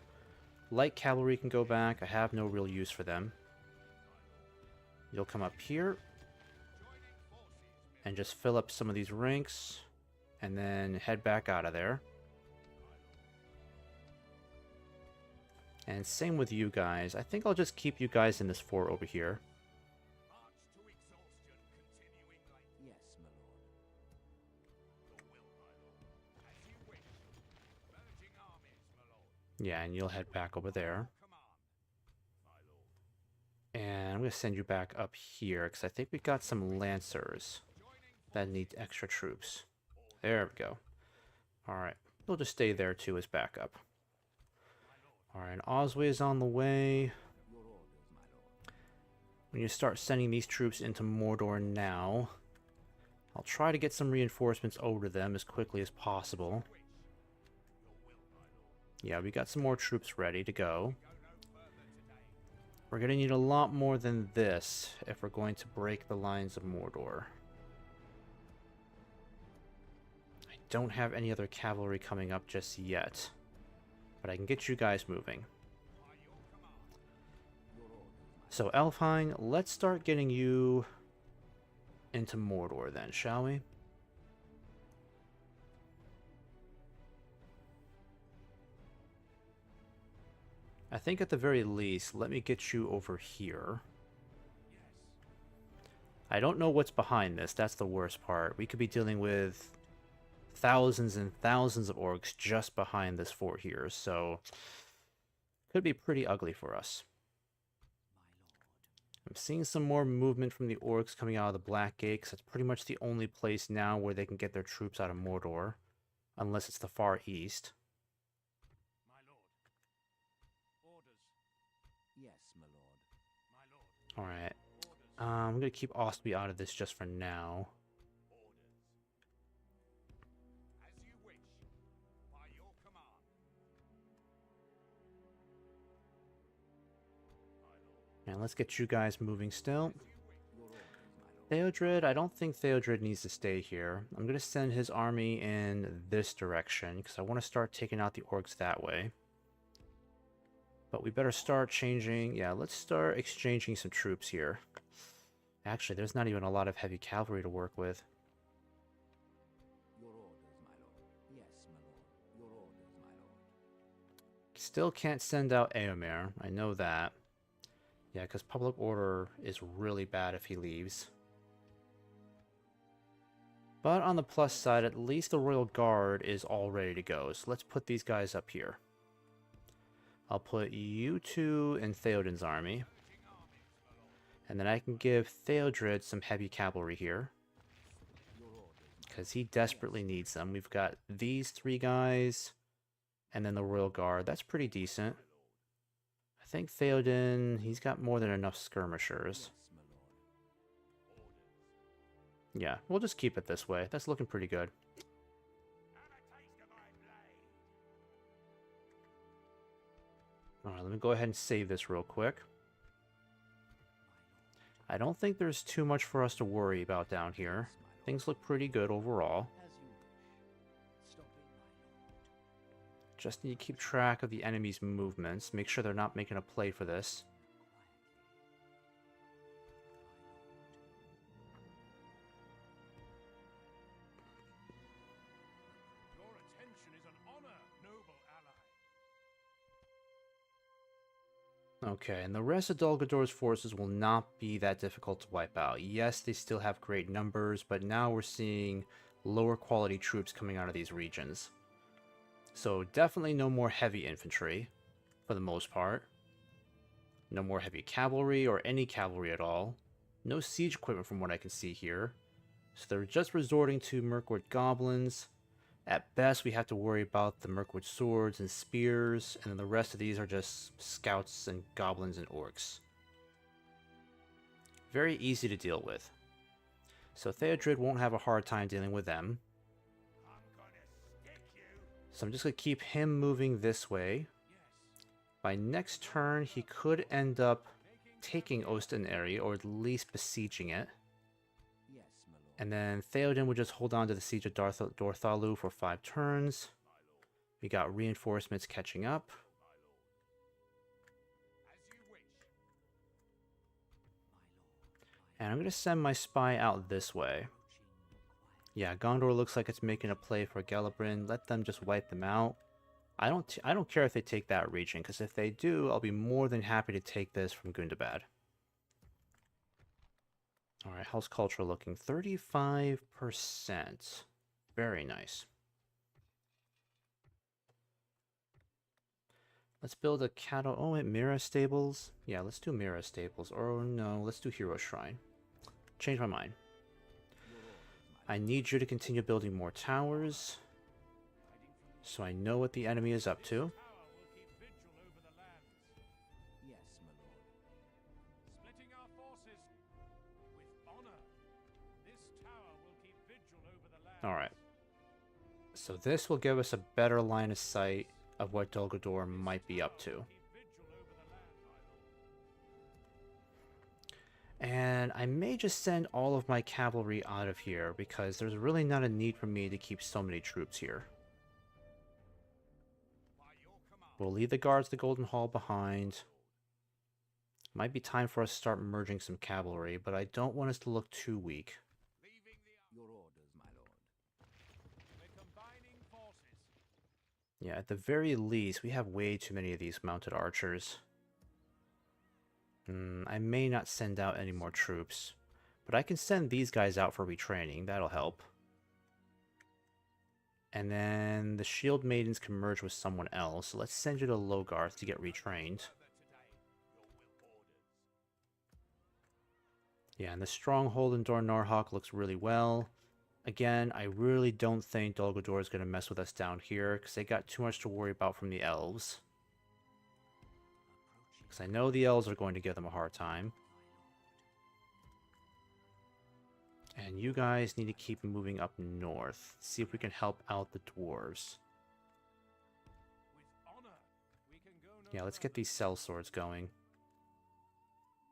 Light cavalry can go back. I have no real use for them. You'll come up here and just fill up some of these ranks and then head back out of there. And same with you guys. I think I'll just keep you guys in this fort over here. Yes, my lord. Yeah, and you'll head back over there. And I'm going to send you back up here, because I think we got some Lancers that need extra troops. There we go. Alright, we'll just stay there too as backup. Alright, Oswe is on the way. Your orders, my lord. When you start sending these troops into Mordor now, I'll try to get some reinforcements over to them as quickly as possible. Yeah, we got some more troops ready to go. We're going to need a lot more than this if we're going to break the lines of Mordor. I don't have any other cavalry coming up just yet, but I can get you guys moving. So Elfheim, let's start getting you into Mordor then, shall we? I think at the very least, let me get you over here. I don't know what's behind this, that's the worst part. We could be dealing with thousands and thousands of orcs just behind this fort here, so could be pretty ugly for us. I'm seeing some more movement from the orcs coming out of the Black Gate, because that's pretty much the only place now where they can get their troops out of Mordor, unless it's the far east. Yes, my lord. Alright. I'm going to keep Ostby out of this just for now. And let's get you guys moving still. Theodred, I don't think Theodred needs to stay here. I'm going to send his army in this direction, because I want to start taking out the orcs that way. But we better start changing... Yeah, let's start exchanging some troops here. Actually, there's not even a lot of heavy cavalry to work with. Your orders, my lord. Yes, my lord. Your orders, my lord. Still can't send out Eomer. I know that. Yeah, because public order is really bad if he leaves. But on the plus side, at least the Royal Guard is all ready to go. So let's put these guys up here. I'll put you two in Theoden's army. And then I can give Theodred some heavy cavalry here, because he desperately needs them. We've got these three guys, and then the Royal Guard. That's pretty decent. I think Theoden, he's got more than enough skirmishers. Yeah, we'll just keep it this way. That's looking pretty good. Alright, let me go ahead and save this real quick. I don't think there's too much for us to worry about down here. Things look pretty good overall. As you wish. Stopping, my lord. Just need to keep track of the enemy's movements. Make sure they're not making a play for this. Your attention is an honor, noble ally. Okay, and the rest of Dol Gulduar's forces will not be that difficult to wipe out. Yes, they still have great numbers, but now we're seeing lower quality troops coming out of these regions. So definitely no more heavy infantry, for the most part. No more heavy cavalry or any cavalry at all. No siege equipment from what I can see here. So they're just resorting to Mirkwood goblins. At best, we have to worry about the Mirkwood swords and spears, and then the rest of these are just scouts and goblins and orcs. Very easy to deal with. So Theodred won't have a hard time dealing with them. So I'm just going to keep him moving this way. By next turn, he could end up taking Ostenary, or at least besieging it. Yes, my lord. And then Theoden would just hold on to the siege of Dorthalu for 5 turns. We got reinforcements catching up. And I'm going to send my spy out this way. Yeah, Gondor looks like it's making a play for Gelebrin. Let them just wipe them out. I don't care if they take that region, because if they do, I'll be more than happy to take this from Gundabad. Alright, how's culture looking? 35%. Very nice. Let's build a cattle... Oh, wait, Mira Stables? Yeah, let's do Mira Stables. Or no, let's do Hero Shrine. Change my mind. I need you to continue building more towers, so I know what the enemy is up to. Yes, my lord. Splitting our forces with honor. This tower will keep vigil over the land. Alright. So this will give us a better line of sight of what Dol Guldur might be up to. And I may just send all of my cavalry out of here, because there's really not a need for me to keep so many troops here. We'll leave the guards the Golden Hall behind. Might be time for us to start merging some cavalry, but I don't want us to look too weak. Your orders, my lord. We're combining forces. Yeah, at the very least, we have way too many of these mounted archers. I may not send out any more troops, but I can send these guys out for retraining. That'll help. And then the Shield Maidens can merge with someone else. So let's send you to Logarth to get retrained. Yeah, and the Stronghold in Dor Norhok looks really well. Again, I really don't think Dol Guldur is going to mess with us down here, because they got too much to worry about from the elves. Because I know the elves are going to give them a hard time. And you guys need to keep moving up north. See if we can help out the dwarves. With honor, we can go no Yeah, let's get further. these cell swords going.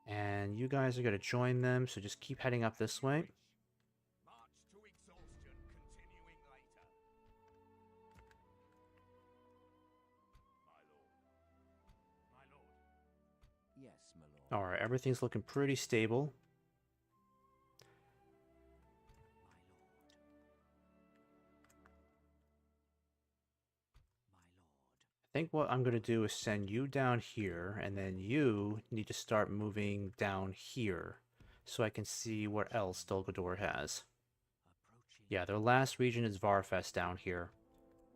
And you guys are going to join them, so just keep heading up this way. March to exhaustion, continuing later. My lord. Yes, my lord. Alright, everything's looking pretty stable. I think what I'm going to do is send you down here, and then you need to start moving down here, so I can see what else Dol Guldur has. Yeah, their last region is Varfest down here.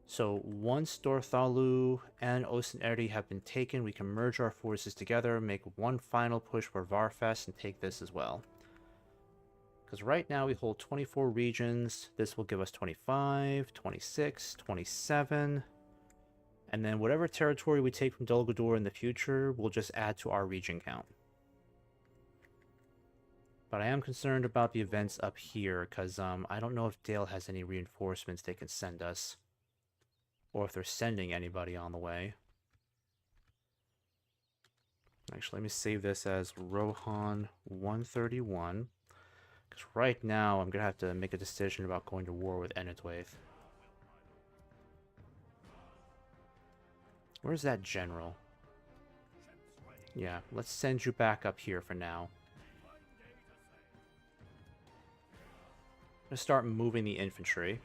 So once Dorthalu and Ostenary have been taken, we can merge our forces together, make one final push for Varfest, and take this as well. Because right now we hold 24 regions. This will give us 25, 26, 27... And then whatever territory we take from Dol Guldur in the future, we'll just add to our region count. But I am concerned about the events up here, because I don't know if Dale has any reinforcements they can send us. Or if they're sending anybody on the way. Actually, let me save this as Rohan 131. Because right now, I'm going to have to make a decision about going to war with Enedwaith. Where's that general? Yeah, let's send you back up here for now. I'm going to start moving the infantry.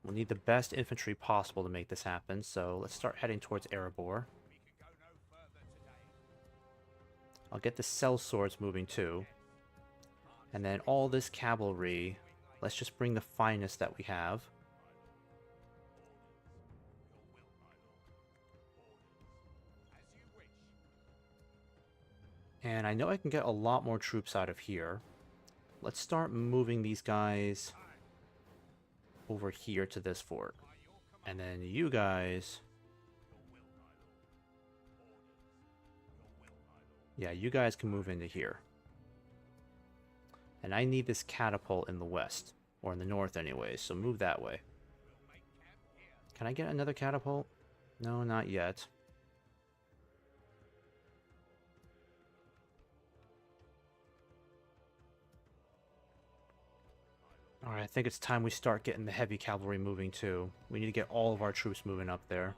We'll need the best infantry possible to make this happen, so let's start heading towards Erebor. I'll get the cell swords moving too. And then all this cavalry Let's just bring the finest that we have. And I know I can get a lot more troops out of here. Let's start moving these guys over here to this fort. And then you guys... Yeah, you guys can move into here. And I need this catapult in the west. Or in the north anyway, so move that way. Can I get another catapult? No, not yet. Alright, I think it's time we start getting the heavy cavalry moving too. We need to get all of our troops moving up there.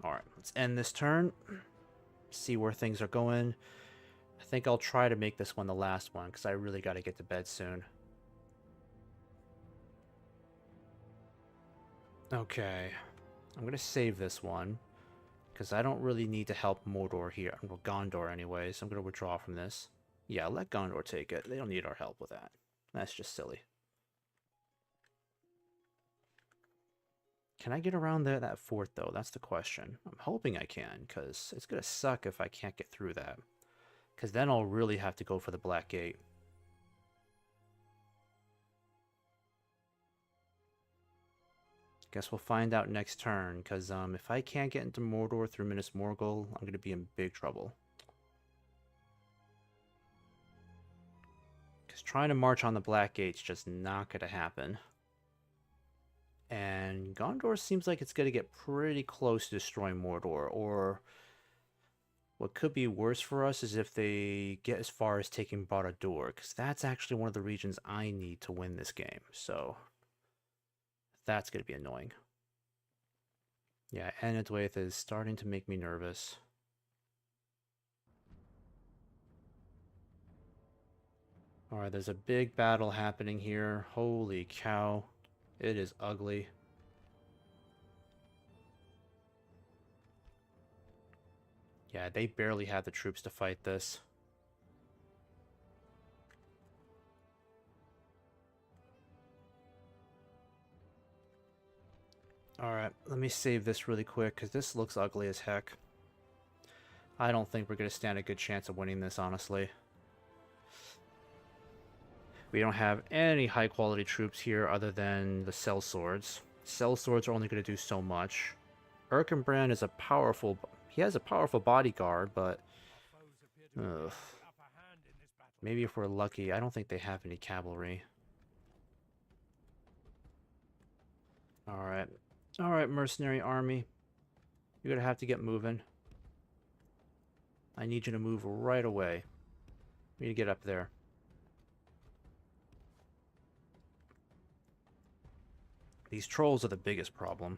Alright, let's end this turn. See where things are going. I think I'll try to make this one the last one, because I really got to get to bed soon. Okay. I'm going to save this one, because I don't really need to help Mordor here. Well, Gondor anyway, so I'm going to withdraw from this. Yeah, let Gondor take it. They don't need our help with that. That's just silly. Can I get around that fort, though? That's the question. I'm hoping I can, because it's going to suck if I can't get through that. Because then I'll really have to go for the Black Gate. Guess we'll find out next turn, because if I can't get into Mordor through Minas Morgul, I'm going to be in big trouble. Because trying to march on the Black Gate's just not going to happen. And Gondor seems like it's going to get pretty close to destroying Mordor, or what could be worse for us is if they get as far as taking Barad-dûr, because that's actually one of the regions I need to win this game, so that's going to be annoying. Yeah, Enedwaith is starting to make me nervous. Alright, there's a big battle happening here. Holy cow. It is ugly. Yeah, they barely have the troops to fight this. Alright, let me save this really quick, because this looks ugly as heck. I don't think we're going to stand a good chance of winning this, honestly. We don't have any high-quality troops here other than the sellswords. Sellswords are only going to do so much. Erkenbrand is a powerful... He has a powerful bodyguard, but... Ugh. Maybe if we're lucky. I don't think they have any cavalry. Alright. Alright, mercenary army. You're going to have to get moving. I need you to move right away. We need to get up there. These trolls are the biggest problem.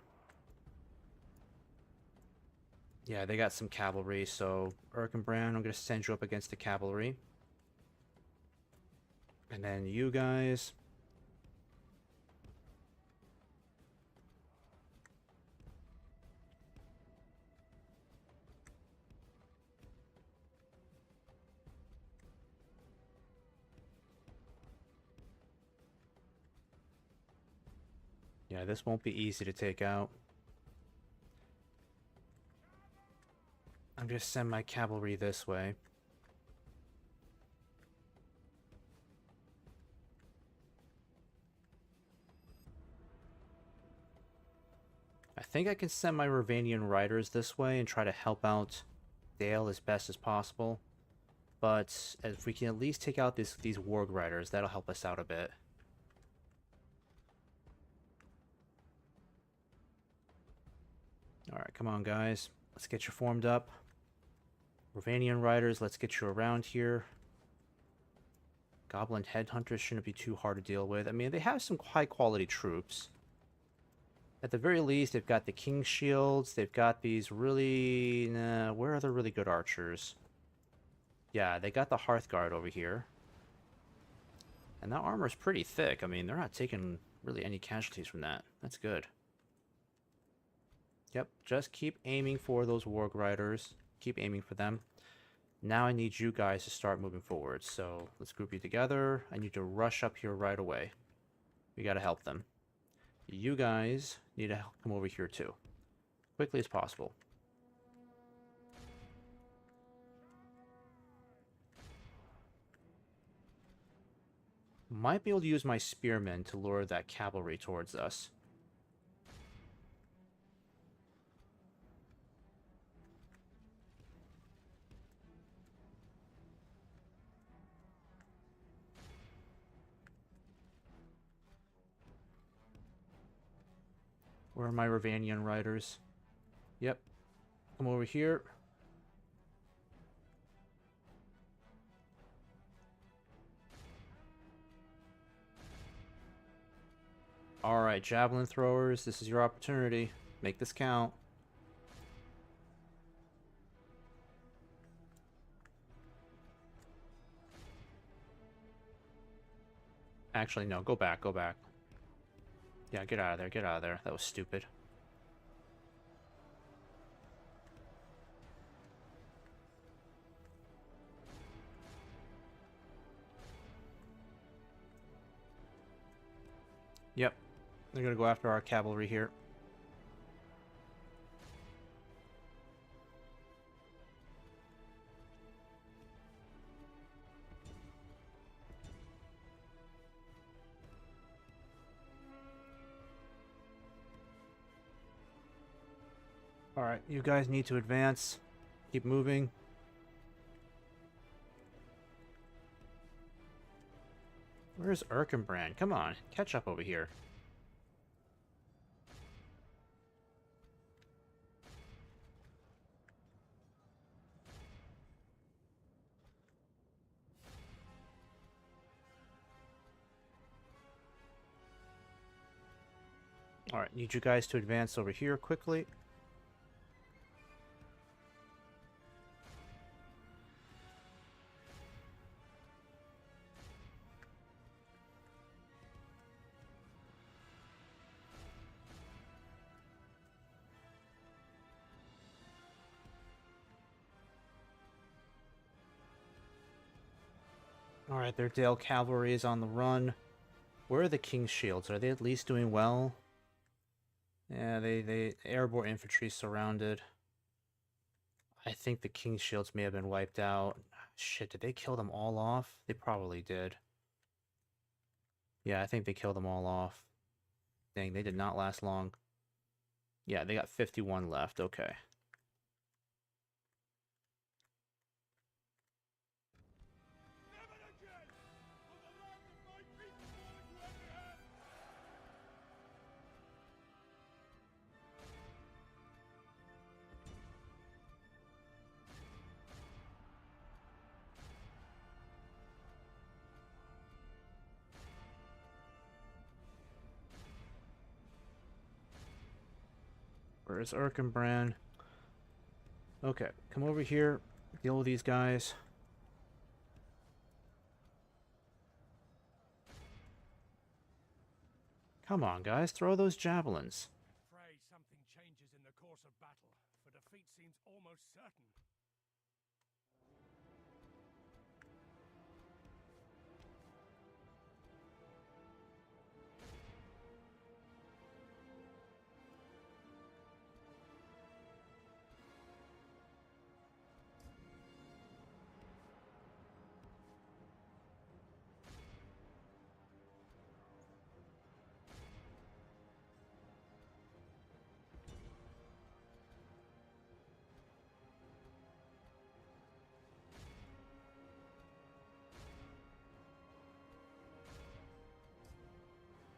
Yeah, they got some cavalry, so Erkenbrand, I'm going to send you up against the cavalry. And then you guys... Yeah, this won't be easy to take out. I'm going to send my cavalry this way. I think I can send my Ravanian riders this way and try to help out Dale as best as possible. But if we can at least take out these warg riders, that'll help us out a bit. Alright, come on guys. Let's get you formed up. Ravanian riders, let's get you around here. Goblin headhunters shouldn't be too hard to deal with. I mean, they have some high quality troops. At the very least, they've got the King's Shields. They've got these really... Nah, where are the really good archers? Yeah, they got the Hearthguard over here. And that armor's pretty thick. I mean, they're not taking really any casualties from that. That's good. Yep, just keep aiming for those Warg Riders. Keep aiming for them. Now I need you guys to start moving forward. So let's group you together. I need to rush up here right away. We gotta help them. You guys need to come over here too. Quickly as possible. Might be able to use my spearmen to lure that cavalry towards us. Where are my Ravanian riders? Yep. Come over here. Alright, javelin throwers, this is your opportunity. Make this count. Actually, no, go back, go back. Yeah, get out of there, get out of there. That was stupid. Yep. They're gonna go after our cavalry here. Alright, you guys need to advance. Keep moving. Where's Erkenbrand? Come on, catch up over here. Alright, need you guys to advance over here quickly. Alright, their Dale cavalry is on the run. Where are the King's Shields? Are they at least doing well? Yeah, they airborne infantry surrounded. I think the King's Shields may have been wiped out. Shit, did they kill them all off? They probably did. Yeah, I think they killed them all off. Dang, they did not last long. Yeah, they got 51 left. Okay. Where's Erkenbrand? Okay, come over here. Deal with these guys. Come on, guys. Throw those javelins. Pray something changes in the course of battle, for defeat seems almost certain.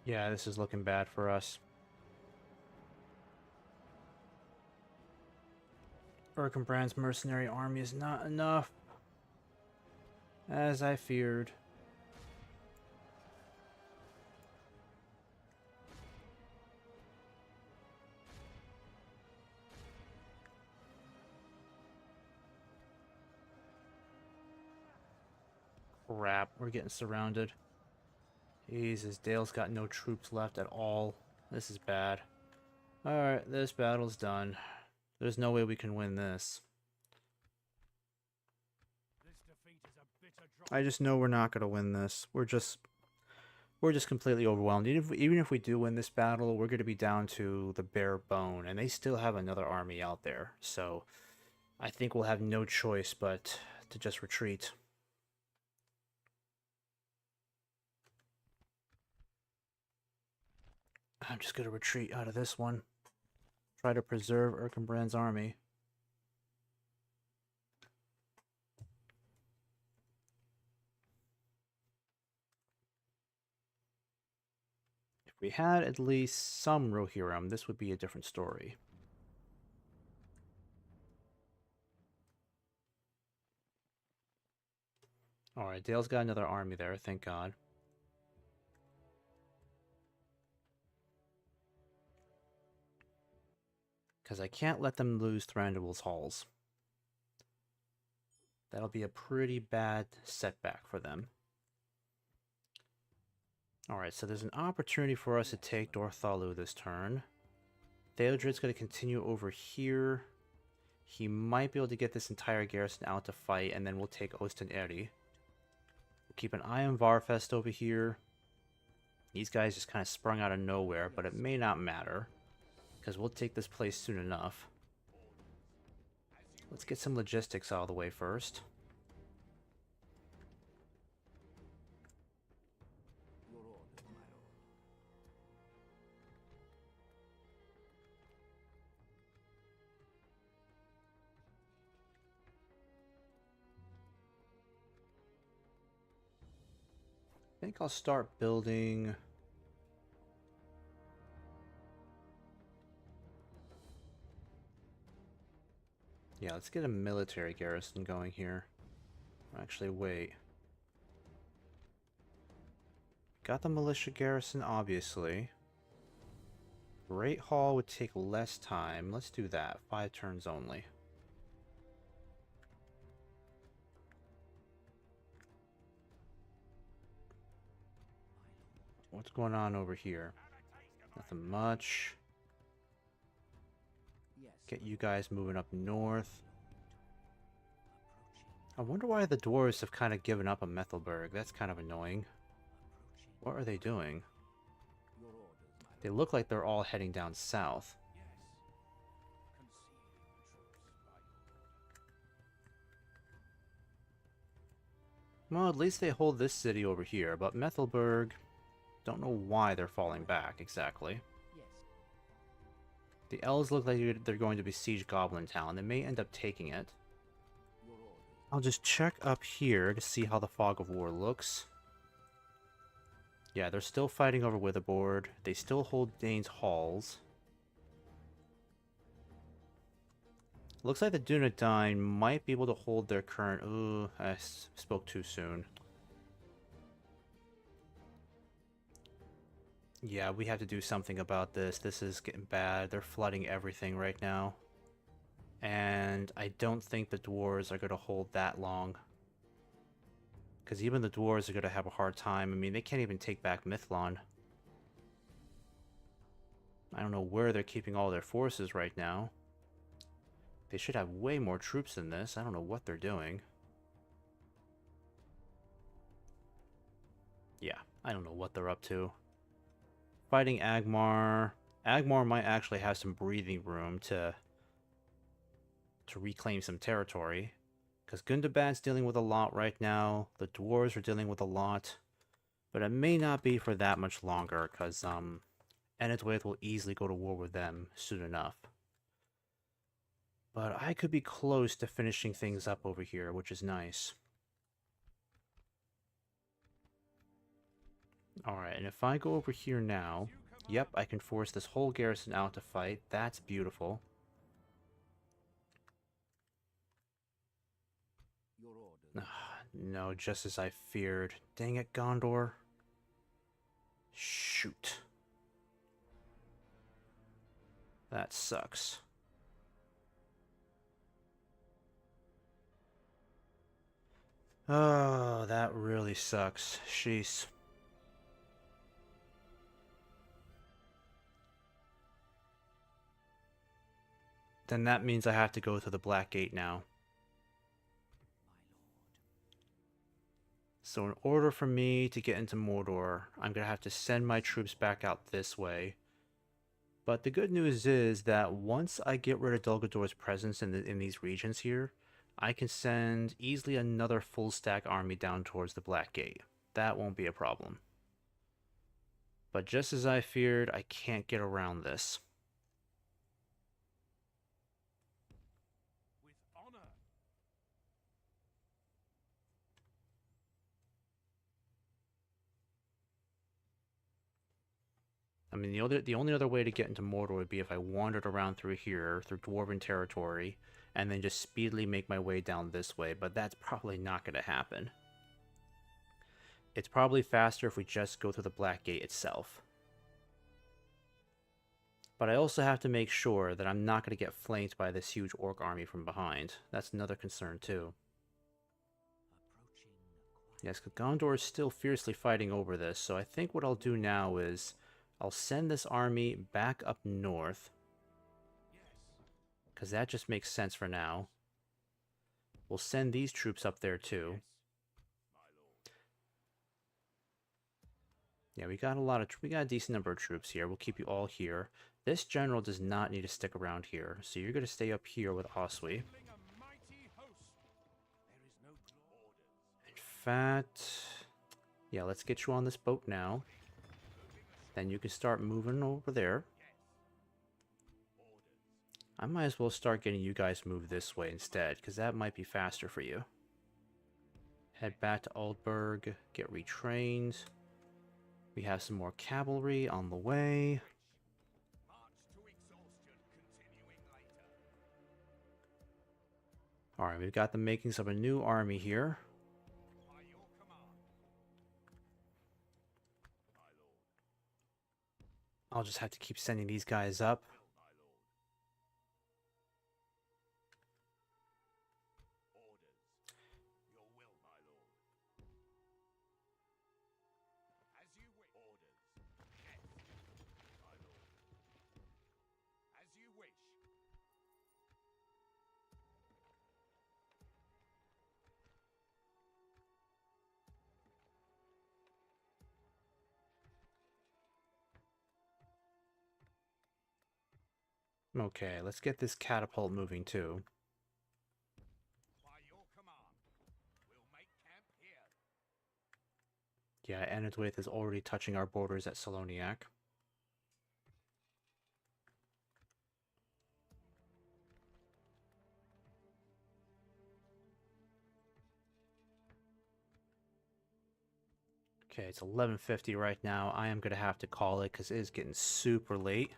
Yeah, this is looking bad for us. Erkenbrand's mercenary army is not enough. As I feared. Crap, we're getting surrounded. Jesus, Dale's got no troops left at all. This is bad. Alright, this battle's done. There's no way we can win this. This defeat is a bitter drop. I just know we're not going to win this. We're just completely overwhelmed. Even if we do win this battle, we're going to be down to the bare bone, and they still have another army out there. So I think we'll have no choice but to just retreat. I'm just going to retreat out of this one. Try to preserve Erkenbrand's army. If we had at least some Rohirrim, this would be a different story. Alright, Dale's got another army there, thank God. Because I can't let them lose Thranduil's halls. That'll be a pretty bad setback for them. Alright, so there's an opportunity for us to take Dorthalu this turn. Theodred's going to continue over here. He might be able to get this entire garrison out to fight, and then we'll take Osten-Eri. We'll keep an eye on Varfest over here. These guys just kind of sprung out of nowhere, but it may not matter, because we'll take this place soon enough. Let's get some logistics out of the way first. Your orders, my lord. I think I'll start building... Yeah, let's get a military garrison going here. Actually, wait. Got the militia garrison, obviously. Great Hall would take less time. Let's do that. 5 turns only. What's going on over here? Nothing much. Yes. Get you guys moving up north. I wonder why the dwarves have kind of given up on Methelburg. That's kind of annoying. What are they doing? Your orders, my lord. They look like they're all heading down south. Yes. Concealing the troops by your Well, at least they hold this city over here, but Methelburg, don't know why they're falling back exactly. Yes. The elves look like they're going to besiege Goblin Town. They may end up taking it. Your orders. I'll just check up here to see how the Fog of War looks. Yeah, they're still fighting over Witherboard. They still hold Dane's halls. Looks like the Dunedain might be able to hold their current... Ooh, I spoke too soon. Yeah, we have to do something about this. This is getting bad. They're flooding everything right now. And I don't think the dwarves are going to hold that long. Because even the dwarves are going to have a hard time. I mean, they can't even take back Mithlon. I don't know where they're keeping all their forces right now. They should have way more troops than this. I don't know what they're doing. Yeah, I don't know what they're up to. Fighting Agmar. Agmar might actually have some breathing room to reclaim some territory. Because Gundabad's dealing with a lot right now. The dwarves are dealing with a lot. But it may not be for that much longer, because Enedwaith will easily go to war with them soon enough. But I could be close to finishing things up over here, which is nice. Alright, and if I go over here now, yep, I can force this whole garrison out to fight. That's beautiful. Your orders. No, just as I feared. Dang it, Gondor. Shoot. That sucks. Oh, that really sucks. Sheesh. then that means I have to go through the Black Gate now. So in order for me to get into Mordor, I'm going to have to send my troops back out this way. But the good news is that once I get rid of Dol Guldur presence in these regions here, I can send easily another full stack army down towards the Black Gate. That won't be a problem. But just as I feared, I can't get around this. With honor. I mean, the only other way to get into Mordor would be if I wandered around through here, through Dwarven territory, and then just speedily make my way down this way, but that's probably not going to happen. It's probably faster if we just go through the Black Gate itself. But I also have to make sure that I'm not going to get flanked by this huge orc army from behind. That's another concern too. Yes, because Gondor is still fiercely fighting over this, so I think what I'll do now is I'll send this army back up north, because that just makes sense for now. We'll send these troops up there too. Yeah, we got a decent number of troops here. We'll keep you all here. This general does not need to stick around here, so you're going to stay up here with Oswy. In fact, yeah, let's get you on this boat now. Then you can start moving over there. I might as well start getting you guys moved this way instead, because that might be faster for you. Head back to Aldburg, get retrained. We have some more cavalry on the way. Alright, we've got the makings of a new army here. I'll just have to keep sending these guys up. Okay, let's get this catapult moving too. Yeah, Enedwaith is already touching our borders at Saloniac. Okay, it's 11:50 right now. I am going to have to call it because it is getting super late.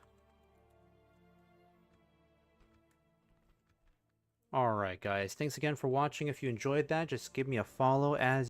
Alright guys, thanks again for watching. If you enjoyed that, just give me a follow as